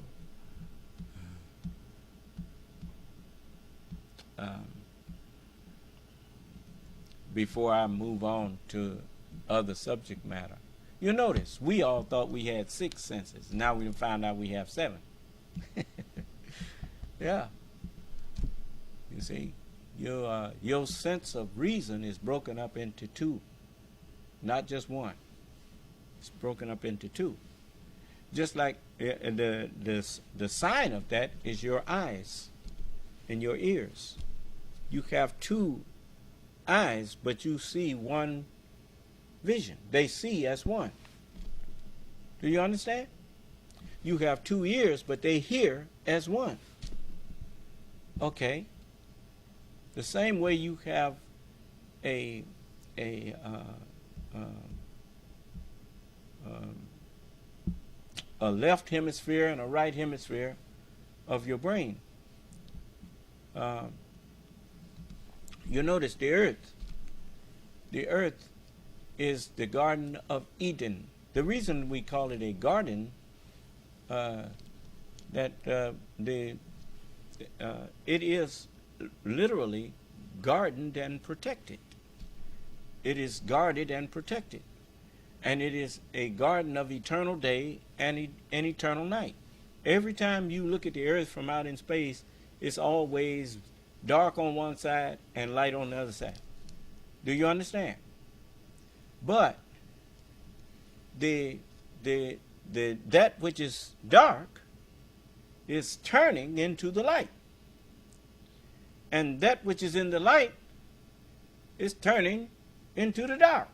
before I move on to other subject matter, you notice we all thought we had 6 senses. Now we found out we have 7. Yeah. You see, your sense of reason is broken up into 2, not just 1. It's broken up into 2. Just like the sign of that is your eyes and your ears. You have 2 eyes, but you see 1 vision. They see as 1. Do you understand? You have 2 ears, but they hear as 1. Okay. The same way you have a left hemisphere and a right hemisphere of your brain. You notice the earth. The earth is the Garden of Eden. The reason we call it a garden, it is literally guarded and protected. It is guarded and protected. And it is a garden of eternal day and eternal night. Every time you look at the earth from out in space, it's always dark on one side and light on the other side. Do you understand? But that which is dark is turning into the light. And that which is in the light is turning into the dark.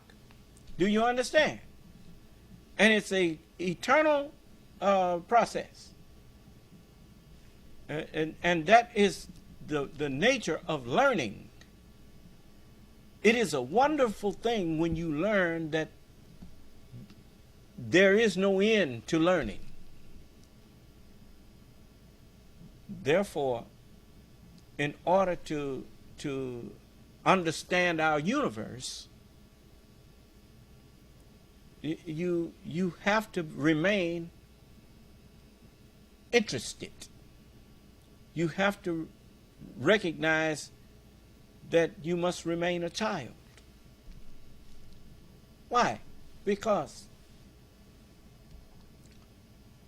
Do you understand? And it's a eternal process. And that is the nature of learning. It is a wonderful thing when you learn that there is no end to learning. Therefore, in order to understand our universe, you have to remain interested. You have to recognize that you must remain a child. Why? Because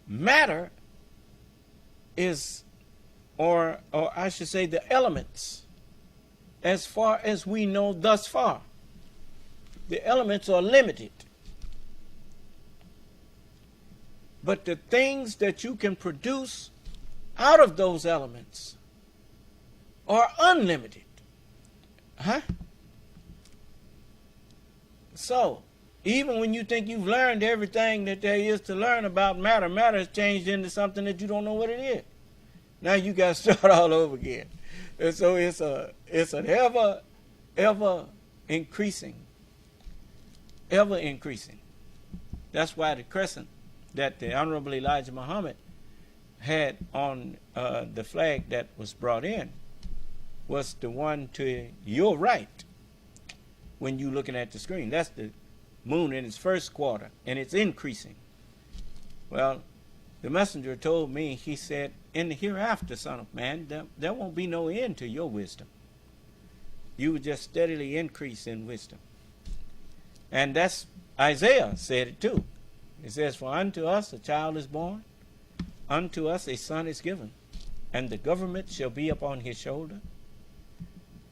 matter is, or I should say the elements, as far as we know thus far, the elements are limited. But the things that you can produce out of those elements or unlimited. Huh? So, even when you think you've learned everything that there is to learn about matter, matter has changed into something that you don't know what it is. Now you got to start all over again. And so it's an ever increasing. That's why the crescent that the Honorable Elijah Muhammad had on the flag that was brought in was the one to your right when you're looking at the screen. That's the moon in its first quarter, and it's increasing. Well, the messenger told me, he said, in the hereafter, son of man, there won't be no end to your wisdom. You will just steadily increase in wisdom. And that's, Isaiah said it too. It says, for unto us a child is born, unto us a son is given, and the government shall be upon his shoulder,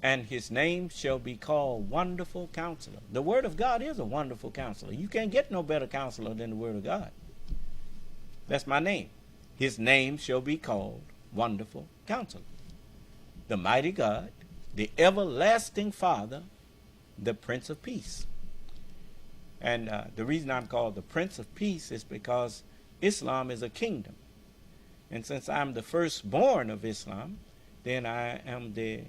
and his name shall be called Wonderful Counselor. The Word of God is a wonderful counselor. You can't get no better counselor than the Word of God. That's my name. His name shall be called Wonderful Counselor. The mighty God, the everlasting Father, the Prince of Peace. And the reason I'm called the Prince of Peace is because Islam is a kingdom. And since I'm the firstborn of Islam, then I am the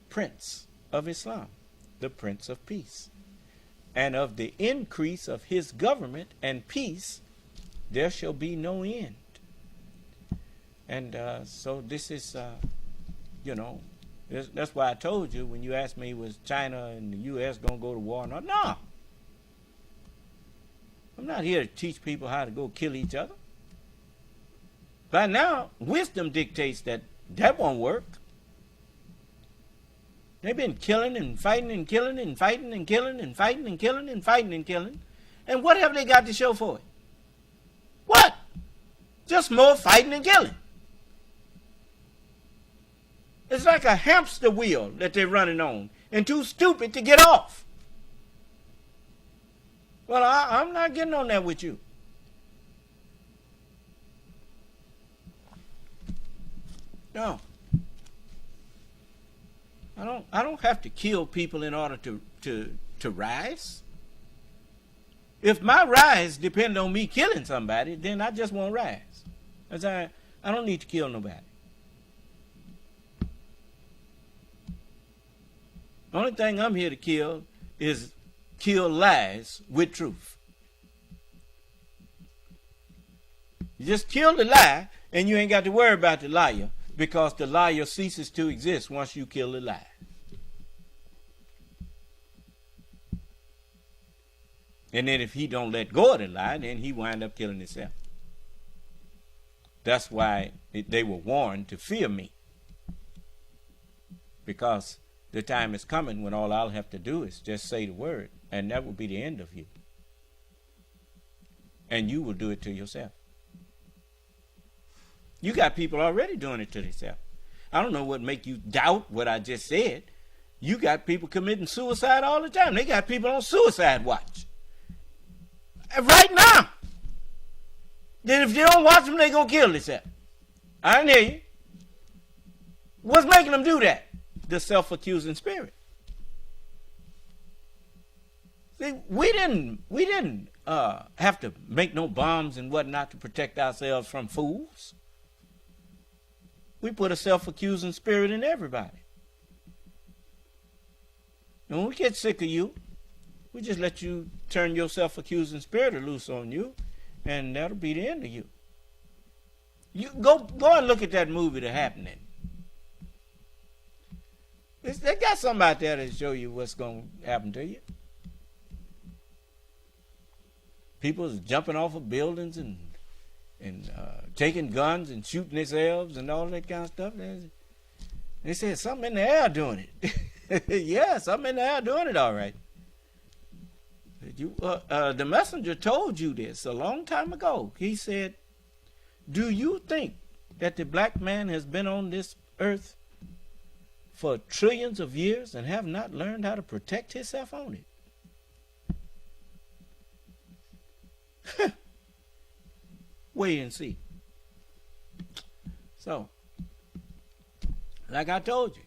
Prince of Islam, the Prince of Peace. And of the increase of his government and peace, there shall be no end. And so this is, that's why I told you when you asked me, was China and the U.S. going to go to war or not? No. I'm not here to teach people how to go kill each other. By now, wisdom dictates that won't work. They've been killing and fighting and killing and fighting and killing and fighting and killing and fighting and killing. And what have they got to show for it? What? Just more fighting and killing. It's like a hamster wheel that they're running on and too stupid to get off. Well, I'm not getting on that with you. No. I don't have to kill people in order to rise. If my rise depends on me killing somebody, then I just won't rise. I don't need to kill nobody. The only thing I'm here to kill is kill lies with truth. You just kill the lie, and you ain't got to worry about the liar, because the liar ceases to exist once you kill the lie. And then if he don't let go of the lie, then he wind up killing himself. That's why they were warned to fear me. Because the time is coming when all I'll have to do is just say the word, and that will be the end of you. And you will do it to yourself. You got people already doing it to themselves. I don't know what make you doubt what I just said. You got people committing suicide all the time. They got people on suicide watch. Right now. Then if they don't watch them, they gonna kill themselves. I didn't hear you. What's making them do that? The self-accusing spirit. See, we didn't have to make no bombs and whatnot to protect ourselves from fools. We put a self-accusing spirit in everybody. And when we get sick of you, we just let you turn your self-accusing spirit loose on you, and that'll be the end of you. You go and look at that movie, The Happening. They got something out there to show you what's going to happen to you. People is jumping off of buildings and taking guns and shooting themselves and all that kind of stuff. They said something in the air doing it. Yeah, something in the air doing it all right. The messenger told you this a long time ago. He said, do you think that the black man has been on this earth for trillions of years and have not learned how to protect himself on it? Wait and see. So, Like I told you,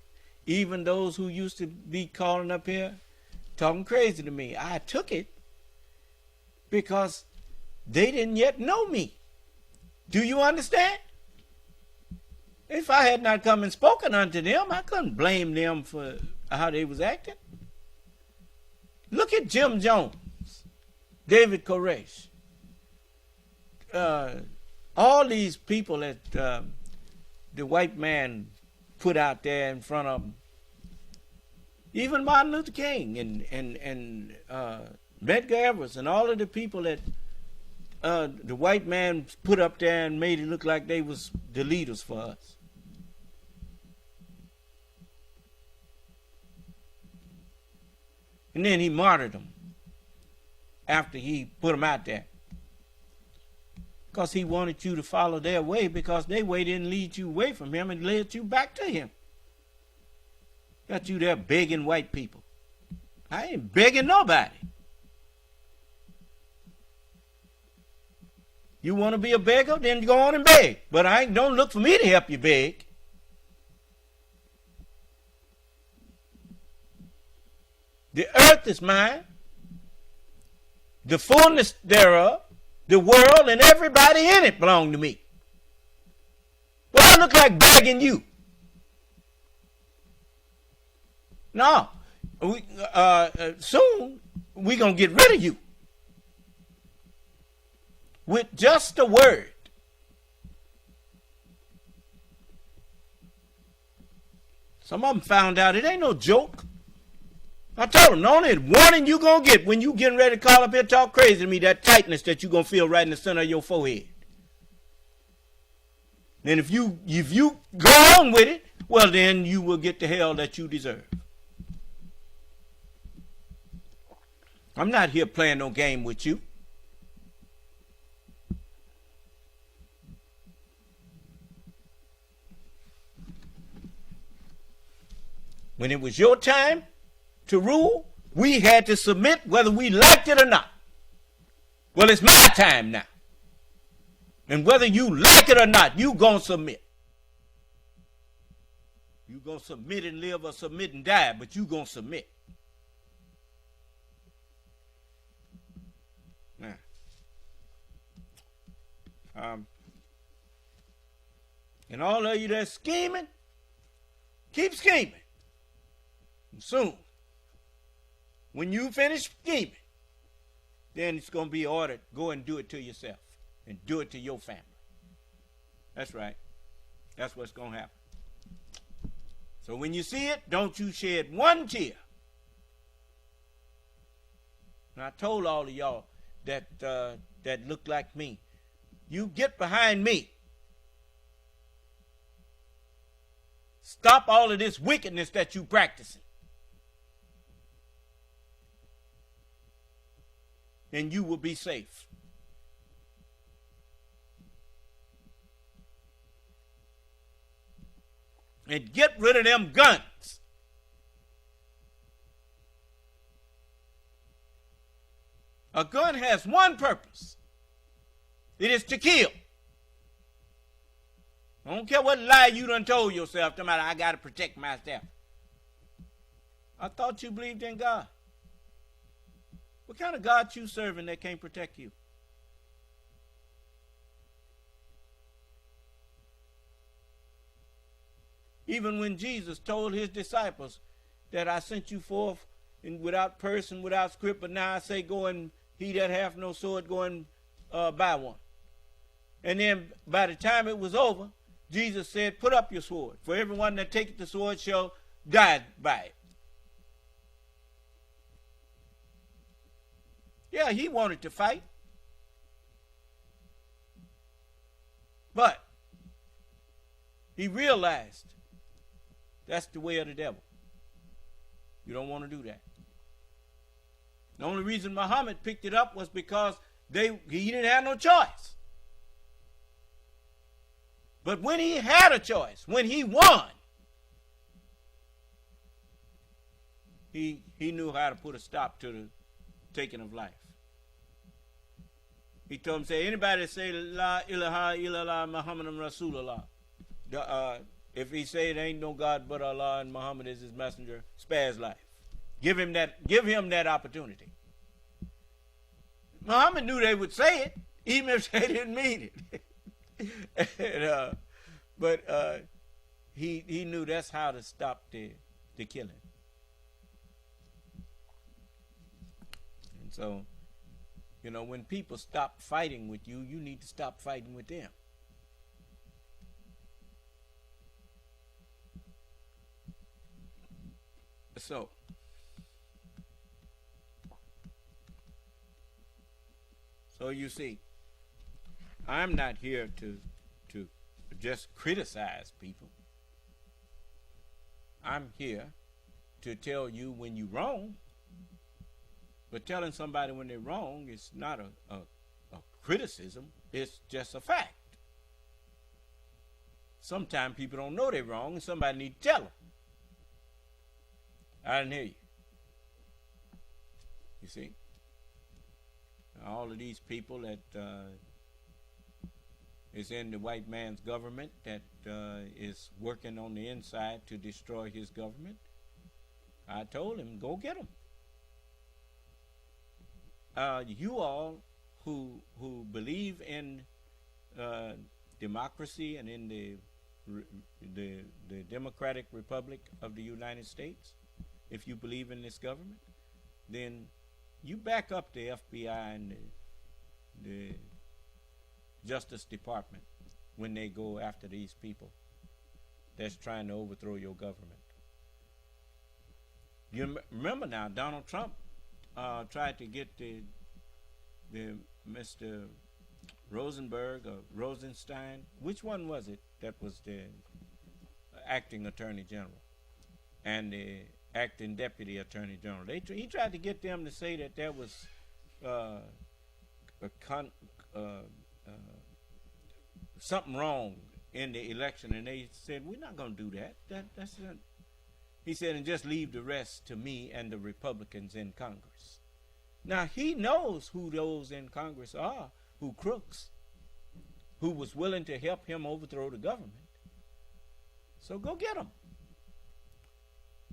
even those who used to be calling up here talking crazy to me, I took it because they didn't yet know me. Do you understand? If I had not come and spoken unto them, I couldn't blame them for how they was acting. Look at Jim Jones, David Koresh, all these people that the white man put out there in front of them. Even Martin Luther King and Medgar Evers and all of the people that the white man put up there and made it look like they was the leaders for us. And then he martyred them after he put them out there. Because he wanted you to follow their way, because their way didn't lead you away from him and led you back to him. Got you there begging white people. I ain't begging nobody. You want to be a beggar? Then go on and beg. But don't look for me to help you beg. The earth is mine, the fullness thereof, the world, and everybody in it belong to me. Well, I look like begging you. No. Soon we're going to get rid of you. With just a word. Some of them found out it ain't no joke. I told them, the only warning you going to get when you getting ready to call up here and talk crazy to me, that tightness that you going to feel right in the center of your forehead. And if you go on with it, well, then you will get the hell that you deserve. I'm not here playing no game with you. When it was your time to rule, we had to submit whether we liked it or not. Well, it's my time now. And whether you like it or not, you gonna submit. You gonna submit and live or submit and die, but you gonna submit. Now, and all of you that's scheming, keep scheming. And soon, when you finish scheming, then it's going to be ordered. Go and do it to yourself and do it to your family. That's right. That's what's going to happen. So when you see it, don't you shed one tear. And I told all of y'all that look like me, you get behind me. Stop all of this wickedness that you practicing. And you will be safe. And get rid of them guns. A gun has one purpose. It is to kill. I don't care what lie you done told yourself. No matter, I got to protect myself. I thought you believed in God. What kind of God you serving that can't protect you? Even when Jesus told his disciples that I sent you forth and without purse and without script, but now I say go and he that hath no sword, go and buy one. And then by the time it was over, Jesus said, put up your sword, for everyone that taketh the sword shall die by it. Yeah, he wanted to fight. But he realized that's the way of the devil. You don't want to do that. The only reason Muhammad picked it up was because he didn't have no choice. But when he had a choice, when he won, he knew how to put a stop to the taking of life. He told him, say, anybody that say La ilaha illallah Muhammadun Rasulullah, If he say it ain't no God but Allah and Muhammad is his messenger, spare his life. Give him that opportunity. Muhammad knew they would say it, even if they didn't mean it. But he knew that's how to stop the killing. And so, when people stop fighting with you, you need to stop fighting with them. So, you see, I'm not here to just criticize people. I'm here to tell you when you're wrong. But telling somebody when they're wrong is not a criticism. It's just a fact. Sometimes people don't know they're wrong, and somebody needs to tell them. I didn't hear you. You see? All of these people that is in the white man's government that is working on the inside to destroy his government, I told him, go get them. You all who believe in democracy and in the Democratic Republic of the United States, if you believe in this government, then you back up the FBI and the Justice Department when they go after these people that's trying to overthrow your government. You remember now, Donald Trump tried to get the Mr. Rosenberg or Rosenstein. Which one was it that was the acting attorney general and the acting deputy attorney general? He tried to get them to say that there was something wrong in the election, and they said, we're not going to do that. That's not. He said, and just leave the rest to me and the Republicans in Congress. Now, he knows who those in Congress are, who crooks, who was willing to help him overthrow the government. So go get them.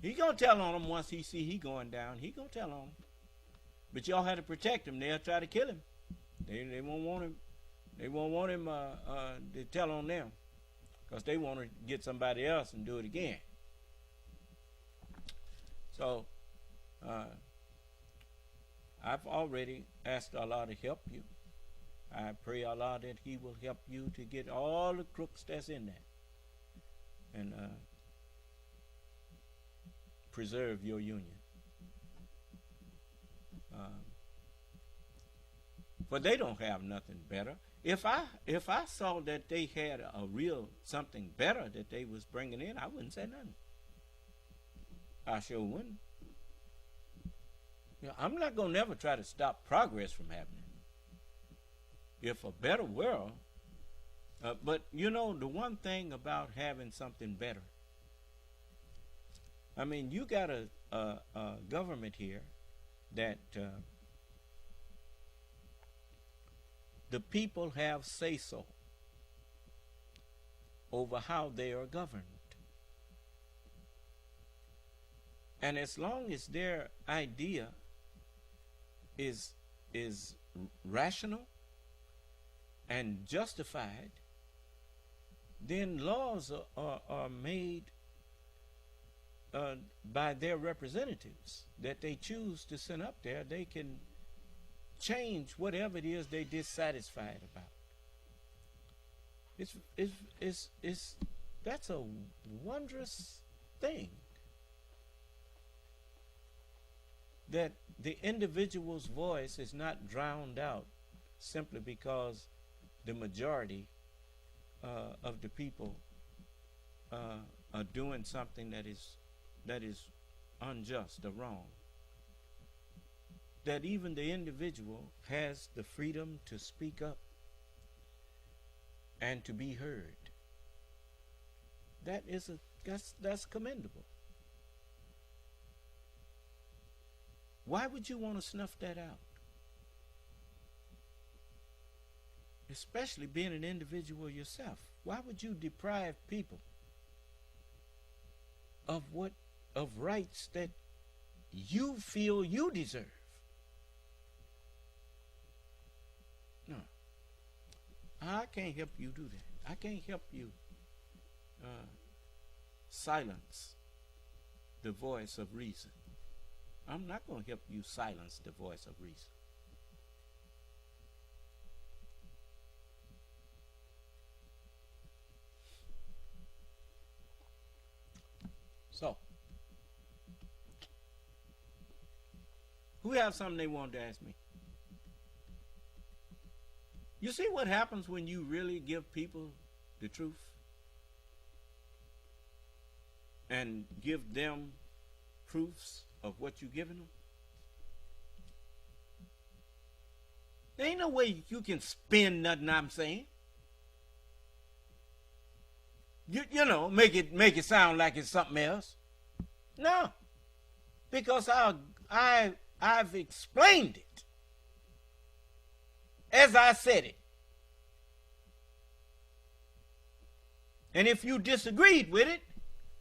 He going to tell on them once he see he going down. He going to tell on them. But y'all have to protect him. They'll try to kill him. They won't want him. They won't want him to tell on them, because they want to get somebody else and do it again. So, I've already asked Allah to help you. I pray Allah that He will help you to get all the crooks that's in there and preserve your union. But they don't have nothing better. If I saw that they had a real something better that they was bringing in, I wouldn't say nothing. I sure wouldn't. I'm not going to never try to stop progress from happening. If a better world, but the one thing about having something better, I mean, you got a government here that the people have say-so over how they are governed. And as long as their idea is rational and justified, then laws are made by their representatives that they choose to send up there. They can change whatever it is they're dissatisfied about. That's a wondrous thing, that the individual's voice is not drowned out simply because the majority of the people are doing something that is unjust or wrong. That even the individual has the freedom to speak up and to be heard. That's commendable. Why would you want to snuff that out? Especially being an individual yourself. Why would you deprive people of rights that you feel you deserve. No. I can't help you do that. I can't help you silence the voice of reason. I'm not going to help you silence the voice of reason. So, who have something they want to ask me? You see what happens when you really give people the truth and give them proofs of what you're giving them? There ain't no way you can spin nothing I'm saying. You know, make it sound like it's something else. No, because I've explained it as I said it. And if you disagreed with it,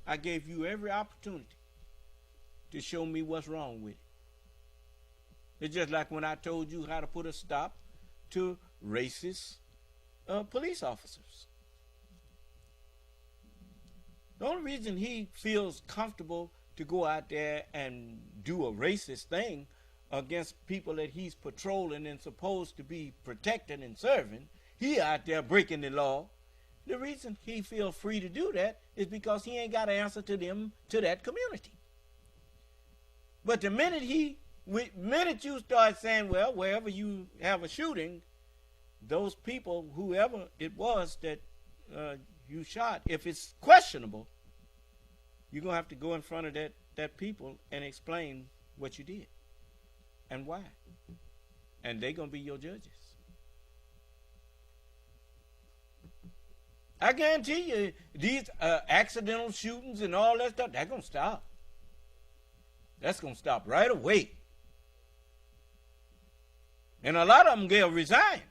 I gave you every opportunity to show me what's wrong with it. It's just like when I told you how to put a stop to racist police officers. The only reason he feels comfortable to go out there and do a racist thing against people that he's patrolling and supposed to be protecting and serving, he out there breaking the law. The reason he feels free to do that is because he ain't got an answer to them, to that community. But the minute you start saying, well, wherever you have a shooting, those people, whoever it was that you shot, if it's questionable, you're going to have to go in front of that people and explain what you did and why. And they're going to be your judges. I guarantee you, these accidental shootings and all that stuff, that's going to stop. That's going to stop right away. And a lot of them, they'll resign.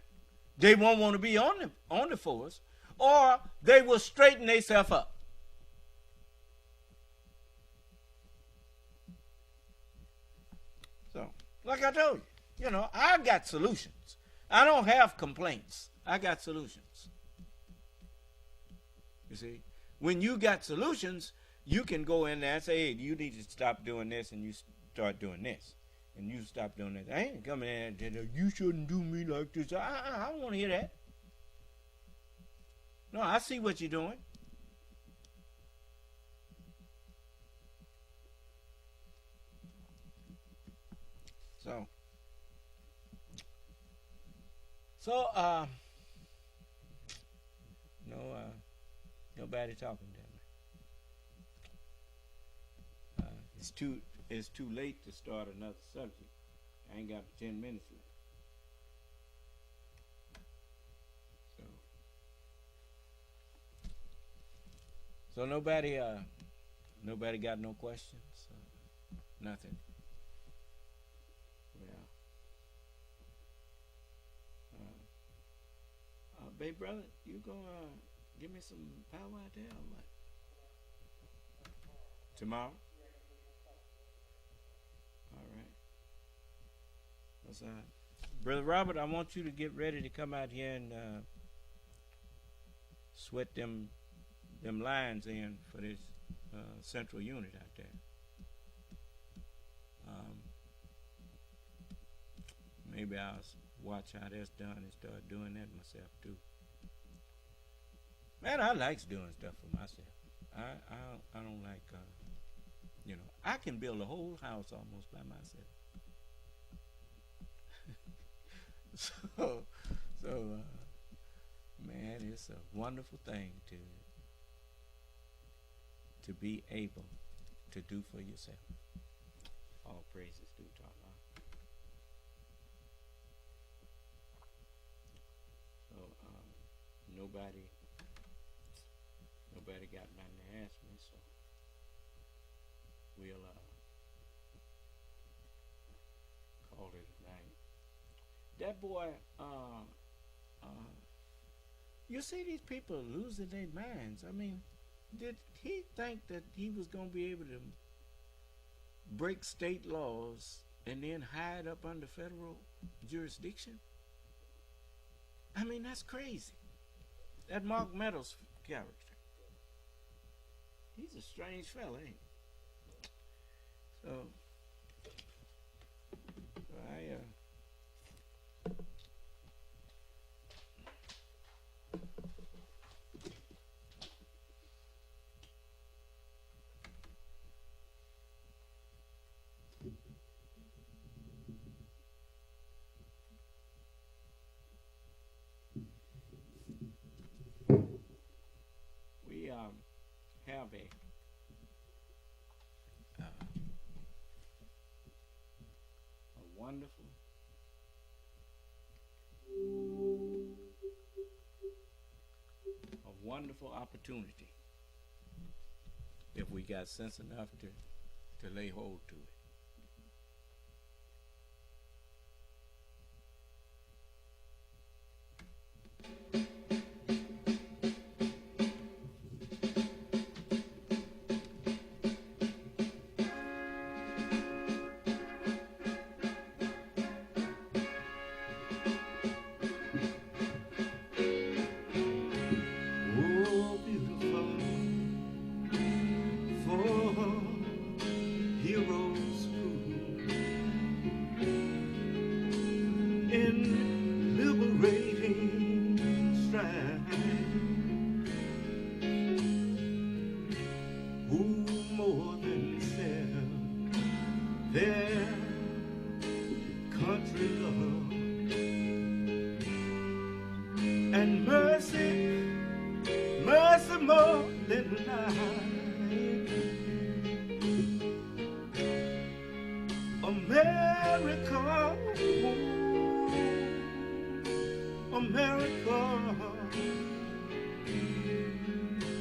They won't want to be on the force, or they will straighten themselves up. So, like I told you, I got solutions. I don't have complaints. I got solutions. You see, when you got solutions, you can go in there and say, hey, you need to stop doing this, and you start doing this. And you stop doing this. I ain't coming in and you shouldn't do me like this. I don't want to hear that. No, I see what you're doing. So, nobody talking to me. It's too late to start another subject. I ain't got 10 minutes left. So nobody got no questions? Nothing. Well, babe, brother, you gonna give me some power out there or what? Tomorrow? All right. What's Brother Robert, I want you to get ready to come out here and sweat them lines in for this central unit out there. Maybe I'll watch how that's done and start doing that myself too. Man, I like doing stuff for myself. I don't like, I can build a whole house almost by myself. Man, it's a wonderful thing to be able to do for yourself. All praises due to Allah. So nobody got nothing to ask me, so we'll call it a night. That boy, you see these people losing their minds. I mean, Did he think that he was going to be able to break state laws and then hide up under federal jurisdiction? I mean, that's crazy. That Mark Meadows character, he's a strange fella, ain't he? So we have a wonderful opportunity if we got sense enough to lay hold to it.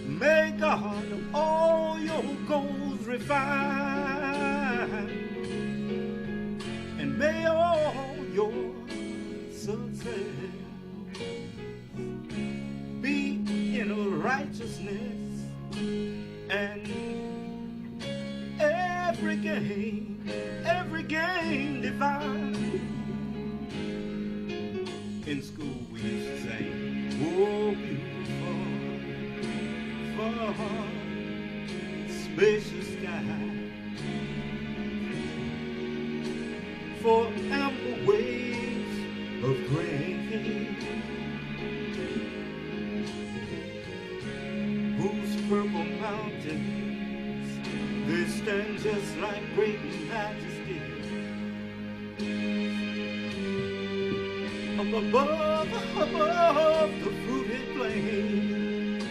May God all your goals refine, and may all your success be in righteousness, and every gain divine. In school we used to sing, oh beautiful, far, spacious sky, for ample waves of grain, whose purple mountains, they stand just like great majesty, up above the fruited plain.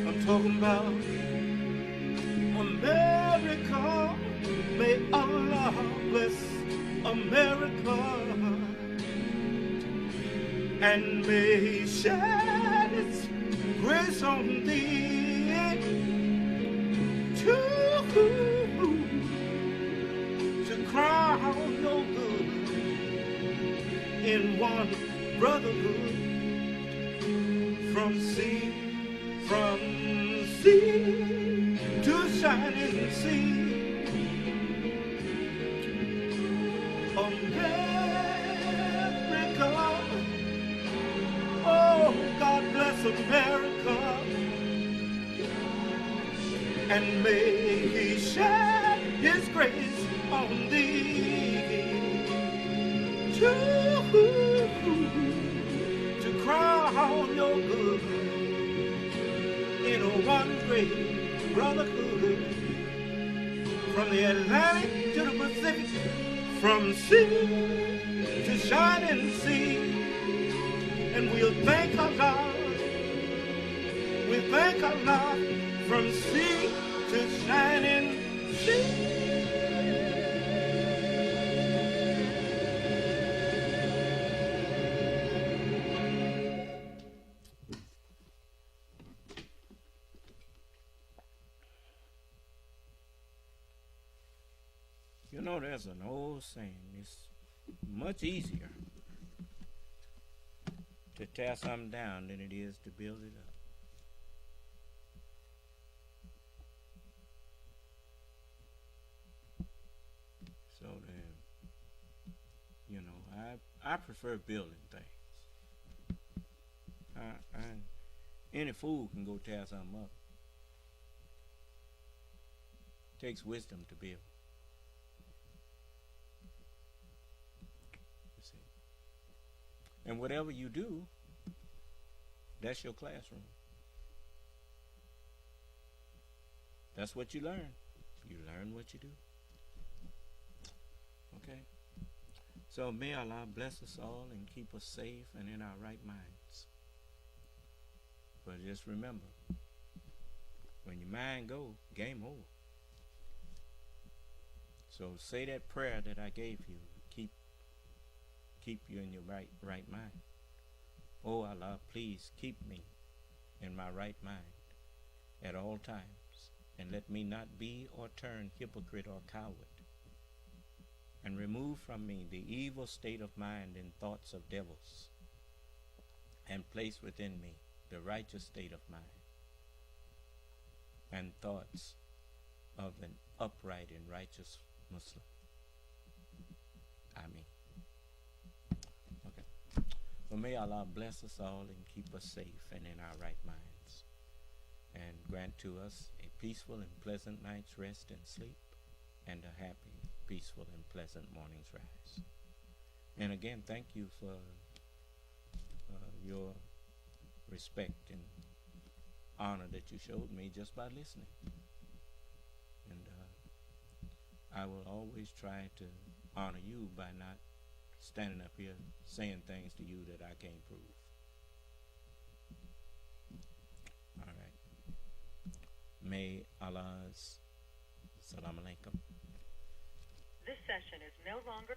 I'm talking about America. May Allah bless America, and may He shed His grace on thee to crown your good in one brotherhood, from sea to shining sea. America, oh God bless America, and may He shed His grace on thee to crown your good in one great brotherhood, from the Atlantic to the Pacific, from sea to shining sea. And we'll thank Allah, from sea to shining sea. You know, there's an old saying, it's much easier to tear something down than it is to build it up. I prefer building things. Any fool can go tear something up. It takes wisdom to build. You see. And whatever you do, that's your classroom. That's what you learn. You learn what you do. Okay? So may Allah bless us all and keep us safe and in our right minds. But just remember, when your mind goes, game over. So say that prayer that I gave you. Keep you in your right mind. Oh Allah, please keep me in my right mind at all times, and let me not be or turn hypocrite or coward, and remove from me the evil state of mind and thoughts of devils, and place within me the righteous state of mind and thoughts of an upright and righteous Muslim. Ameen. Okay. Well, may Allah bless us all and keep us safe and in our right minds, and grant to us a peaceful and pleasant night's rest and sleep, and a happy, peaceful, and pleasant morning's rise. And again, thank you for your respect and honor that you showed me just by listening. And I will always try to honor you by not standing up here saying things to you that I can't prove. All right. May Allah's Salam Alaikum. This session is no longer